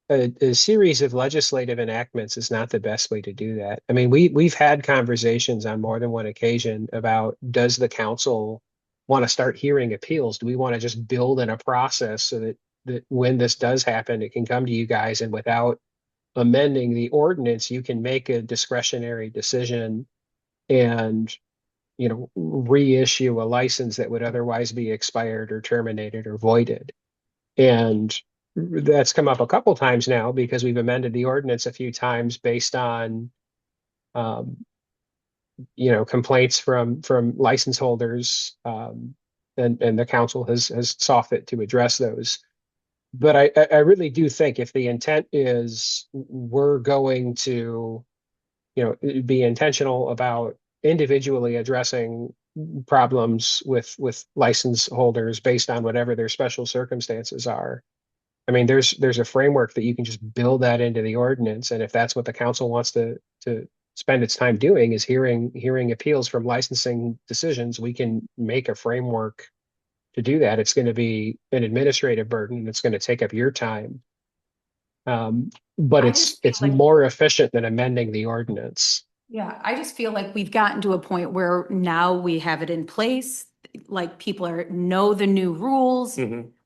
a series of legislative enactments is not the best way to do that. I mean, we've had conversations on more than one occasion about, does the council want to start hearing appeals? Do we want to just build in a process so that when this does happen, it can come to you guys, and without amending the ordinance, you can make a discretionary decision and, reissue a license that would otherwise be expired or terminated or voided. And that's come up a couple times now because we've amended the ordinance a few times based on, complaints from license holders, and the council has saw fit to address those. But I really do think if the intent is we're going to, be intentional about individually addressing problems with license holders based on whatever their special circumstances are. I mean, there's a framework that you can just build that into the ordinance, and if that's what the council wants to spend its time doing is hearing appeals from licensing decisions. We can make a framework to do that. It's going to be an administrative burden and it's going to take up your time. But I it's just feel like- more efficient than amending the ordinance. Yeah, I just feel like we've gotten to a point where now we have it in place, like people know the new rules,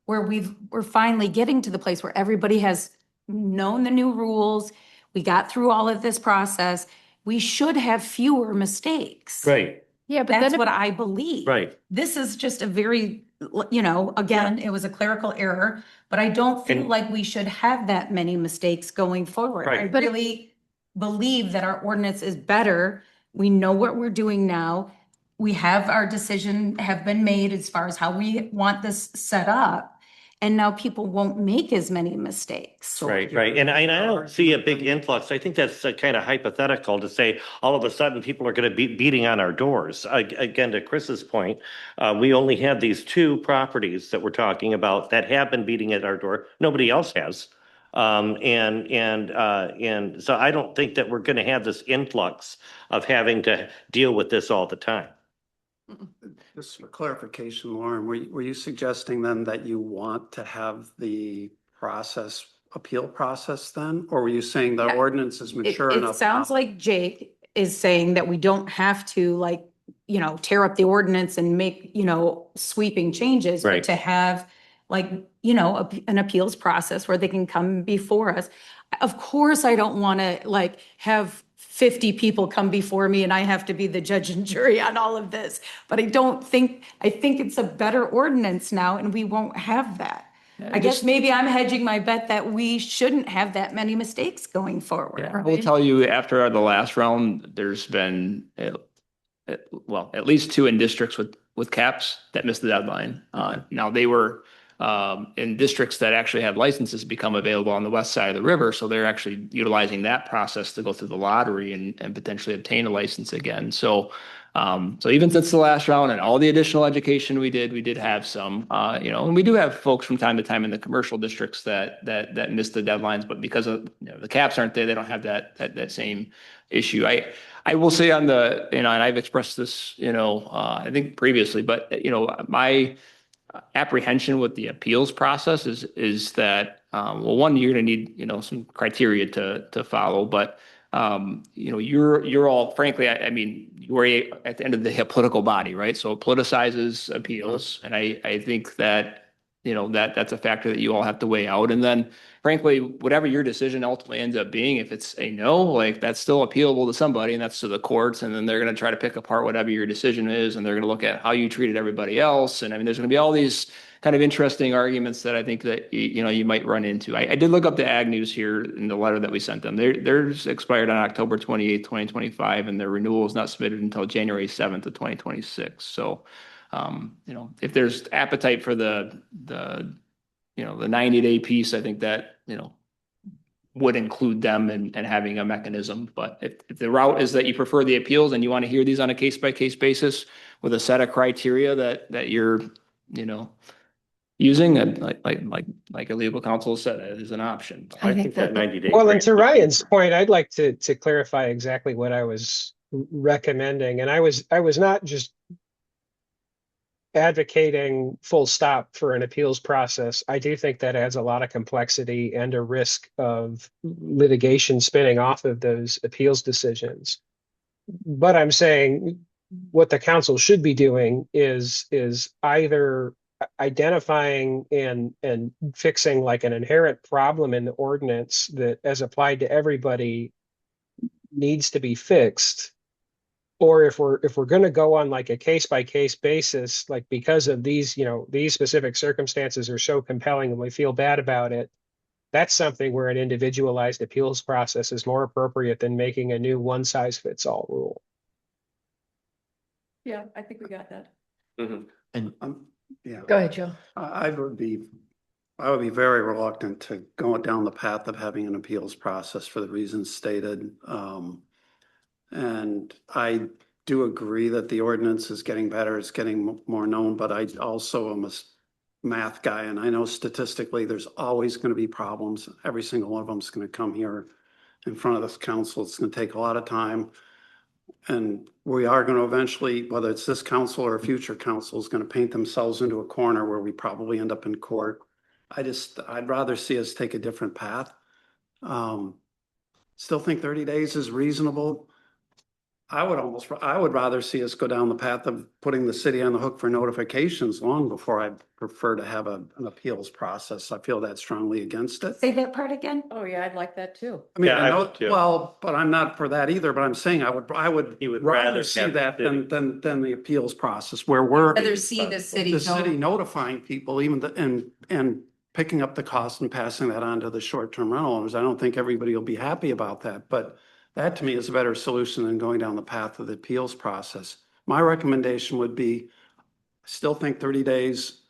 where we're finally getting to the place where everybody has known the new rules. We got through all of this process. We should have fewer mistakes. Right, Yeah, but That's then what I believe. right. This is just a very, again, it was a clerical error, but I don't feel And- like we should have that many mistakes going forward. I Right. But- really believe that our ordinance is better. We know what we're doing now. We have our decision have been made as far as how we want this set up. And now people won't make as many mistakes. Right, right. And I don't see a big influx. I think that's kind of hypothetical to say all of a sudden people are going to be beating on our doors. Again, to Chris's point, we only have these 2 properties that we're talking about that have been beating at our door. Nobody else has. And so I don't think that we're going to have this influx of having to deal with this all the time. Just for clarification, Lauren, were you suggesting then that you want to have the appeal process then? Or were you saying the ordinance is mature enough? It sounds like Jake is saying that we don't have to tear up the ordinance and make, sweeping changes. But Right. to have an appeals process where they can come before us. Of course, I don't want to have 50 people come before me and I have to be the judge and jury on all of this. But I think it's a better ordinance now and we won't have that. I guess maybe I'm hedging my bet that we shouldn't have that many mistakes going forward. Yeah, I will tell you, after the last round, there's been, at least 2 in districts with caps that missed the deadline. Now, they were in districts that actually have licenses become available on the west side of the river. So they're actually utilizing that process to go through the lottery and potentially obtain a license again. So even since the last round and all the additional education we did have some, and we do have folks from time to time in the commercial districts that missed the deadlines, but because of the caps aren't there, they don't have that same issue. I will say on the, and I've expressed this, I think previously, but my apprehension with the appeals process is that, one, you're going to need, some criteria to follow, but, you're all, frankly, I mean, you're at the end of the day a political body, right? So it politicizes appeals. And I think that, that's a factor that you all have to weigh out. And then frankly, whatever your decision ultimately ends up being, if it's a no, that's still appealable to somebody and that's to the courts. And then they're going to try to pick apart whatever your decision is. And they're going to look at how you treated everybody else. And I mean, there's going to be all these kind of interesting arguments that I think that, you might run into. I did look up the Ag News here in the letter that we sent them. Theirs expired on October 28th, 2025, and their renewal is not submitted until January 7th of 2026. So, if there's appetite for the 90-day piece, I think that, would include them and having a mechanism. But if the route is that you prefer the appeals and you want to hear these on a case-by-case basis with a set of criteria that you're, using, and like a legal counsel said, it is an option. I think that 90-day. Well, and to Ryan's point, I'd like to clarify exactly what I was recommending. And I was not just advocating full stop for an appeals process. I do think that adds a lot of complexity and a risk of litigation spinning off of those appeals decisions. But I'm saying what the council should be doing is either identifying and fixing like an inherent problem in the ordinance that, as applied to everybody, needs to be fixed. Or if we're going to go on like a case by case basis, like because of these, these specific circumstances are so compelling and we feel bad about it, that's something where an individualized appeals process is more appropriate than making a new one size fits all rule. Yeah, I think we got that. And Yeah. Go ahead, Joe. I would be very reluctant to go down the path of having an appeals process for the reasons stated. And I do agree that the ordinance is getting better, it's getting more known, but I also am a math guy and I know statistically there's always going to be problems. Every single one of them is going to come here in front of this council. It's going to take a lot of time. And we are going to eventually, whether it's this council or a future council, is going to paint themselves into a corner where we probably end up in court. I'd rather see us take a different path. Still think 30 days is reasonable. I would rather see us go down the path of putting the city on the hook for notifications long before I prefer to have an appeals process. I feel that strongly against it. Say that part again? Oh, yeah, I'd like that too. I mean, Yeah, I I know, would too. well, but I'm not for that either, but I'm saying I would You would rather rather see have that the than the appeals process where we're Rather see the city. the city notifying people even and picking up the cost and passing that on to the short-term rental owners. I don't think everybody will be happy about that, but that to me is a better solution than going down the path of the appeals process. My recommendation would be, I still think 30 days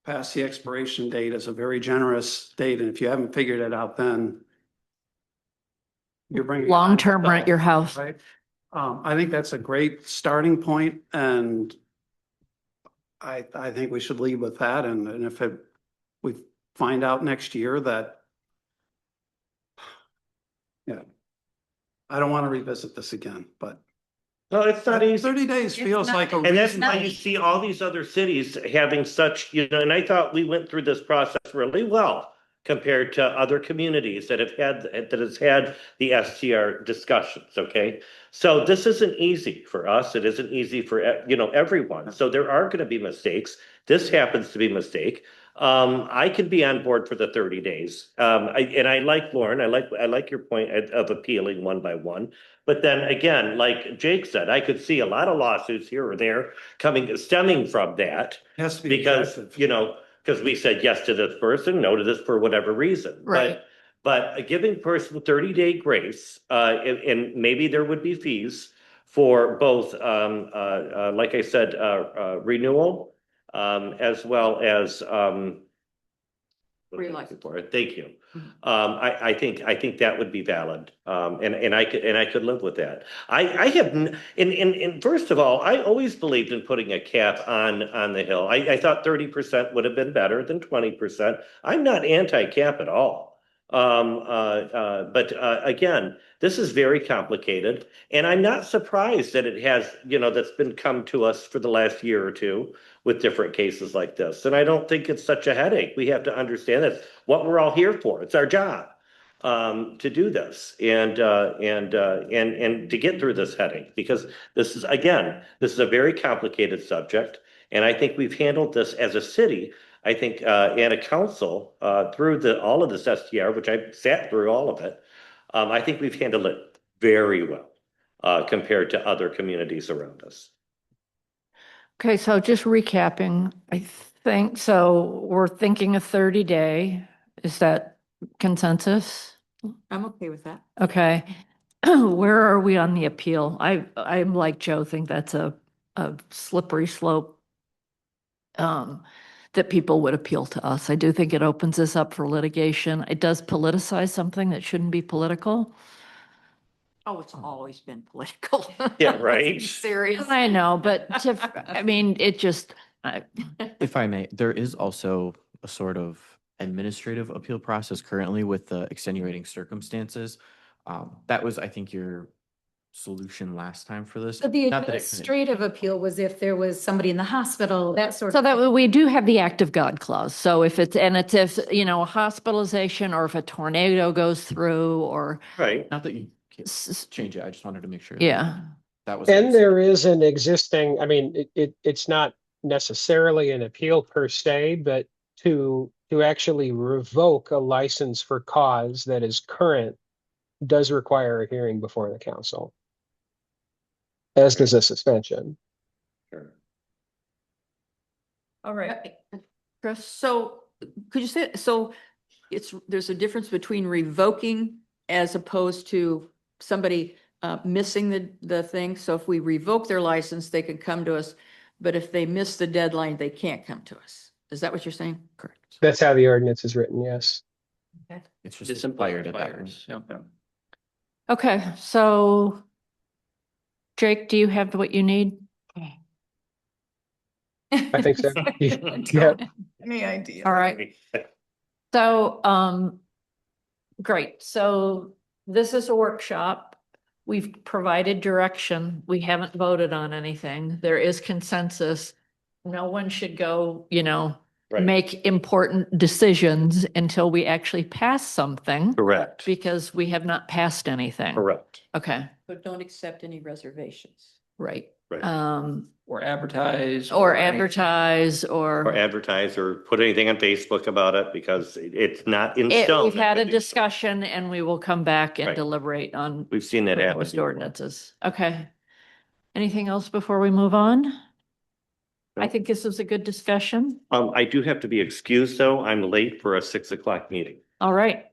past the expiration date is a very generous date. And if you haven't figured it out, then you're bringing. Long-term rent your house. Right. I think that's a great starting point, and I think we should leave with that. And if we find out next year that, yeah, I don't want to revisit this again, but No, it's not easy. 30 days feels like a And that's reasonable. why you see all these other cities having such, and I thought we went through this process really well compared to other communities that has had the STR discussions, okay? So this isn't easy for us. It isn't easy for, everyone. So there are gonna be mistakes. This happens to be a mistake. I could be on board for the 30 days. I like Lauren, I like your point of appealing one by one. But then again, like Jake said, I could see a lot of lawsuits here or there stemming from that. Has to be Because, objective. because we said yes to this person, no to this for whatever reason. Right. But giving person 30-day grace, and maybe there would be fees for both, like I said, renewal, as well as, Relicense. for it. Thank you. I think that would be valid. And I could live with that. I have, and first of all, I always believed in putting a cap on the hill. I thought 30% would have been better than 20%. I'm not anti-cap at all. But again, this is very complicated, and I'm not surprised that it has, that's been come to us for the last year or two with different cases like this. And I don't think it's such a headache. We have to understand that's what we're all here for. It's our job to do this and to get through this headache, because this is a very complicated subject. And I think we've handled this as a city, I think, and a council through all of this STR, which I sat through all of it. I think we've handled it very well compared to other communities around us. Okay, so just recapping, I think, so we're thinking a 30-day. Is that consensus? I'm okay with that. Okay. Where are we on the appeal? I'm like Joe, think that's a slippery slope that people would appeal to us. I do think it opens us up for litigation. It does politicize something that shouldn't be political. Oh, it's always been political. Yeah, Let's right. be serious. I know, but I mean, it just, If I may, there is also a sort of administrative appeal process currently with the extenuating circumstances. That was, I think, your solution last time for this. So the Not that it couldn't- administrative appeal was if there was somebody in the hospital, that sort so of. that we do have the act of God clause. So if it's if, a hospitalization or if a tornado goes through or. Right. Not that you can't change it. I just wanted to make sure. Yeah. That was. And there is an existing, I mean, it's not necessarily an appeal per se, but to actually revoke a license for cause that is current does require a hearing before the council. As does a suspension. Sure. All right. Chris, so could you say, so there's a difference between revoking as opposed to somebody missing the thing. So if we revoke their license, they can come to us, but if they miss the deadline, they can't come to us. Is that what you're saying? Correct. That's how the ordinance is written, yes. Okay. It's just expired at that point. Yep. Okay, so Jake, do you have what you need? I think so. Yeah. Any idea? All right. So, great. So this is a workshop. We've provided direction. We haven't voted on anything. There is consensus. No one should go, Right. make important decisions until we actually pass something. Correct. Because we have not passed anything. Correct. Okay, But don't accept any reservations. right. Right. Or advertise. Or advertise Or or. advertise or put anything on Facebook about it because it's not in stone. We've had a discussion and we will come back and Right. deliberate on We've seen that happen. proposed before. ordinances. Okay. Anything else before we move on? I think this was a good discussion. I do have to be excused though. I'm late for a 6 o'clock meeting. All right.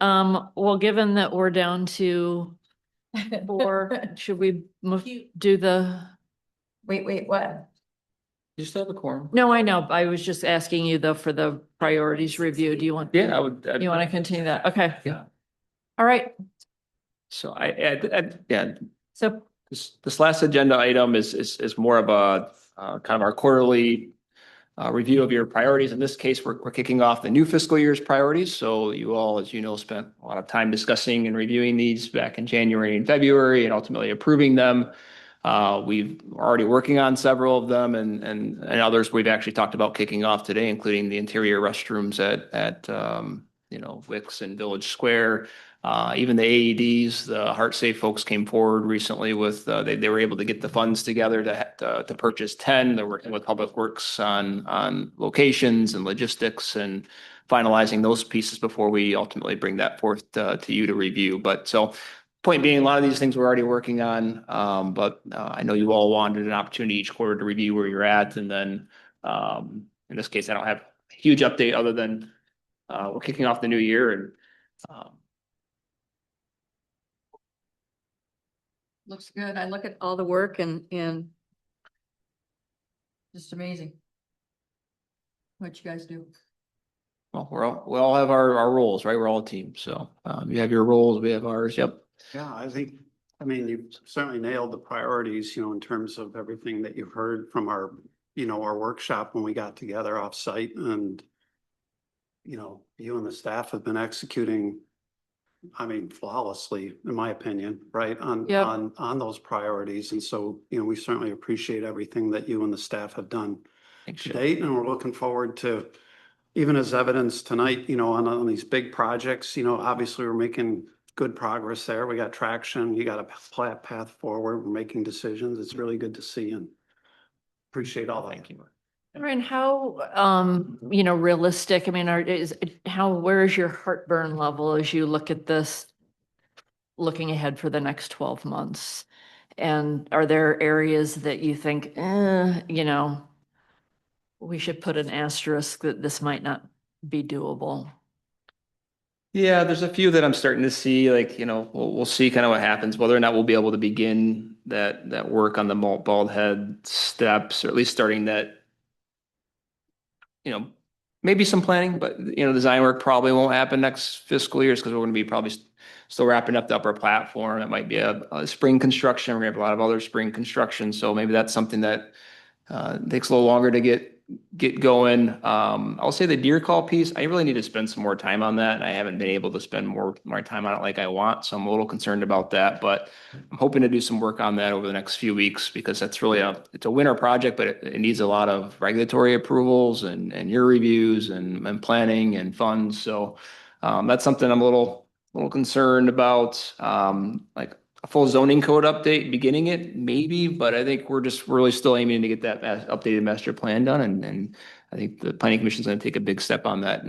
Well, given that we're down to should we do the, Wait, what? You still have a quorum. no, I know. I was just asking you though for the priorities review. Do you want? Yeah, I would. You want to continue that? Okay. Yeah. All right. So yeah, So this last agenda item is more of a kind of our quarterly review of your priorities. In this case, we're kicking off the new fiscal year's priorities. So you all, as you know, spent a lot of time discussing and reviewing these back in January and February and ultimately approving them. We've already working on several of them and others we've actually talked about kicking off today, including the interior restrooms at Wicks and Village Square. Even the AEDs, the Heart Safe folks came forward recently with, they were able to get the funds together to purchase 10. They're working with Public Works on locations and logistics and finalizing those pieces before we ultimately bring that forth to you to review. But so point being, a lot of these things we're already working on, but I know you all wanted an opportunity each quarter to review where you're at. And then in this case, I don't have a huge update other than we're kicking off the new year and Looks good. I look at all the work and just amazing what you guys do. well, we all have our roles, right? We're all a team. So you have your roles, we have ours. Yep. Yeah, I mean, you've certainly nailed the priorities, in terms of everything that you've heard from our workshop when we got together off site and, you and the staff have been executing, flawlessly, in my opinion, right, on those priorities. And so, we certainly appreciate everything that you and the staff have done to date. And we're looking forward to, even as evidence tonight, on these big projects, obviously we're making good progress there. We got traction. You got a path forward. We're making decisions. It's really good to see and appreciate all that. Thank you. Ryan, how, realistic, where is your heartburn level as you look at this, looking ahead for the next 12 months? And are there areas that you think, we should put an asterisk that this might not be doable? Yeah, there's a few that I'm starting to see, like, we'll see kind of what happens, whether or not we'll be able to begin that work on the bald head steps, or at least starting that, maybe some planning, but, design work probably won't happen next fiscal years because we're going to be probably still wrapping up the upper platform. It might be a spring construction. We're going to have a lot of other spring construction. So maybe that's something that takes a little longer to get going. I'll say the deer call piece, I really need to spend some more time on that. And I haven't been able to spend more time on it like I want. So I'm a little concerned about that, but I'm hoping to do some work on that over the next few weeks because that's really it's a winter project, but it needs a lot of regulatory approvals and your reviews and planning and funds. So that's something I'm a little concerned about. Like a full zoning code update, beginning it, maybe, but I think we're just really still aiming to get that updated master plan done. And I think the planning commission is going to take a big step on that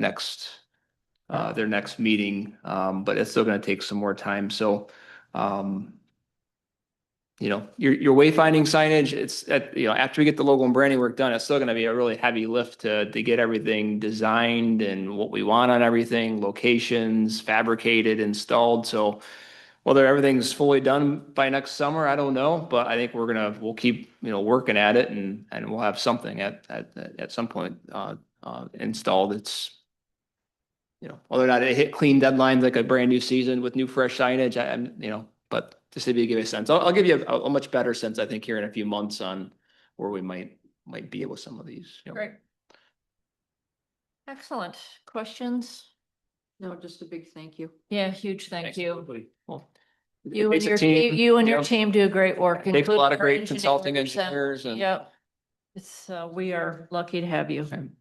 their next meeting. But it's still going to take some more time. So, your wayfinding signage, it's after we get the logo and branding work done, it's still going to be a really heavy lift to get everything designed and what we want on everything, locations, fabricated, installed. So, whether everything's fully done by next summer, I don't know, but I think we'll keep, working at it and we'll have something at some point, installed. It's, whether or not it hit clean deadlines, like a brand new season with new fresh signage, but just to give you a sense, I'll give you a much better sense, I think, here in a few months on where we might be with some of these. Great. Excellent. Questions? No, just a big thank you. Yeah, huge thank Thanks, you. everybody. Well, It You and takes a your team, team, you and your know, team do great work. Takes a including lot of our great consulting engineers engineers and. Yep. It's, we are lucky to have you. I don't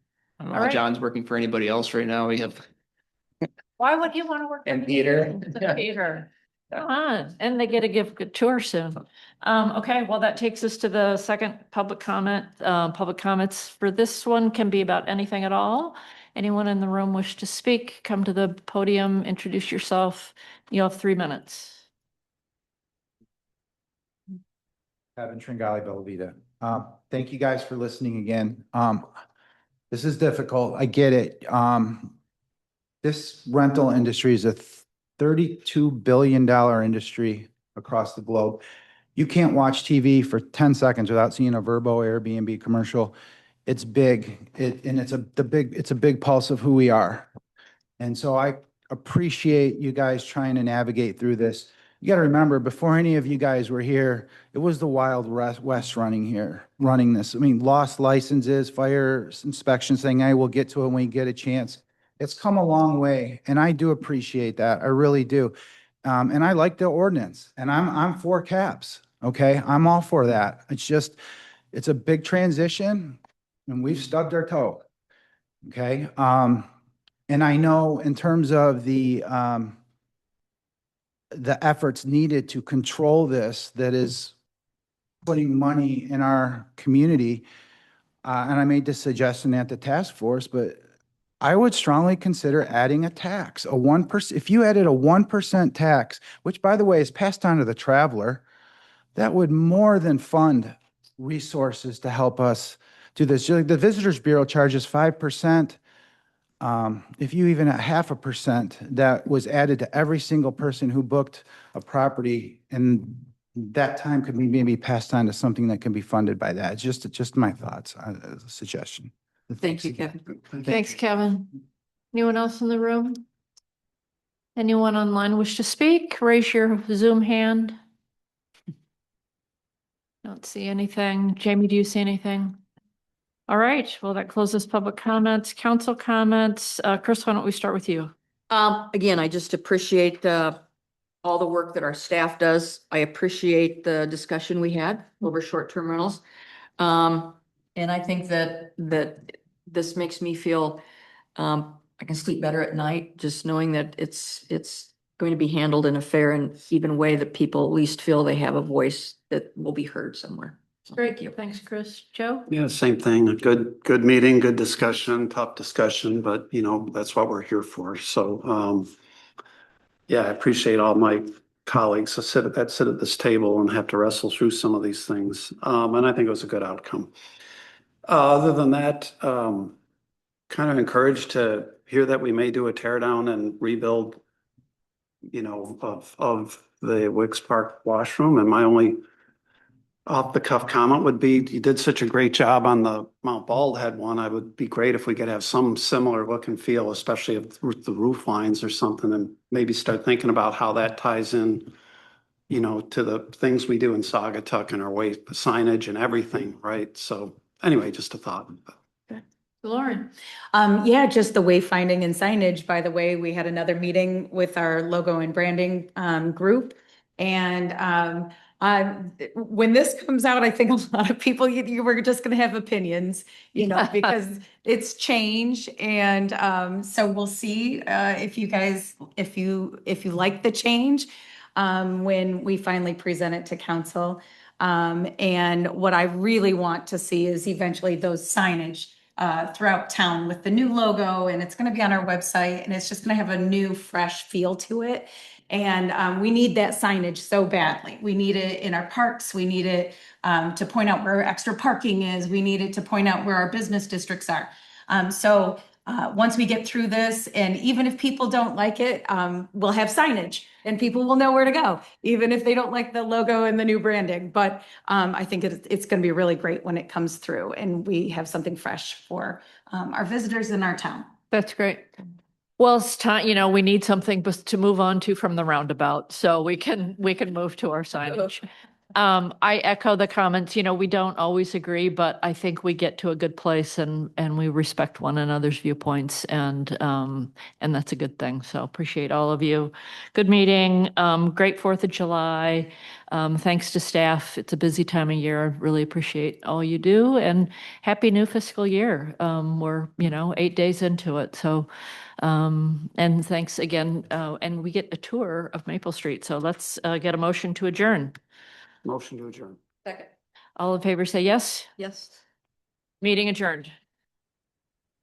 know All how right. John's working for anybody else right now. We have. Why would you want to work? And for Peter. Peter. Come on, and they get a gift a tour soon. Okay, well, that takes us to the second public comment. Public comments for this one can be about anything at all. Anyone in the room wish to speak, come to the podium, introduce yourself. You have 3 minutes. Kevin Tringali, Bellavita. Thank you guys for listening again. This is difficult. I get it. This rental industry is a $32 billion industry across the globe. You can't watch TV for 10 seconds without seeing a Vrbo Airbnb commercial. It's big, and it's a big pulse of who we are. And so I appreciate you guys trying to navigate through this. You got to remember, before any of you guys were here, it was the Wild West running this. I mean, lost licenses, fire inspections thing. I will get to it when we get a chance. It's come a long way, and I do appreciate that. I really do. And I like the ordinance, and I'm for caps. Okay, I'm all for that. It's a big transition, and we've stubbed our toe. Okay, and I know in terms of the efforts needed to control this, that is putting money in our community. And I made this suggestion at the task force, but I would strongly consider adding a tax, a 1%. If you added a 1% tax, which by the way is passed on to the traveler, that would more than fund resources to help us do this. The Visitors Bureau charges 5%. If you even at 0.5%, that was added to every single person who booked a property, and that time could be maybe passed on to something that can be funded by that. It's just my thoughts, as a suggestion. Thank you, Kevin. Thanks, Kevin. Anyone else in the room? Anyone online wish to speak? Raise your Zoom hand. Don't see anything. Jamie, do you see anything? All right, well, that closes public comments, council comments. Chris, why don't we start with you? Again, I just appreciate all the work that our staff does. I appreciate the discussion we had over short-term rentals. And I think that this makes me feel I can sleep better at night, just knowing that it's going to be handled in a fair and even way that people at least feel they have a voice that will be heard somewhere. So Great, thank you. thanks, Chris. Joe? Yeah, same thing. A good meeting, good discussion, tough discussion, but that's what we're here for. So, yeah, I appreciate all my colleagues that sit at this table and have to wrestle through some of these things. And I think it was a good outcome. Other than that, kind of encouraged to hear that we may do a tear down and rebuild, of the Wicks Park washroom. And my only off the cuff comment would be, you did such a great job on the Mount Bald Head one. I would be great if we could have some similar look and feel, especially with the roof lines or something, and maybe start thinking about how that ties in, to the things we do in Saugatuck and our way signage and everything, right? So anyway, just a thought. Lauren? Yeah, just the wayfinding and signage. By the way, we had another meeting with our logo and branding group. And when this comes out, I think a lot of people, you were just going to have opinions, because it's change. And so we'll see if you guys, if you like the change when we finally present it to council. And what I really want to see is eventually those signage throughout town with the new logo, and it's going to be on our website, and it's just going to have a new, fresh feel to it. And we need that signage so badly. We need it in our parks. We need it to point out where extra parking is. We need it to point out where our business districts are. So once we get through this, and even if people don't like it, we'll have signage and people will know where to go, even if they don't like the logo and the new branding. But I think it's going to be really great when it comes through and we have something fresh for our visitors in our town. That's great. Well, it's time, we need something to move on to from the roundabout, so we can move to our signage. I echo the comments, we don't always agree, but I think we get to a good place and we respect one another's viewpoints and that's a good thing. So appreciate all of you. Good meeting. Great 4th of July. Thanks to staff. It's a busy time of year. I really appreciate all you do and happy new fiscal year. We're, 8 days into it. So, and thanks again. And we get a tour of Maple Street. So let's get a motion to adjourn. Motion to adjourn. Second. All in favor, say yes. Yes. Meeting adjourned.